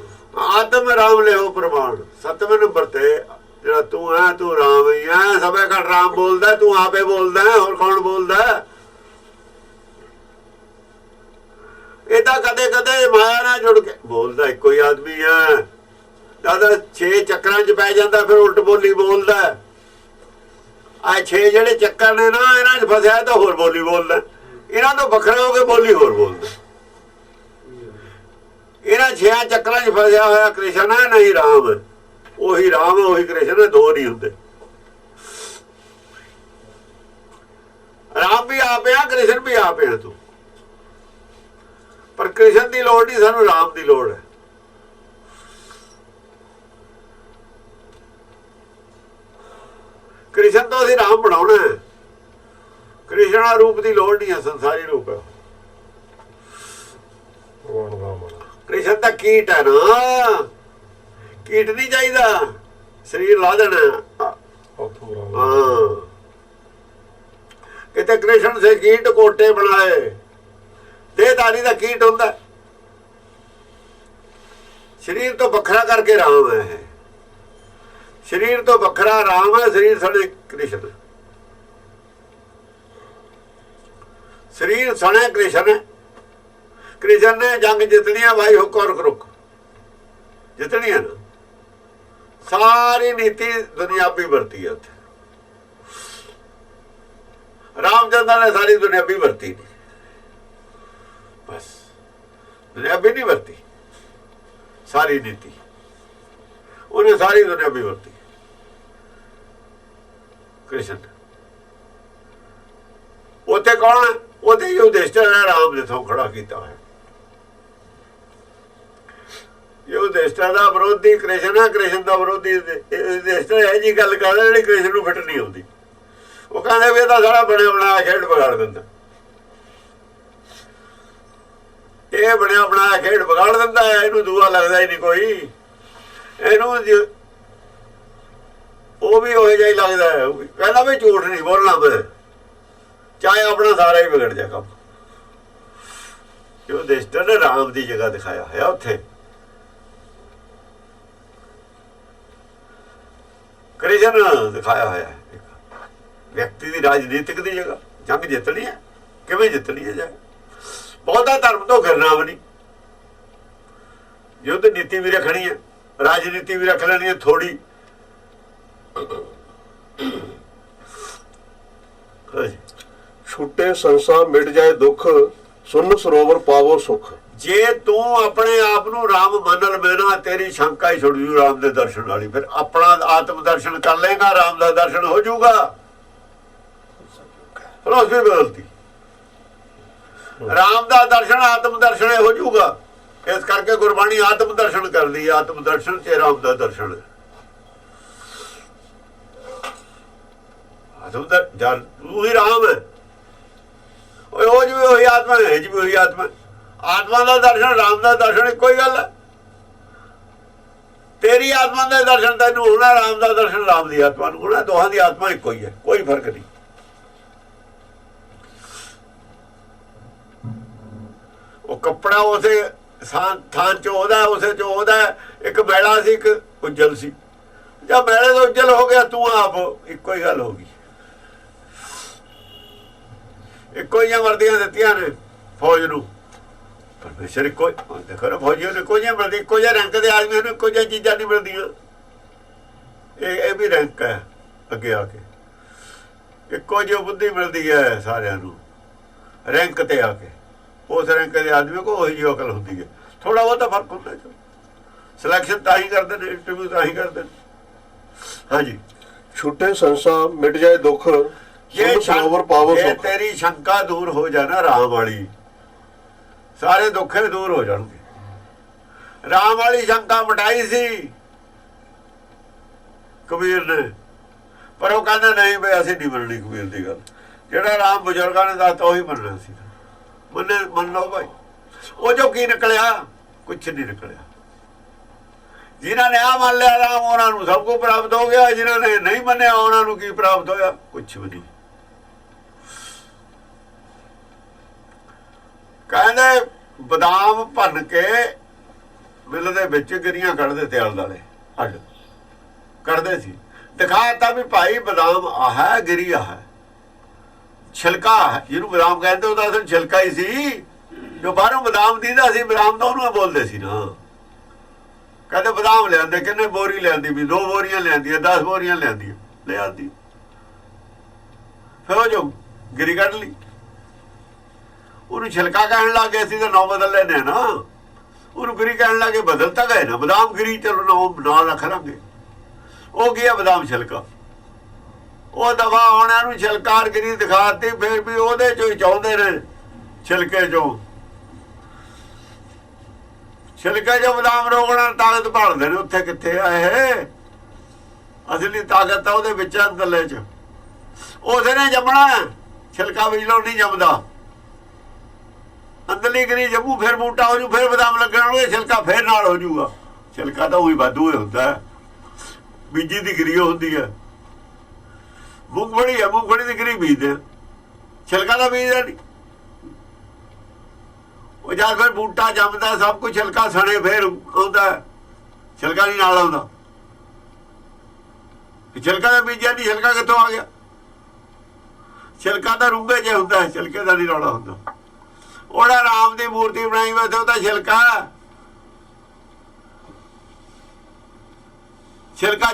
ਆਤਮ ਰਾਮ ਲਿਓ ਪ੍ਰਵਾਨ, 7ਵੇਂ ਨੰਬਰ ਤੇ ਜਿਹੜਾ ਤੂੰ ਹੈ, ਤੂੰ ਰਾਮ ਹੀ ਹੈ। ਸਭੇ ਘੱਟ ਰਾਮ ਬੋਲਦਾ, ਤੂੰ ਆਪੇ ਬੋਲਦਾ, ਹੋਰ ਕੌਣ ਬੋਲਦਾ? ਇਹ ਤਾਂ ਕਦੇ ਕਦੇ ਮਾਇਆ ਨਾਲ ਜੁੜ ਕੇ ਬੋਲਦਾ, ਇੱਕੋ ਹੀ ਆਦਮੀ ਹੈ। ਜਦ 6 ਚੱਕਰਾਂ 'ਚ ਪੈ ਜਾਂਦਾ ਫਿਰ ਉਲਟ ਬੋਲੀ ਬੋਲਦਾ। ਆ 6 ਜਿਹੜੇ ਚੱਕਰ ਨੇ ਨਾ, ਇਹਨਾਂ 'ਚ ਫਸਿਆ ਤਾਂ ਹੋਰ ਬੋਲੀ ਬੋਲਦਾ, ਇਹਨਾਂ ਤੋਂ ਵੱਖਰਾ ਹੋ ਕੇ ਬੋਲੀ ਹੋਰ ਬੋਲਦਾ। ਇਹਨਾਂ 6 ਚੱਕਰਾਂ 'ਚ ਫਸਿਆ ਹੋਇਆ ਕ੍ਰਿਸ਼ਨ ਹੈ, ਨਹੀਂ ਰਾਮ। ਉਹੀ ਰਾਮ ਉਹੀ ਕ੍ਰਿਸ਼ਨ ਹੈ, ਦੋ ਨਹੀਂ ਹੁੰਦੇ। ਰਾਮ ਵੀ ਆਪੇ ਆ, ਕ੍ਰਿਸ਼ਨ ਵੀ ਆਪੇ ਆ ਤੂੰ, ਪਰ ਕ੍ਰਿਸ਼ਨ ਦੀ ਲੋੜ ਨਹੀਂ, ਸਾਨੂੰ ਰਾਮ ਦੀ ਲੋੜ ਹੈ। ਕ੍ਰਿਸ਼ਨ ਤੋਂ ਅਸੀਂ ਰਾਮ ਬਣਾਉਣਾ ਹੈ, ਕ੍ਰਿਸ਼ਨਾ ਰੂਪ ਦੀ ਲੋੜ ਨਹੀਂ ਹੈ, ਸੰਸਾਰੀ ਰੂਪ ਹੈ। ਕ੍ਰਿਸ਼ਨ ਤਾਂ ਕੀਟ ਹੈ ਨਾ, ਕੀਟ ਨਹੀਂ ਚਾਹੀਦਾ, ਸਰੀਰ ਲਾ ਦੇਣਾ। ਹਾਂ, ਕਿਤੇ ਕ੍ਰਿਸ਼ਨ ਸੇ ਕੀਟ ਕੋਟੇ ਬਣਾਏ, ਦੇਹਧਾਰੀ ਦਾ ਕੀਟ ਹੁੰਦਾ, ਸਰੀਰ ਤੋਂ ਵੱਖਰਾ ਕਰਕੇ ਰਾਮ ਹੈ। ਸਰੀਰ ਤੋਂ ਵੱਖਰਾ ਰਾਮ ਹੈ, ਸਰੀਰ ਸਣੇ ਕ੍ਰਿਸ਼ਨ, ਸਰੀਰ ਸਣੇ ਕ੍ਰਿਸ਼ਨ ਹੈ। ਕ੍ਰਿਸ਼ਨ ਨੇ ਜੰਗ ਜਿੱਤਣੀਆਂ, ਭਾਈ ਹੁੱਕ ਔਰ ਕਰੁਕ ਜਿੱਤਣੀਆਂ ਨਾ, ਸਾਰੀ ਨੀਤੀ ਦੁਨਿਆਵੀ ਵਰਤੀ ਹੈ ਉੱਥੇ। ਰਾਮਚੰਦਰ ਨੇ ਸਾਰੀ ਦੁਨਿਆਵੀ ਵਰਤੀ ਨਹੀਂ, ਬਸ ਦੁਨਿਆਵੀ ਨਹੀਂ ਵਰਤੀ, ਸਾਰੀ ਨੀਤੀ ਉਹਨੇ ਸਾਰੀ ਦੁਨਿਆਵੀ ਵਰਤੀ। ਕ੍ਰਿਸ਼ਨ ਉੱਥੇ ਕੌਣ ਹੈ? ਉਹਦੇ ਯੁਧਿਸ਼ਠਿਰ ਨੇ ਰਾਮ ਦੇ ਥੋਂ ਖੜਾ ਕੀਤਾ ਹੈ। ਯੁਧਿਸ਼ਠਿਰ ਦਾ ਵਿਰੋਧੀ ਕ੍ਰਿਸ਼ਨ ਹੈ, ਕ੍ਰਿਸ਼ਨ ਦਾ ਵਿਰੋਧੀ ਯੁਧਿਸ਼ਠਿਰ। ਇਹ ਜੀ ਗੱਲ ਕਰਦਾ ਜਿਹੜੀ ਕ੍ਰਿਸ਼ਨ ਨੂੰ ਫਿੱਟ ਨਹੀਂ ਆਉਂਦੀ। ਉਹ ਕਹਿੰਦੇ ਵੀ ਇਹ ਤਾਂ ਸਾਰਾ ਬਣਿਆ ਬਣਾਇਆ ਖੇਡ ਵਿਗਾੜ ਦਿੰਦਾ, ਇਹ ਬਣਿਆ ਬਣਾਇਆ ਖੇਡ ਵਿਗਾੜ ਦਿੰਦਾ ਹੈ, ਇਹਨੂੰ ਦੂਆ ਲੱਗਦਾ ਹੀ ਨਹੀਂ ਕੋਈ, ਇਹਨੂੰ ਉਹ ਵੀ ਉਹੋ ਜਿਹਾ ਹੀ ਲੱਗਦਾ ਹੈ। ਕਹਿੰਦਾ ਵੀ ਝੂਠ ਨਹੀਂ ਬੋਲਣਾ ਮੈਂ, ਚਾਹੇ ਆਪਣਾ ਸਾਰਾ ਹੀ ਵਿਗੜ ਜਾ ਕੰਮ। ਜੋ ਦੇਸ਼ਟਰ ਨੇ ਰਾਮ ਦੀ ਜਗ੍ਹਾ ਦਿਖਾਇਆ ਹੋਇਆ ਉੱਥੇ, ਕ੍ਰਿਸ਼ਨ ਦਿਖਾਇਆ ਹੋਇਆ ਹੈ। ਵਿਅਕਤੀ ਦੀ ਰਾਜਨੀਤਿਕ ਦੀ ਜਗ੍ਹਾ ਜੰਗ ਜਿੱਤਣੀ ਹੈ, ਕਿਵੇਂ ਜਿੱਤਣੀ ਹੈ? ਜਾ ਬਹੁਤਾ ਧਰਮ ਤੋਂ ਘਿਰਨਾ ਵੀ ਨਹੀਂ, ਯੁੱਧ ਨੀਤੀ ਵੀ ਰੱਖਣੀ ਹੈ, ਰਾਜਨੀਤੀ ਵੀ ਰੱਖ ਲੈਣੀ ਹੈ ਥੋੜੀ। ਛੁੱਟੇ ਸੰਸਾ ਮਿਟ ਜਾਏ ਦੁੱਖ, ਸੁਨ ਸਰੋਵਰ ਪਾਵੋ ਸੁਖ। ਜੇ ਤੂੰ ਆਪਣੇ ਆਪ ਨੂੰ ਰਾਮ ਮੰਨ ਲਵੇਨਾ, ਤੇਰੀ ਸ਼ੰਕਾ ਹੀ ਛੁੱਟ ਜੂ ਰਾਮ ਦੇ ਦਰਸ਼ਨ ਵਾਲੀ। ਫਿਰ ਆਪਣਾ ਆਤਮ ਦਰਸ਼ਨ ਕਰ ਲੇਗਾ, ਰਾਮ ਦਾ ਦਰਸ਼ਨ ਹੋ ਜਾਊਗਾ। ਫਿਲਾਸਫੀ ਬਦਲਤੀ, ਰਾਮ ਦਾ ਦਰਸ਼ਨ ਆਤਮ ਦਰਸ਼ਨ ਹੋ ਜਾਊਗਾ। ਇਸ ਕਰਕੇ ਗੁਰਬਾਣੀ ਆਤਮ ਦਰਸ਼ਨ ਕਰਦੀ, ਆਤਮ ਦਰਸ਼ਨ ਤੇ ਰਾਮ ਦਾ ਦਰਸ਼ਨ ਹੈ। ਆਤਮ ਦਰਸ਼ਨ ਤੂੰ ਹੀ ਰਾਮ ਹੈ, ਉਹ ਜੀ ਉਹੀ ਆਤਮਾ ਹੈ, ਜੀ ਉਹੀ ਆਤਮਾ। ਆਤਮਾ ਦਾ ਦਰਸ਼ਨ ਰਾਮ ਦਾ ਦਰਸ਼ਨ ਇੱਕੋ ਹੀ ਗੱਲ ਹੈ। ਤੇਰੀ ਆਤਮਾ ਦਾ ਦਰਸ਼ਨ ਤੈਨੂੰ ਹੋਣਾ, ਰਾਮ ਦਾ ਦਰਸ਼ਨ ਰਾਮ ਦੀ ਆਤਮਾ ਨੂੰ ਹੋਣਾ। ਦੋਹਾਂ ਦੀ ਆਤਮਾ ਇੱਕੋ ਹੀ ਹੈ, ਕੋਈ ਫਰਕ ਨਹੀਂ। ਉਹ ਕੱਪੜਾ ਉਸੇ ਥਾਂ ਚ ਉਹਦਾ, ਉਸੇ ਚ ਉਹਦਾ। ਇੱਕ ਮੈਲਾ ਸੀ, ਇੱਕ ਉੱਜਲ ਸੀ। ਜਦ ਮੈਲੇ ਤੋਂ ਉੱਜਲ ਹੋ ਗਿਆ, ਤੂੰ ਆਪ ਇੱਕੋ ਹੀ ਗੱਲ ਹੋ ਗਈ। ਇੱਕੋ ਜਿਹੀਆਂ ਵਰਦੀਆਂ ਦਿੱਤੀਆਂ ਨੇ ਫੌਜ ਨੂੰ, ਪਰਮੇਸ਼ਰ ਇੱਕੋ। ਦੇਖੋ ਨਾ, ਫੌਜੀ ਨੂੰ ਇੱਕੋ ਜਿਹੀਆਂ ਵਰਦੀਆਂ, ਇੱਕੋ ਜਿਹੇ ਰੈਂਕ ਦੇ ਆਦਮੀ ਨੂੰ ਇੱਕੋ ਜਿਹੀਆਂ ਚੀਜ਼ਾਂ ਨਹੀਂ ਮਿਲਦੀਆਂ। ਇਹ ਵੀ ਰੈਂਕ ਹੈ, ਅੱਗੇ ਆ ਕੇ ਇੱਕੋ ਜਿਹੀ ਬੁੱਧੀ ਮਿਲਦੀ ਹੈ ਸਾਰਿਆਂ ਨੂੰ ਰੈਂਕ ਤੇ ਆ ਕੇ। ਉਸ ਰੈਂਕ ਦੇ ਆਦਮੀ ਕੋਲ ਉਹੀ ਜਿਹੀ ਅਕਲ ਹੁੰਦੀ ਹੈ। ਥੋੜਾ ਬਹੁਤਾ ਫਰਕ ਹੁੰਦਾ, ਸਿਲੈਕਸ਼ਨ ਤਾਂ ਹੀ ਕਰਦੇ ਨੇ, ਇੰਟਰਵਿਊ ਤਾਂ ਹੀ ਕਰਦੇ ਨੇ। ਹਾਂਜੀ, ਛੁੱਟੇ ਸੰਸਾ ਮਿਟ ਜਾਏ ਦੁੱਖ, ਸੁਨ ਸਰੋਵਰ ਪਾਵੋ ਸੁਖ। ਤੇਰੀ ਸ਼ੰਕਾ ਦੂਰ ਹੋ ਜਾਣਾ ਰਾਮ ਵਾਲੀ, ਸਾਰੇ ਦੁੱਖੇ ਦੂਰ ਹੋ ਜਾਣਗੇ। ਰਾਮ ਵਾਲੀ ਸ਼ੰਕਾ ਮਿਟਾਈ ਸੀ ਕਬੀਰ ਨੇ, ਪਰ ਉਹ ਕਹਿੰਦਾ ਨਹੀਂ ਬਈ ਅਸੀਂ ਨਹੀਂ ਮੰਨਣੀ ਕਬੀਰ ਦੀ ਗੱਲ। ਜਿਹੜਾ ਰਾਮ ਬਜ਼ੁਰਗਾਂ ਨੇ ਦੱਸਤਾ ਉਹੀ ਮੰਨਣਾ ਸੀ। ਮੰਨ ਲਓ ਭਾਈ। ਉਹ ਜੋ ਕੀ ਨਿਕਲਿਆ, ਕੁਛ ਨਹੀਂ ਨਿਕਲਿਆ। ਜਿਨ੍ਹਾਂ ਨੇ ਆ ਮੰਨ ਲਿਆ ਰਾਮ, ਉਹਨਾਂ ਨੂੰ ਸਭ ਕੁਝ ਪ੍ਰਾਪਤ ਹੋ ਗਿਆ। ਜਿਨ੍ਹਾਂ ਨੇ ਨਹੀਂ ਮੰਨਿਆ, ਉਹਨਾਂ ਨੂੰ ਕੀ ਪ੍ਰਾਪਤ ਹੋਇਆ? ਕੁਛ ਵੀ ਨਹੀਂ। ਕਹਿੰਦੇ ਬਦਾਮ ਭੰਨ ਕੇ ਮਿੱਲ ਦੇ ਵਿੱਚ ਗਿਰੀਆਂ ਕੱਢਦੇ ਤੇ ਆਲੇ ਦੁਆਲੇ ਅੱਡ ਕਰਦੇ ਸੀ। ਦਿਖਾਤਾ ਵੀ ਭਾਈ ਬਦਾਮ ਆਹ ਹੈ, ਗਿਰੀ ਆਹ ਹੈ, ਛਿਲਕਾ ਹੈ। ਜਿਹਨੂੰ ਬਦਾਮ ਕਹਿੰਦੇ ਉਹਦਾ ਅਸਲ ਛਿਲਕਾ ਹੀ ਸੀ। ਜੋ ਬਾਹਰੋਂ ਬਦਾਮ ਦੀਦਾ ਸੀ, ਬਦਾਮ ਤਾਂ ਉਹਨੂੰ ਬੋਲਦੇ ਸੀ ਨਾ। ਕਹਿੰਦੇ ਬਦਾਮ ਲਿਆਂਦੇ, ਕਿੰਨੇ ਬੋਰੀ ਲਿਆਂਦੀ ਵੀ? 2 ਬੋਰੀਆਂ ਲਿਆਂਦੀਆਂ, 10 ਬੋਰੀਆਂ ਲਿਆਂਦੀਆਂ, ਲਿਆਂਦੀ। ਫਿਰ ਉਹ ਜੋ ਗਿਰੀ ਕੱਢ ਲਈ, ਉਹਨੂੰ ਛਿਲਕਾ ਕਹਿਣ ਲੱਗ ਗਏ ਸੀ। ਤਾਂ ਨਾਂ ਬਦਲ ਲੈਣੇ ਨਾ, ਉਹਨੂੰ ਗਿਰੀ ਕਹਿਣ ਲੱਗੇ, ਬਦਲ ਤਾਂ ਗਏ ਨਾ। ਬਦਾਮ ਗਿਰੀ ਚਲੋ ਨਾਂ ਰੱਖ ਲਾਂਗੇ। ਉਹ ਗਿਆ ਬਦਾਮ ਛਿਲਕਾ। ਉਹ ਦਫਾ ਆਉਣਾ ਨੂੰ ਛਿਲਕਾਰ ਗਿਰੀ ਦਿਖਾਤੀ। ਫਿਰ ਵੀ ਉਹਦੇ ਚੋਂ ਹੀ ਚਾਹੁੰਦੇ ਨੇ, ਛਿਲਕੇ ਚੋਂ। ਛਿਲਕੇ ਚੋਂ ਬਦਾਮ ਰੋਕਣਾ ਤਾਕਤ ਭਾਲਦੇ ਨੇ। ਉੱਥੇ ਕਿੱਥੇ ਆ ਇਹ ਅਸਲੀ ਤਾਕਤ? ਤਾਂ ਉਹਦੇ ਵਿੱਚ ਅੰਦਰਲੇ ਚ। ਉਸੇ ਨੇ ਜੰਮਣਾ, ਛਿਲਕਾ ਵਿਚਲੋਂ ਨਹੀਂ ਜੰਮਦਾ। ਅੰਦਰਲੀ ਗਿਰੀ ਜੰਮੂ, ਫਿਰ ਬੂਟਾ ਹੋ ਜੂ, ਫਿਰ ਬਦਾਮ ਲੱਗਣਗੇ, ਛਿਲਕਾ ਫਿਰ ਨਾਲ ਹੋ ਜੂਗਾ। ਛਿਲਕਾ ਤਾਂ ਉਹੀ ਵਾਧੂ ਹੁੰਦਾ, ਬੀਜੀ ਦੀ ਗਿਰੀ ਹੁੰਦੀ ਹੈ। ਮੂੰਗਫੜੀ ਹੈ, ਮੂੰਗਫੜੀ ਦੀ ਗਿਰੀ ਬੀਜਦੇ, ਛਿਲਕਾ ਤਾਂ ਬੀਜਦਾ ਨਹੀਂ। ਉਹ ਜਦ ਫਿਰ ਬੂਟਾ ਜੰਮਦਾ, ਸਭ ਕੁਝ ਛਿਲਕਾ ਸਣੇ ਫਿਰ ਆਉਂਦਾ, ਛਿਲਕਾ ਨਹੀਂ ਨਾਲ ਆਉਂਦਾ। ਛਿਲਕਾ ਦਾ ਬੀਜਿਆ ਨਹੀਂ, ਛਿਲਕਾ ਕਿੱਥੋਂ ਆ ਗਿਆ? ਛਿਲਕਾ ਤਾਂ ਰੁੰਗੇ ਜੇ ਹੁੰਦਾ, ਛਿਲਕੇ ਦਾ ਨਹੀਂ ਰੌਲਾ ਹੁੰਦਾ। ਉਹਦਾ ਰਾਮ ਦੀ ਮੂਰਤੀ ਬਣਾਈ ਵੈਸੇ ਉਹਦਾ ਛਿਲਕਾ, ਛਿਲਕਾ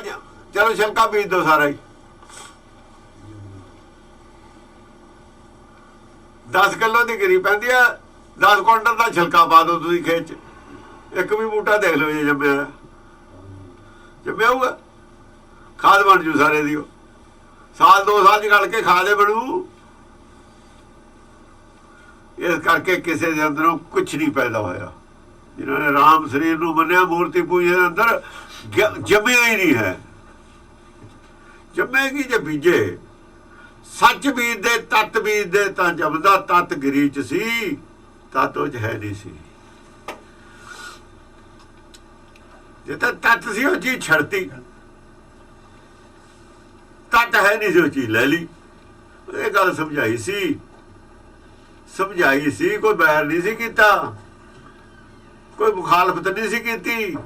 ਚਲੋ ਛਿਲਕਾ ਬੀਜ ਦੋ ਸਾਰਾ ਹੀ। 10 ਕਿਲੋ ਦੀ ਗਿਰੀ ਪੈਂਦੀ ਆ, 10 ਕੁਇੰਟਲ ਦਾ ਛਿਲਕਾ ਪਾ ਦੋ ਤੁਸੀਂ ਖੇਤ ਚ। ਇੱਕ ਵੀ ਬੂਟਾ ਦੇਖ ਲਓ ਜੇ ਜੰਮਿਆ, ਜੰਮਿਆ ਹੋਊਗਾ, ਖਾਦ ਬਣ ਜੂ ਸਾਰੇ ਦੀ। ਸਾਲ 2 ਸਾਲ ਚ ਗਲ ਕੇ ਖਾਦ ਬਣੂ। ਇਸ ਕਰਕੇ ਕਿਸੇ ਦੇ ਅੰਦਰੋਂ ਕੁਛ ਨਹੀਂ ਪੈਦਾ ਹੋਇਆ। ਜਿਨ੍ਹਾਂ ਨੇ ਰਾਮ ਸਰੀਰ ਨੂੰ ਮੰਨਿਆ, ਮੂਰਤੀ ਪੂਜੇ ਦੇ ਅੰਦਰ ਜੰਮਿਆ ਹੀ ਨਹੀਂ ਹੈ। ਜੰਮੇਗੀ ਜੇ ਬੀਜੇ ਸੱਚ ਬੀਜਦੇ ਤਤ ਬੀਜਦੇ ਤਾਂ ਜਮਦਾ ਤਤ ਗਿਰੀ ਚ ਸੀ, ਤਤ ਉਹ 'ਚ ਹੈ ਨਹੀਂ ਸੀ। ਜਿੱਥੇ ਤਤ ਸੀ ਉਹ ਚੀਜ਼ ਛੱਡਤੀ, ਤਤ ਹੈ ਨਹੀਂ ਸੀ ਉਹ ਚੀਜ਼ ਲੈ ਲਈ। ਇਹ ਗੱਲ ਸਮਝਾਈ ਸੀ ਕੋਈ ਬੈਰ ਨਹੀਂ ਸੀ ਕੀਤਾ, ਕੋਈ ਮੁਖਾਲਫਤ ਨਹੀਂ ਸੀ ਕੀਤੀ।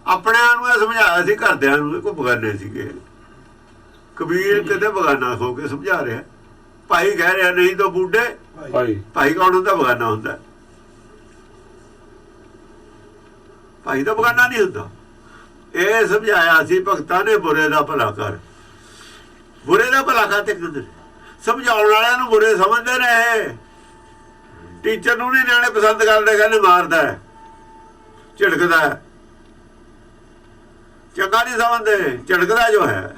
ਆਪਣਿਆਂ ਨੂੰ ਇਹ ਸਮਝਾਇਆ ਸੀ, ਘਰਦਿਆਂ ਨੂੰ ਕੋਈ ਬਗਾਨੇ ਸੀਗੇ। ਕਬੀਰ ਕਿਤੇ ਬਗਾਨਾ ਹੋ ਕੇ ਸਮਝਾ ਰਿਹਾ। ਭਾਈ ਕਹਿ ਰਿਹਾ ਨਹੀਂ ਤਾਂ ਬੁੱਢੇ ਭਾਈ ਕੌਣ ਹੁੰਦਾ? ਬਗਾਨਾ ਹੁੰਦਾ। ਭਾਈ ਤਾਂ ਬਗਾਨਾ ਨਹੀਂ ਹੁੰਦਾ। ਇਹ ਸਮਝਾਇਆ ਸੀ ਭਗਤਾਂ ਨੇ, ਬੁਰੇ ਦਾ ਭਲਾ ਕਰ। ਬੁਰੇ ਦਾ ਭਲਾ ਕਰ ਤੇ ਸਮਝਾਉਣ ਵਾਲਿਆਂ ਨੂੰ ਬੁਰੇ ਸਮਝਦੇ ਨੇ। ਟੀਚਰ ਨੂੰ ਨਹੀਂ ਨਿਆਣੇ ਪਸੰਦ ਕਰਦੇ, ਕਹਿੰਦੇ ਮਾਰਦਾ ਹੈ, ਝਿੜਕਦਾ ਹੈ, ਚੰਗਾ ਨਹੀਂ ਸਮਝਦੇ। ਝਿੜਕਦਾ ਜੋ ਹੈ,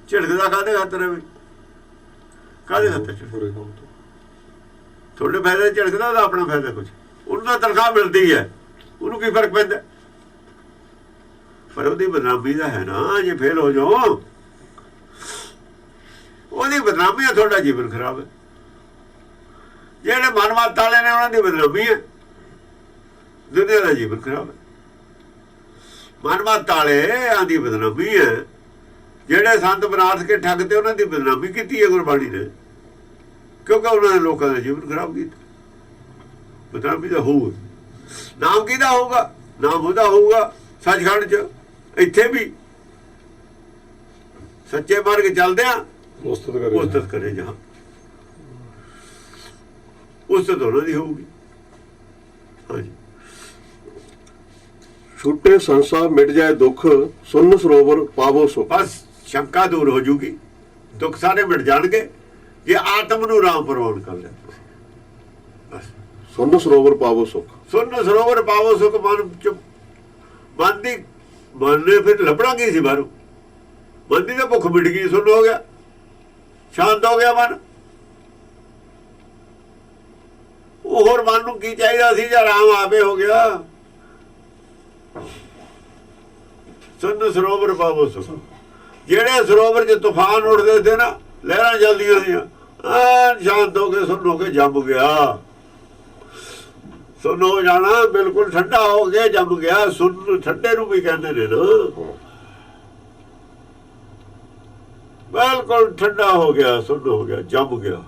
ਝਿੜਕਦਾ ਕਾਹਦੇ ਖਾਤਰ ਹੈ? ਕਾਹਦੇ ਖਾਤਰ? ਤੁਹਾਡੇ ਫਾਇਦੇ ਝਿੜਕਦਾ, ਉਹਦਾ ਆਪਣਾ ਫਾਇਦਾ ਕੁਛ। ਉਹਨੂੰ ਤਾਂ ਤਨਖਾਹ ਮਿਲਦੀ ਹੈ, ਉਹਨੂੰ ਕੀ ਫਰਕ ਪੈਂਦਾ? ਪਰ ਉਹਦੀ ਬਦਨਾਮੀ ਦਾ ਹੈ ਨਾ, ਜੇ ਫੇਲ ਹੋ ਜਾਓ ਉਹਦੀ ਬਦਨਾਮੀ ਹੈ, ਤੁਹਾਡਾ ਜੀਵਨ ਖਰਾਬ ਹੈ। ਜਿਹੜੇ ਮਨਮਤ ਵਾਲੇ ਨੇ ਉਹਨਾਂ ਦੀ ਬਦਨਾਮੀ ਹੈ, ਦੁਨੀਆ ਦਾ ਜੀਵਨ ਖਰਾਬ ਹੈ। ਮਨਮਤ ਵਾਲਿਆਂ ਦੀ ਬਦਨਾਮੀ ਹੈ। ਜਿਹੜੇ ਸੰਤ ਬਨਾਰਸ ਕੇ ਠੱਗਤੇ, ਉਹਨਾਂ ਦੀ ਬਦਨਾਮੀ ਕੀਤੀ ਹੈ ਗੁਰਬਾਣੀ ਨੇ, ਕਿਉਂਕਿ ਉਹਨਾਂ ਨੇ ਲੋਕਾਂ ਦਾ ਜੀਵਨ ਖਰਾਬ ਕੀਤਾ। ਬਦਨਾਮੀ ਦਾ ਹੋਊ। ਨਾਮ ਕਿਹਦਾ ਹੋਊਗਾ? ਨਾਮ ਉਹਦਾ ਹੋਊਗਾ ਸੱਚਖੰਡ 'ਚ। ਇੱਥੇ ਵੀ ਸੱਚੇ ਮਾਰਗ ਚੱਲਦੇ ਆ, ਉਸਤਤ ਕਰੇ ਜਹਾਂ, ਉਸਤਤ ਉਹਨਾਂ ਦੀ ਹੋਊਗੀ। ਹਾਂਜੀ। ਛੁੱਟੇ ਸੰਸਾਰ ਮਿਟ ਜਾਏ ਦੁੱਖ, ਸੁਨ ਸਰੋਵਰ ਪਾਵੋ ਸੁਖ। ਬਸ ਸ਼ੰਕਾ ਦੂਰ ਹੋ ਜੂਗੀ, ਦੁੱਖ ਸਾਰੇ ਮਿਟ ਜਾਣਗੇ ਜੇ ਆਤਮ ਨੂੰ ਰਾਮ ਪ੍ਰਵਾਨ ਕਰ ਲਿਆ। ਬਸ ਸੁਨ ਸਰੋਵਰ ਪਾਵੋ ਸੁਖ। ਸੁਨ ਸਰੋਵਰ ਪਾਵੋ ਸੁਖ। ਮਨ ਨੇ ਫਿਰ ਲੱਭਣਾ ਕੀ ਸੀ ਬਾਹਰੋਂ? ਮਨ ਦੀ ਤਾਂ ਭੁੱਖ ਮਿਟ ਗਈ, ਸੁਣ ਹੋ ਗਿਆ, ਸ਼ਾਂਤ ਹੋ ਗਿਆ ਮਨ। ਉਹ ਹੋਰ ਮਨ ਨੂੰ ਕੀ ਚਾਹੀਦਾ ਸੀ ਜਾਂ ਰਾਮ ਆਪੇ ਹੋ ਗਿਆ। ਸੁਨ ਸਰੋਵਰ ਪਾਵੋ ਸੁਖ। ਜਿਹੜੇ ਸਰੋਵਰ 'ਚ ਤੂਫਾਨ ਉੱਠਦੇ ਸੀ ਨਾ, ਲਹਿਰਾਂ ਚੱਲਦੀਆਂ ਸੀ, ਸ਼ਾਂਤ ਹੋ ਕੇ ਸੁਣ ਹੋ ਕੇ ਜੰਮ ਗਿਆ। ਸੁਣ ਹੋ ਜਾਣਾ, ਬਿਲਕੁਲ ਠੰਡਾ ਹੋ ਕੇ ਜੰਮ ਗਿਆ। ਸੁਣ ਠੰਡੇ ਨੂੰ ਵੀ ਕਹਿੰਦੇ ਨੇ ਨਾ, ਬਿਲਕੁਲ ਠੰਡਾ ਹੋ ਗਿਆ, ਸੁਣ ਹੋ ਗਿਆ, ਜੰਮ ਗਿਆ,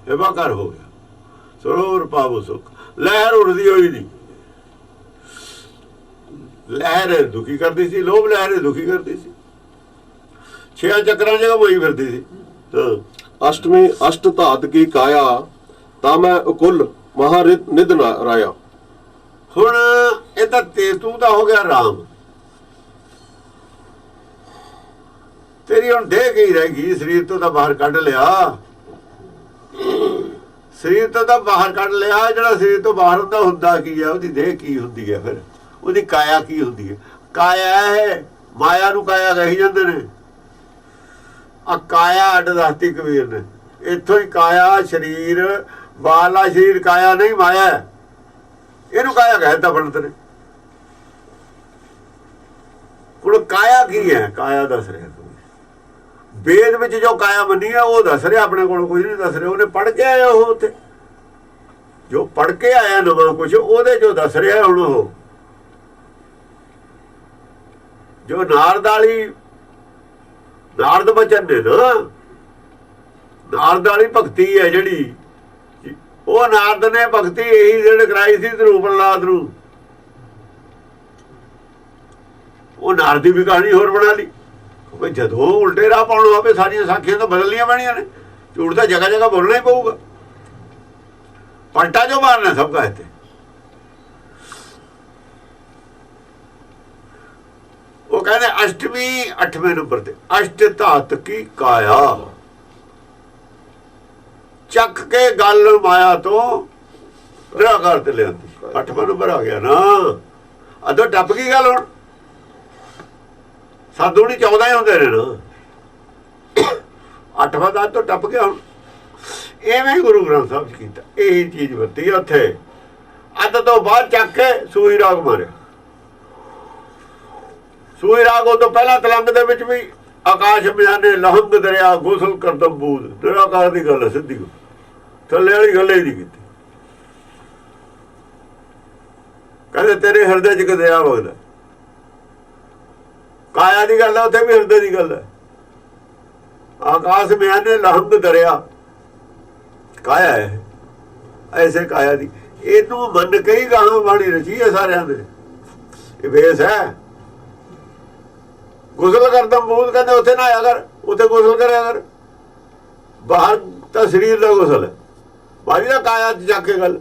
ਹਿਮਾਕਾਰ ਹੋ ਗਿਆ। ਸਰੋਵਰ ਪਾਵੋ ਸੁਖ। ਲਹਿਰ ਉੱਠਦੀ ਹੋਈ ਨਹੀਂ। ਲਹਿਰ ਦੁਖੀ ਕਰਦੀ ਸੀ, ਲੋਭ ਲਹਿਰ ਦੁਖੀ ਕਰਦੀ ਸੀ, 6 ਚੱਕਰਾਂ ਜਗ੍ਹਾ ਹੋਈ ਫਿਰਦੀ ਸੀ। ਅਸ਼ਟਮੀ ਅਸ਼ਟ ਧਾਤ ਕੀ ਕਾਇਆ, ਤਾਂ ਮੈਂ ਉਕੁਲ ਮਹਾਰਿਤ ਨਿਧ ਰਾਇਆ। ਹੁਣ ਇਹ ਤਾਂ ਤੂੰ ਤਾਂ ਹੋ ਗਿਆ ਰਾਮ, ਤੇਰੀ ਹੁਣ ਦੇਹ ਕੀ ਰਹਿ ਗਈ? ਸਰੀਰ ਤੋਂ ਤਾਂ ਬਾਹਰ ਕੱਢ ਲਿਆ, ਸਰੀਰ ਤੋਂ ਤਾਂ ਬਾਹਰ ਕੱਢ ਲਿਆ। ਜਿਹੜਾ ਸਰੀਰ ਤੋਂ ਬਾਹਰ ਹੁੰਦਾ ਕੀ ਹੈ? ਉਹਦੀ ਦੇਹ ਕੀ ਹੁੰਦੀ ਹੈ? ਫਿਰ ਉਹਦੀ ਕਾਇਆ ਕੀ ਹੁੰਦੀ ਹੈ? ਕਾਇਆ ਹੈ, ਮਾਇਆ ਨੂੰ ਕਾਇਆ ਕਹੀ ਜਾਂਦੇ ਨੇ। ਆ ਕਾਇਆ ਅੱਡ ਦੱਸਤੀ ਕਬੀਰ ਨੇ। ਇੱਥੋਂ ਹੀ ਕਾਇਆ ਸਰੀਰ, ਬਾਹਰਲਾ ਸਰੀਰ ਕਾਇਆ ਨਹੀਂ, ਮਾਇਆ। ਇਹਨੂੰ ਕਾਇਆ ਕਹਿਤਾ ਪੰਡਤ ਨੇ। ਹੁਣ ਕਾਇਆ ਕੀ ਹੈ? ਕਾਇਆ ਦੱਸ ਰਿਹਾ ਵੇਦ ਵਿੱਚ। ਜੋ ਕਾਇਆ ਮੰਨੀ ਹੈ ਉਹ ਦੱਸ ਰਿਹਾ, ਆਪਣੇ ਕੋਲ ਕੁਝ ਨਹੀਂ ਦੱਸ ਰਿਹਾ। ਉਹਨੇ ਪੜ੍ਹ ਕੇ ਆਇਆ, ਉਹ ਉੱਥੇ ਜੋ ਪੜ੍ਹ ਕੇ ਆਇਆ ਨਵਾਂ ਕੁਛ, ਉਹਦੇ ਜੋ ਦੱਸ ਰਿਹਾ ਹੁਣ ਉਹ। ਜੋ ਨਾਰਦ ਵਾਲੀ, ਨਾਰਦ ਬਚਨ ਨੇ ਨਾ, ਨਾਰਦ ਵਾਲੀ ਭਗਤੀ ਹੈ ਜਿਹੜੀ, ਉਹ ਨਾਰਦ ਨੇ ਭਗਤੀ ਇਹੀ ਜਿਹੜੇ ਕਰਾਈ ਸੀ ਧਰੂ ਪ੍ਰਹਲਾਦ ਨੂੰ। ਉਹ ਨਾਰਦ ਦੀ ਵੀ ਕਹਾਣੀ ਹੋਰ ਬਣਾ ਲਈ। ਕਿਉਂਕਿ ਜਦੋਂ ਉਲਟੇ ਰਾਹ ਪਾਉਣ ਹੋਵੇ, ਸਾਰੀਆਂ ਸਾਖੀਆਂ ਤਾਂ ਬਦਲਣੀਆਂ ਪੈਣੀਆਂ ਨੇ। ਝੂਠ ਤਾਂ ਜਗ੍ਹਾ ਜਗ੍ਹਾ ਬੋਲਣਾ ਹੀ ਪਊਗਾ। ਪਲਟਾ ਜੋ ਮਾਰਨਾ ਸਭ ਕਾ ਇੱਥੇ। ਉਹ ਕਹਿੰਦੇ ਅਸ਼ਟਮੀ 8ਵੇਂ ਨੰਬਰ ਤੇ, ਅਸ਼ਟ ਧਾਤ ਕੀ ਕਾਇਆ। ਚੱਕ ਕੇ ਗੱਲ ਮਾਇਆ ਤੋਂ ਨਿਰਾਕਾਰ ਤੇ ਲਿਆਂਦੀ। 8ਵਾਂ ਨੰਬਰ ਆ ਗਿਆ ਨਾ। ਅਦੋਂ ਟੱਪ ਗਈ ਗੱਲ। ਹੁਣ ਸਾਧੂ ਨਹੀਂ 14 ਹੀ ਹੁੰਦੇ ਨੇ ਨਾ। 8ਵਾਂ ਦਾ ਤੋਂ ਟੱਪ ਗਿਆ। ਹੁਣ ਐਵੇਂ ਗੁਰੂ ਗ੍ਰੰਥ ਸਾਹਿਬ 'ਚ ਕੀਤਾ। ਇਹੀ ਚੀਜ਼ ਵਰਤੀ ਉੱਥੇ। ਅੱਧ ਤੋਂ ਬਾਅਦ ਚੱਕ ਕੇ ਸੂਈ ਰਾਗ ਮਾਰਿਆ। ਸੂਈ ਰਾਗ ਉਹ ਤੋਂ ਪਹਿਲਾਂ ਤਲੰਗ ਦੇ ਵਿੱਚ ਵੀ ਆਕਾਸ਼ ਮਿਆਨੇ ਲਹੰਗ ਦਰਿਆ ਗੁਸਲ ਕਰਦਮ ਬੂਦ। ਨਿਰਾਕਾਰ ਦੀ ਗੱਲ ਹੈ ਸਿੱਧੀ, ਥੱਲੇ ਵਾਲੀ ਗੱਲ ਹੀ ਨਹੀਂ ਕੀਤੀ। ਕਹਿੰਦੇ ਤੇਰੇ ਹਿਰਦੇ 'ਚ ਦਰਿਆ ਵਗਦਾ। ਕਾਇਆ ਦੀ ਗੱਲ ਹੈ, ਉੱਥੇ ਵੀ ਹਿਰਦੇ ਦੀ ਗੱਲ ਹੈ। ਆਕਾਸ਼ ਮਿਆਨੇ ਲਹੰਗ ਦਰਿਆ ਕਾਇਆ ਹੈ, ਐਸੇ ਕਾਇਆ ਦੀ। ਇਹਨੂੰ ਮੰਨ ਕੇ ਹੀ ਗਾਹਾਂ ਬਾਣੀ ਰਚੀ ਹੈ ਸਾਰਿਆਂ ਦੇ। ਇਹ ਵੇਸ ਹੈ। ਗੁਸਲ ਕਰਦਮ ਬੂਦ ਕਹਿੰਦੇ ਉੱਥੇ ਨਾ ਆਇਆ ਕਰ, ਉੱਥੇ ਗੁਸਲ ਕਰਿਆ ਕਰ। ਬਾਹਰ ਤਾਂ ਸਰੀਰ ਦਾ ਗੁਸਲ ਹੈ, ਬਾਹਰੀ ਦਾ ਕਾਇਆ 'ਚ ਜਾ ਕੇ ਗੱਲ।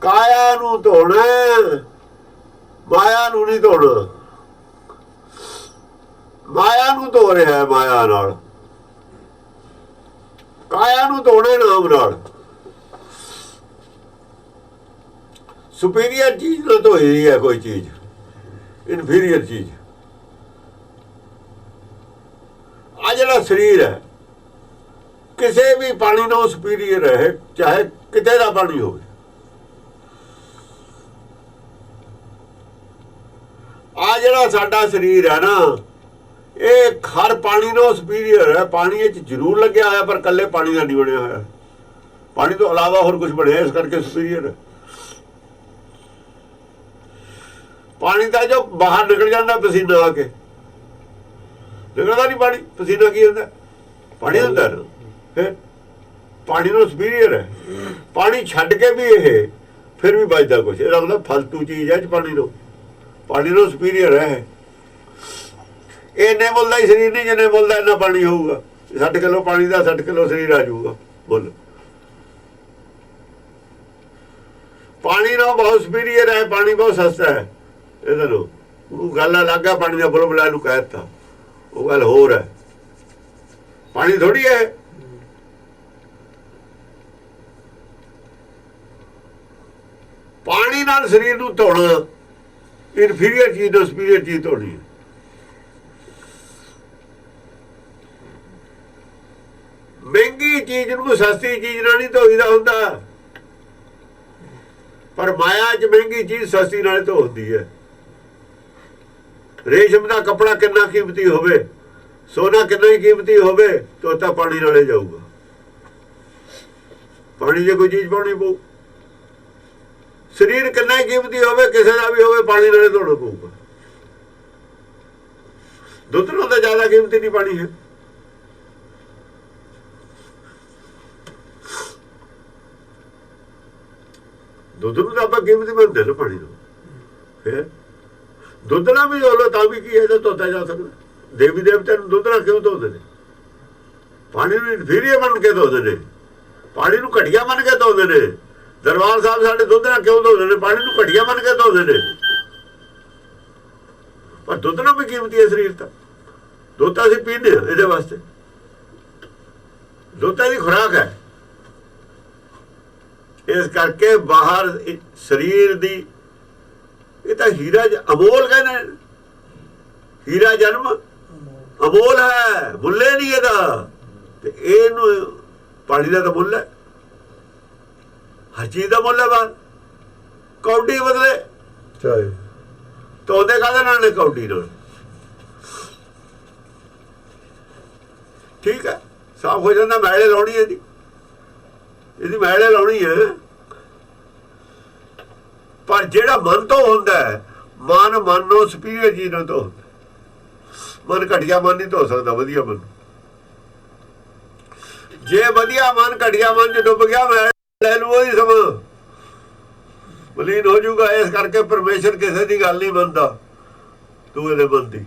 ਕਾਇਆ ਨੂੰ ਧੋਣਾ, ਮਾਇਆ ਨੂੰ ਨਹੀਂ ਧੋਣਾ। ਮਾਇਆ ਨੂੰ ਧੋ ਰਿਹਾ ਮਾਇਆ ਨਾਲ, ਕਾਇਆ ਨੂੰ ਧੋਣੇ ਨਾਮ ਨਾਲ। ਸੁਪੀਰੀਅਰ ਚੀਜ਼ ਨਾਲ ਧੋਈ ਹੈ ਕੋਈ ਚੀਜ਼, ਇਨਫੀਰੀਅਰ ਚੀਜ਼। ਆ ਜਿਹੜਾ ਸਰੀਰ ਹੈ ਕਿਸੇ ਵੀ ਪਾਣੀ ਨਾਲ ਸੁਪੀਰੀਅਰ ਹੈ, ਚਾਹੇ ਕਿਤੇ ਦਾ ਪਾਣੀ ਹੋਵੇ। ਆ ਜਿਹੜਾ ਸਾਡਾ ਸਰੀਰ ਹੈ ਨਾ, ਇਹ ਹਰ ਪਾਣੀ ਨਾਲ ਸੁਪੀਰੀਅਰ ਹੈ। ਪਾਣੀ ਵਿੱਚ ਜ਼ਰੂਰ ਲੱਗਿਆ ਹੋਇਆ, ਪਰ ਇਕੱਲੇ ਪਾਣੀ ਦਾ ਨਹੀਂ ਬਣਿਆ ਹੋਇਆ। ਪਾਣੀ ਤੋਂ ਇਲਾਵਾ ਹੋਰ ਕੁਝ ਬਣਿਆ, ਇਸ ਕਰਕੇ ਸੁਪੀਰੀਅਰ ਹੈ। ਪਾਣੀ ਦਾ ਜੋ ਬਾਹਰ ਨਿਕਲ ਜਾਂਦਾ ਪਸੀਨਾ ਆ ਕੇ, ਨਿਕਲਦਾ ਨਹੀਂ ਪਾਣੀ। ਪਸੀਨਾ ਕੀ ਹੁੰਦਾ? ਪਾਣੀ ਹੁੰਦਾ ਨਾ। ਫਿਰ ਪਾਣੀ ਨੂੰ ਸੁਪੀਰੀਅਰ ਹੈ। ਪਾਣੀ ਛੱਡ ਕੇ ਵੀ ਇਹ ਫਿਰ ਵੀ ਬਚਦਾ ਕੁਛ। ਇਹਦਾ ਮਤਲਬ ਫਾਲਤੂ ਚੀਜ਼ ਹੈ ਪਾਣੀ ਨੂੰ, ਪਾਣੀ ਨੂੰ ਸੁਪੀਰੀਅਰ ਹੈ। ਇਹ ਇੰਨੇ ਮੁੱਲ ਦਾ ਹੀ ਸਰੀਰ ਨਹੀਂ ਜਿੰਨੇ ਮੁੱਲ ਦਾ ਇੰਨਾ ਪਾਣੀ ਹੋਊਗਾ। 60 ਕਿਲੋ ਪਾਣੀ ਦਾ 60 ਕਿਲੋ ਸਰੀਰ ਆ ਜਾਊਗਾ ਮੁੱਲ। ਪਾਣੀ ਨਾਲ ਬਹੁਤ ਸੁਪੀਰੀਅਰ ਹੈ, ਪਾਣੀ ਬਹੁਤ ਸਸਤਾ ਹੈ। ਇਹਦੇ ਨੂੰ ਉਹ ਗੱਲ ਅਲੱਗ ਹੈ, ਪਾਣੀ ਦਾ ਬੁਲਬੁਲਾ ਨੂੰ ਕਹਿ ਦਿੱਤਾ, ਉਹ ਗੱਲ ਹੋਰ ਹੈ। ਪਾਣੀ ਥੋੜੀ ਹੈ। ਪਾਣੀ ਨਾਲ ਸਰੀਰ ਨੂੰ ਧੋਣਾ, ਇਨਫੀਰੀਅਰ ਚੀਜ਼ ਤੋਂ ਸੁਪੀਰੀਅਰ ਚੀਜ਼ ਧੋਣੀ ਹੈ। ਮਹਿੰਗੀ ਚੀਜ਼ ਨੂੰ ਸਸਤੀ ਚੀਜ਼ ਨਾਲ ਨਹੀਂ ਧੋਈਦਾ ਹੁੰਦਾ, ਪਰ ਮਾਇਆ 'ਚ ਮਹਿੰਗੀ ਚੀਜ਼ ਸਸਤੀ ਨਾਲ ਧੋ ਹੁੰਦੀ ਹੈ। ਰੇਸ਼ਮ ਦਾ ਕੱਪੜਾ ਕਿੰਨਾ ਕੀਮਤੀ ਹੋਵੇ, ਸੋਨਾ ਕਿੰਨਾ ਹੀ ਕੀਮਤੀ ਹੋਵੇ, ਧੋਤਾ ਪਾਣੀ ਨਾਲੇ ਜਾਊਗਾ। ਪਾਣੀ ਜੇ ਕੋਈ ਚੀਜ਼ ਪਾਉਣੀ ਪਊ। ਸਰੀਰ ਕਿੰਨਾ ਹੀ ਕੀਮਤੀ ਹੋਵੇ, ਕਿਸੇ ਦਾ ਵੀ ਹੋਵੇ, ਪਾਣੀ ਨਾਲੇ ਧੋਣਾ ਪਊਗਾ। ਦੁੱਧ ਨਾਲੋਂ ਤਾਂ ਜ਼ਿਆਦਾ ਕੀਮਤੀ ਨਹੀਂ ਪਾਣੀ ਹੈ। ਦੁੱਧ ਨੂੰ ਤਾਂ ਆਪਾਂ ਕੀਮਤੀ ਮੰਨਦੇ ਨਾ, ਪਾਣੀ ਨੂੰ। ਫਿਰ ਦੁੱਧ ਨਾਲ ਵੀ ਹੋਲੋ ਤਾਂ ਵੀ ਕੀ ਹੈ, ਜੇ ਧੋਤਾ ਜਾ ਸਕਦਾ। ਦੇਵੀ ਦੇਵਤਿਆਂ ਨੂੰ ਦੁੱਧ ਨਾਲ ਕਿਉਂ ਧੋਦੇ ਨੇ? ਪਾਣੀ ਨੂੰ ਇਨਫੀਰੀਅਰ ਮੰਨ ਕੇ ਧੋਦੇ ਨੇ, ਪਾਣੀ ਨੂੰ ਘਟੀਆ ਮੰਨ ਕੇ ਧੋਦੇ ਨੇ। ਦਰਬਾਰ ਸਾਹਿਬ ਸਾਡੇ ਦੁੱਧ ਨਾਲ ਕਿਉਂ ਧੋਦੇ ਨੇ? ਪਾਣੀ ਨੂੰ ਘਟੀਆ ਮੰਨ ਕੇ ਧੋਦੇ ਨੇ। ਪਰ ਦੁੱਧ ਨਾਲ ਵੀ ਕੀਮਤੀ ਹੈ ਸਰੀਰ ਤਾਂ। ਦੁੱਧ ਤਾਂ ਅਸੀਂ ਪੀਂਦੇ ਹਾਂ ਇਹਦੇ ਵਾਸਤੇ, ਦੁੱਧ ਦੀ ਖੁਰਾਕ ਹੈ। ਇਸ ਕਰਕੇ ਬਾਹਰ ਸਰੀਰ ਦੀ ਇਹ ਤਾਂ ਹੀਰਾ ਅਮੋਲ ਕਹਿੰਦੇ। ਹੀਰਾ ਜਨਮ ਅਮੋਲ ਹੈ, ਮੁੱਲੇ ਨਹੀਂ ਇਹਦਾ। ਤੇ ਇਹਨੂੰ ਪਾਣੀ ਦਾ ਤਾਂ ਮੁੱਲ ਹੈ, ਹਰ ਚੀਜ਼ ਦਾ ਮੁੱਲ ਹੈ। ਬਾਹਰ ਕੌਡੀ ਬਦਲੇ ਚਾਹੇ ਤੋਦੇ ਕਾਹਦੇ ਨਾਲ ਨੇ? ਕੌਡੀ ਨਾਲ। ਠੀਕ ਹੈ, ਸਾਫ਼ ਹੋ ਜਾਂਦਾ। ਮੈਲੇ ਲਾਉਣੀ ਹੈ ਇਹਦੀ ਮੈਲੇ ਲਾਉਣੀ ਹੈ। ਪਰ ਜਿਹੜਾ ਮਨ ਤੋਂ ਹੁੰਦਾ ਹੈ, ਮਨ ਨੂੰ ਸੁਪੀਰੀਅਰ ਚੀਜ਼ ਨਾਲ ਧੋ। ਮਨ ਘਟੀਆ ਮਨ ਨਹੀਂ ਧੋ ਸਕਦਾ ਵਧੀਆ ਮਨ। ਜੇ ਵਧੀਆ ਮਨ ਘਟੀਆ ਮਨ ਚ ਡੁੱਬ ਗਿਆ, ਮੈਂ ਲੈ ਲੂ ਉਹੀ ਸਮਾਂ ਮਲੀਨ ਹੋ ਜਾਊਗਾ। ਇਸ ਕਰਕੇ ਪਰਮੇਸ਼ਰ ਕਿਸੇ ਦੀ ਗੱਲ ਨਹੀਂ ਮੰਨਦਾ, ਤੂੰ ਇਹਦੇ ਮਨ ਦੀ।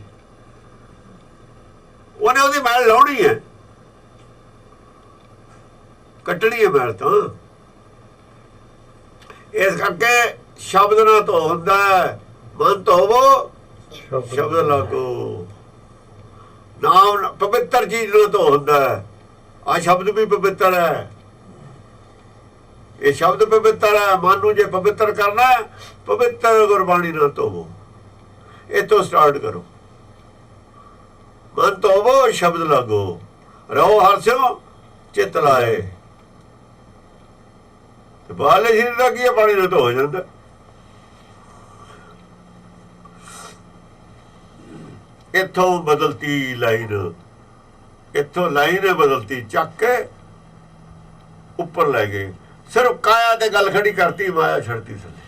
ਉਹਨੇ ਉਹਦੀ ਮੈਲ ਲਾਉਣੀ ਹੈ, ਕੱਟਣੀ ਹੈ ਮੈਲ ਤਾਂ। ਇਸ ਕਰਕੇ ਸ਼ਬਦ ਨਾਲ ਧੋ ਹੁੰਦਾ ਹੈ। ਮਨ ਧੋਵੋ ਸ਼ਬਦ ਲਾਗੋ। ਨਾਮ ਪਵਿੱਤਰ ਚੀਜ਼ ਨਾਲ ਧੋ ਹੁੰਦਾ ਹੈ। ਆ ਸ਼ਬਦ ਵੀ ਪਵਿੱਤਰ ਹੈ, ਇਹ ਸ਼ਬਦ ਪਵਿੱਤਰ ਹੈ। ਮਨ ਨੂੰ ਜੇ ਪਵਿੱਤਰ ਕਰਨਾ, ਪਵਿੱਤਰ ਗੁਰਬਾਣੀ ਨਾਲ ਧੋਵੋ। ਇੱਥੋਂ ਸਟਾਰਟ ਕਰੋ। ਮਨ ਧੋਵੋ ਸ਼ਬਦ ਲਾਗੋ, ਰਹੋ ਹਰਸਿਓ ਚਿੱਤ ਲਾਏ। ਬਾਹਲੇ ਸਰੀਰ ਦਾ ਕੀ ਹੈ? ਪਾਣੀ ਨਾਲ ਧੋ ਜਾਂਦਾ। ਇੱਥੋਂ ਬਦਲਤੀ ਲਾਈਨ ਇੱਥੋਂ ਲਾਈਨ ਨੇ ਬਦਲਤੀ, ਚੱਕ ਕੇ ਉੱਪਰ ਲੈ ਗਏ। ਸਿਰਫ ਕਾਇਆ ਤੇ ਗੱਲ ਖੜੀ ਕਰਤੀ, ਮਾਇਆ ਛੱਡਤੀ ਥੱਲੇ।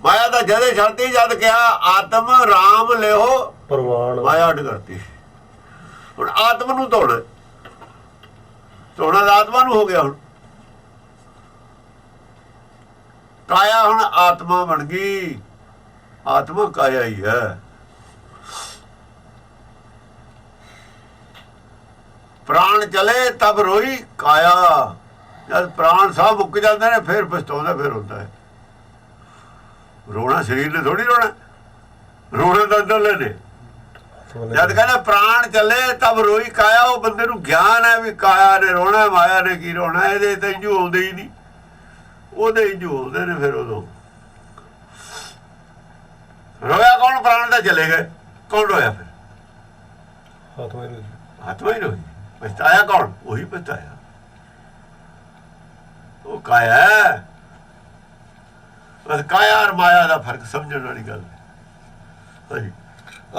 ਮਾਇਆ ਤਾਂ ਜਦੇ ਛੱਡਤੀ ਜਦ ਕਿਹਾ ਆਤਮ ਰਾਮ ਲਿਓ ਪ੍ਰਵਾਨ, ਮਾਇਆ ਅੱਡ ਕਰਤੀ। ਹੁਣ ਆਤਮ ਨੂੰ ਧੋਣਾ, ਧੋਣਾ ਤਾਂ ਆਤਮਾ ਨੂੰ ਹੋ ਗਿਆ। ਹੁਣ ਕਾਇਆ ਹੁਣ ਆਤਮਾ ਬਣ ਗਈ, ਆਤਮਾ ਕਾਇਆ ਹੀ ਹੈ। ਪ੍ਰਾਣ ਚਲੇ ਤਬ ਰੋਈ ਕਾਇਆ, ਜਦ ਪ੍ਰਾਣ ਸਾਹ ਮੁੱਕ ਜਾਂਦੇ ਨੇ ਫਿਰ ਪਛਤਾਉਂਦਾ, ਫਿਰ ਹੁੰਦਾ ਹੈ। ਰੋਣਾ ਸਰੀਰ ਨੇ ਥੋੜੀ ਰੋਣਾ, ਰੋਣਾ ਤਾਂ ਅੰਦਰਲੇ ਨੇ। ਜਦ ਕਹਿੰਦਾ ਪ੍ਰਾਣ ਚੱਲੇ ਤਬ ਰੋਈ ਕਾਇਆ, ਉਹ ਬੰਦੇ ਨੂੰ ਗਿਆਨ ਹੈ ਵੀ ਕਾਇਆ ਨੇ ਰੋਣਾ, ਮਾਇਆ ਨੇ ਕੀ ਰੋਣਾ, ਇਹਦੇ ਤਾਂ ਇੰਜੂ ਆਉਂਦੇ ਹੀ ਨਹੀਂ, ਉਹਦੇ ਇੰਜੂ ਆਉਂਦੇ ਨੇ। ਫਿਰ ਉਦੋਂ ਰੋਇਆ ਕੌਣ? ਪ੍ਰਾਣ ਤਾਂ ਚਲੇ ਗਏ, ਕੌਣ ਰੋਇਆ? ਫਿਰ ਆਤਮਾ ਹੀ ਰੋਈ। ਪਛਤਾਇਆ ਕੌਣ? ਉਹੀ ਪਛਤਾਇਆ, ਉਹ ਕਾਇਆ। ਬਸ ਕਾਇਆ ਔਰ ਮਾਇਆ ਦਾ ਫਰਕ ਸਮਝਣ ਵਾਲੀ ਗੱਲ ਹੈ। ਹਾਂਜੀ,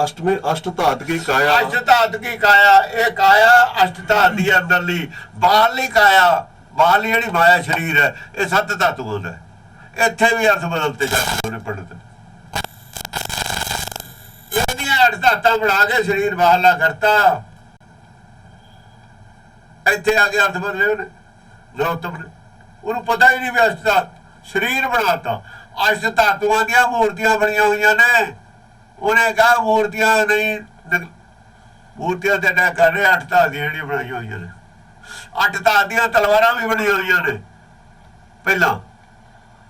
ਅਸ਼ਟਮੇ ਅਸ਼ਟ ਧਾਤ ਕੀ ਕਾਇਆ, ਅਸ਼ਟ ਧਾਤ ਕੀ ਕਾਇਆ। ਇਹ ਕਾਇਆ ਅਸ਼ਟ ਧਾਤ ਦੀ ਅੰਦਰਲੀ ਬਾਹਰਲੀ ਕਾਇਆ, ਬਾਹਰਲੀ ਜਿਹੜੀ ਮਾਇਆ ਸਰੀਰ ਹੈ, ਇਹ ਸੱਤ ਧਾਤੂਆਂ ਦਾ। ਇੱਥੇ ਵੀ ਅਰਥ ਬਦਲਤੇ ਜਾਂਦੇ ਨੇ ਪੰਡਤ। ਇਹਦੀਆਂ ਅੱਠ ਧਾਤਾਂ ਬਣਾ ਕੇ ਸਰੀਰ ਬਾਹਰਲਾ ਕਰਤਾ, ਇੱਥੇ ਆ ਕੇ ਅਰਥ ਬਦਲੇ ਉਹਨੇ ਨਰੋਤਮ ਨੇ। ਉਹਨੂੰ ਪਤਾ ਹੀ ਨਹੀਂ ਵੀ ਅਸ਼ਟ ਧਾਤ ਸਰੀਰ ਬਣਾਤਾ। ਅਸ਼ਟ ਧਾਤੂਆਂ ਦੀਆਂ ਮੂਰਤੀਆਂ ਬਣੀਆਂ ਹੋਈਆਂ ਨੇ। ਉਹਨੇ ਕਹਾ ਮੂਰਤੀਆਂ ਨਹੀਂ, ਮੂਰਤੀਆਂ ਤੇ ਅਟੈਕ ਕਰ ਰਹੇ, ਅੱਠ ਧਾਤ ਦੀਆਂ ਜਿਹੜੀਆਂ ਬਣਾਈਆਂ ਹੋਈਆਂ ਨੇ। ਅੱਠ ਧਾਤ ਦੀਆਂ ਤਲਵਾਰਾਂ ਵੀ ਬਣੀਆਂ ਹੋਈਆਂ ਨੇ ਪਹਿਲਾਂ।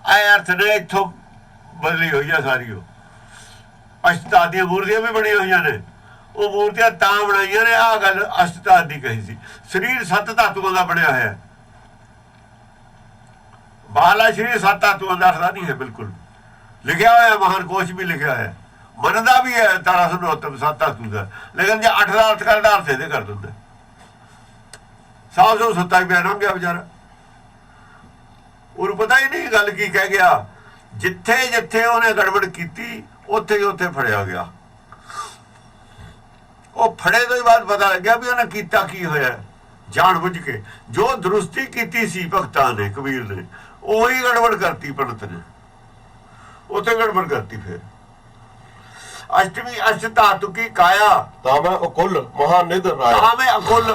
ਇਹ ਅਰਥ ਨੇ ਇੱਥੋਂ ਬਦਲੀ ਹੋਈ ਆ ਸਾਰੀ। ਉਹ ਅਸ਼ਟ ਧਾਤ ਦੀਆਂ ਮੂਰਤੀਆਂ ਵੀ ਬਣੀਆਂ ਹੋਈਆਂ ਨੇ। ਉਹ ਮੂਰਤੀਆਂ ਤਾਂ ਬਣਾਈਆਂ ਨੇ, ਆਹ ਗੱਲ ਅਸ਼ਟ ਧਾਤ ਦੀ ਕਹੀ ਸੀ। ਸਰੀਰ ਸੱਤ ਧਾਤੂਆਂ ਦਾ ਬਣਿਆ ਹੋਇਆ। ਬਾਹਲਾ ਸਰੀਰ ਸੱਤ ਧਾਤੂਆਂ ਦਾ ਅਰਥ ਨਹੀਂ ਹੈ ਬਿਲਕੁਲ। ਲਿਖਿਆ ਹੋਇਆ ਮਹਾਨ ਕੋਸ਼ ਵੀ ਲਿਖਿਆ ਹੋਇਆ, ਮੰਨਦਾ ਵੀ ਹੈ 1369 ਸੱਤ ਧਾਤੂ ਦਾ। ਲੇਕਿਨ ਜੇ 8 ਦਾ ਅਰਥ ਕਰਦਾ, ਅਰਥ ਇਹਦੇ ਕਰ ਦਿੰਦਾ। 770 ਰੁਪਇਆ ਲੰਘ ਗਿਆ ਵਿਚਾਰਾ, ਉਹਨੂੰ ਪਤਾ ਹੀ ਨਹੀਂ ਗੱਲ ਕੀ ਕਹਿ ਗਿਆ। ਜਿੱਥੇ ਜਿੱਥੇ ਉਹਨੇ ਗੜਬੜ ਕੀਤੀ, ਉੱਥੇ ਹੀ ਉੱਥੇ ਫੜਿਆ ਗਿਆ। ਉਹ ਫੜੇ ਤੋਂ ਹੀ ਬਾਅਦ ਪਤਾ ਲੱਗਿਆ ਵੀ ਉਹਨੇ ਕੀਤਾ ਕੀ ਹੋਇਆ। ਜਾਣ ਬੁੱਝ ਕੇ ਜੋ ਦਰੁਸਤੀ ਕੀਤੀ ਸੀ ਭਗਤਾਂ ਨੇ, ਕਬੀਰ ਨੇ, ਉਹੀ ਗੜਬੜ ਕਰਤੀ ਪੰਡਤ ਨੇ, ਉੱਥੇ ਗੜਬੜ ਕਰਤੀ। ਫਿਰ ਅਸ਼ਟਮੀ ਅਸ਼ਟ ਧਾਤੂ ਕੀ ਕਾਇਆ, ਤਾਂ ਮੈਂ ਅਕੁਲ ਮਹਾਨਿਧ ਰਾਇਆ। ਤਾਂ ਮੈਂ ਅਕੁਲ,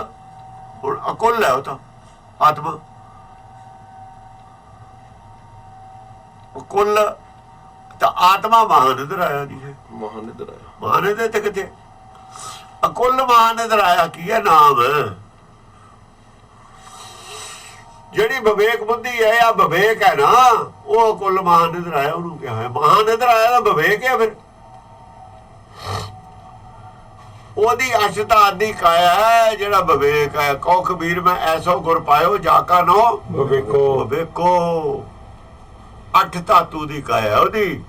ਹੁਣ ਅਕੁਲ ਹੈ ਉਹ ਤਾਂ ਆਤਮਾ। ਅਕੁਲ ਤਾਂ ਆਤਮਾ ਮਹਾਨਿਧ ਰਾਇਆ ਨਹੀਂ ਹੈ। ਮਹਾਨਿਧ ਰਾਇਆ, ਮਹਾਨਿਧ ਤੇ ਕਿਤੇ ਅਕੁਲ ਮਹਾਨਿਧ ਰਾਇਆ ਕੀ ਹੈ ਨਾਮ। ਜਿਹੜੀ ਵਿਵੇਕ ਬੁੱਧੀ ਹੈ ਆ ਵਿਵੇਕ ਹੈ ਨਾ, ਉਹ ਅਕੁਲ ਮਹਾਨਿਧ ਰਾਇਆ ਉਹਨੂੰ ਕਿਹਾ ਹੈ। ਮਹਾਨਿਧ ਰਾਇਆ ਦਾ ਵਿਵੇਕ ਹੈ। ਫਿਰ ਉਹਦੀ ਅਸ਼ਟਾਤ ਦੀ ਕਾਇਆ ਹੈ ਜਿਹੜਾ ਵਿਵੇਕ ਹੈ। ਕਉ ਕਬੀਰ ਮੈਂ ਐਸੋ ਗੁਰ ਪਾਇਓ ਜਾ ਕਾ ਨੋ ਵਿਵੇਕੋ। ਵਿਵੇਕੋ ਅੱਠ ਧਾਤੂ ਦੀ ਕਾਇਆ ਉਹਦੀ।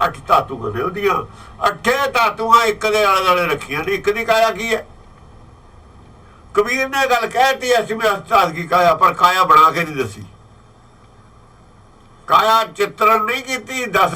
ਅੱਠ ਧਾਤੂ ਨੇ ਉਹਦੀਆਂ। ਅੱਠੇ ਧਾਤੂਆਂ ਇੱਕ ਦੇ ਆਲੇ ਦੁਆਲੇ ਰੱਖੀਆਂ ਨੇ। ਇੱਕ ਦੀ ਕਾਇਆ ਕੀ ਹੈ? ਕਬੀਰ ਨੇ ਗੱਲ ਕਹਿਤੀ ਅਸ਼ਟਮੀ ਅਸ਼ਟਾਤ ਕੀ ਕਾਇਆ, ਪਰ ਕਾਇਆ ਬਣਾ ਕੇ ਨਹੀਂ ਦੱਸੀ। ਕਾਇਆ ਚਿੱਤਰਨ ਨਹੀਂ ਕੀਤੀ, ਦੱਸ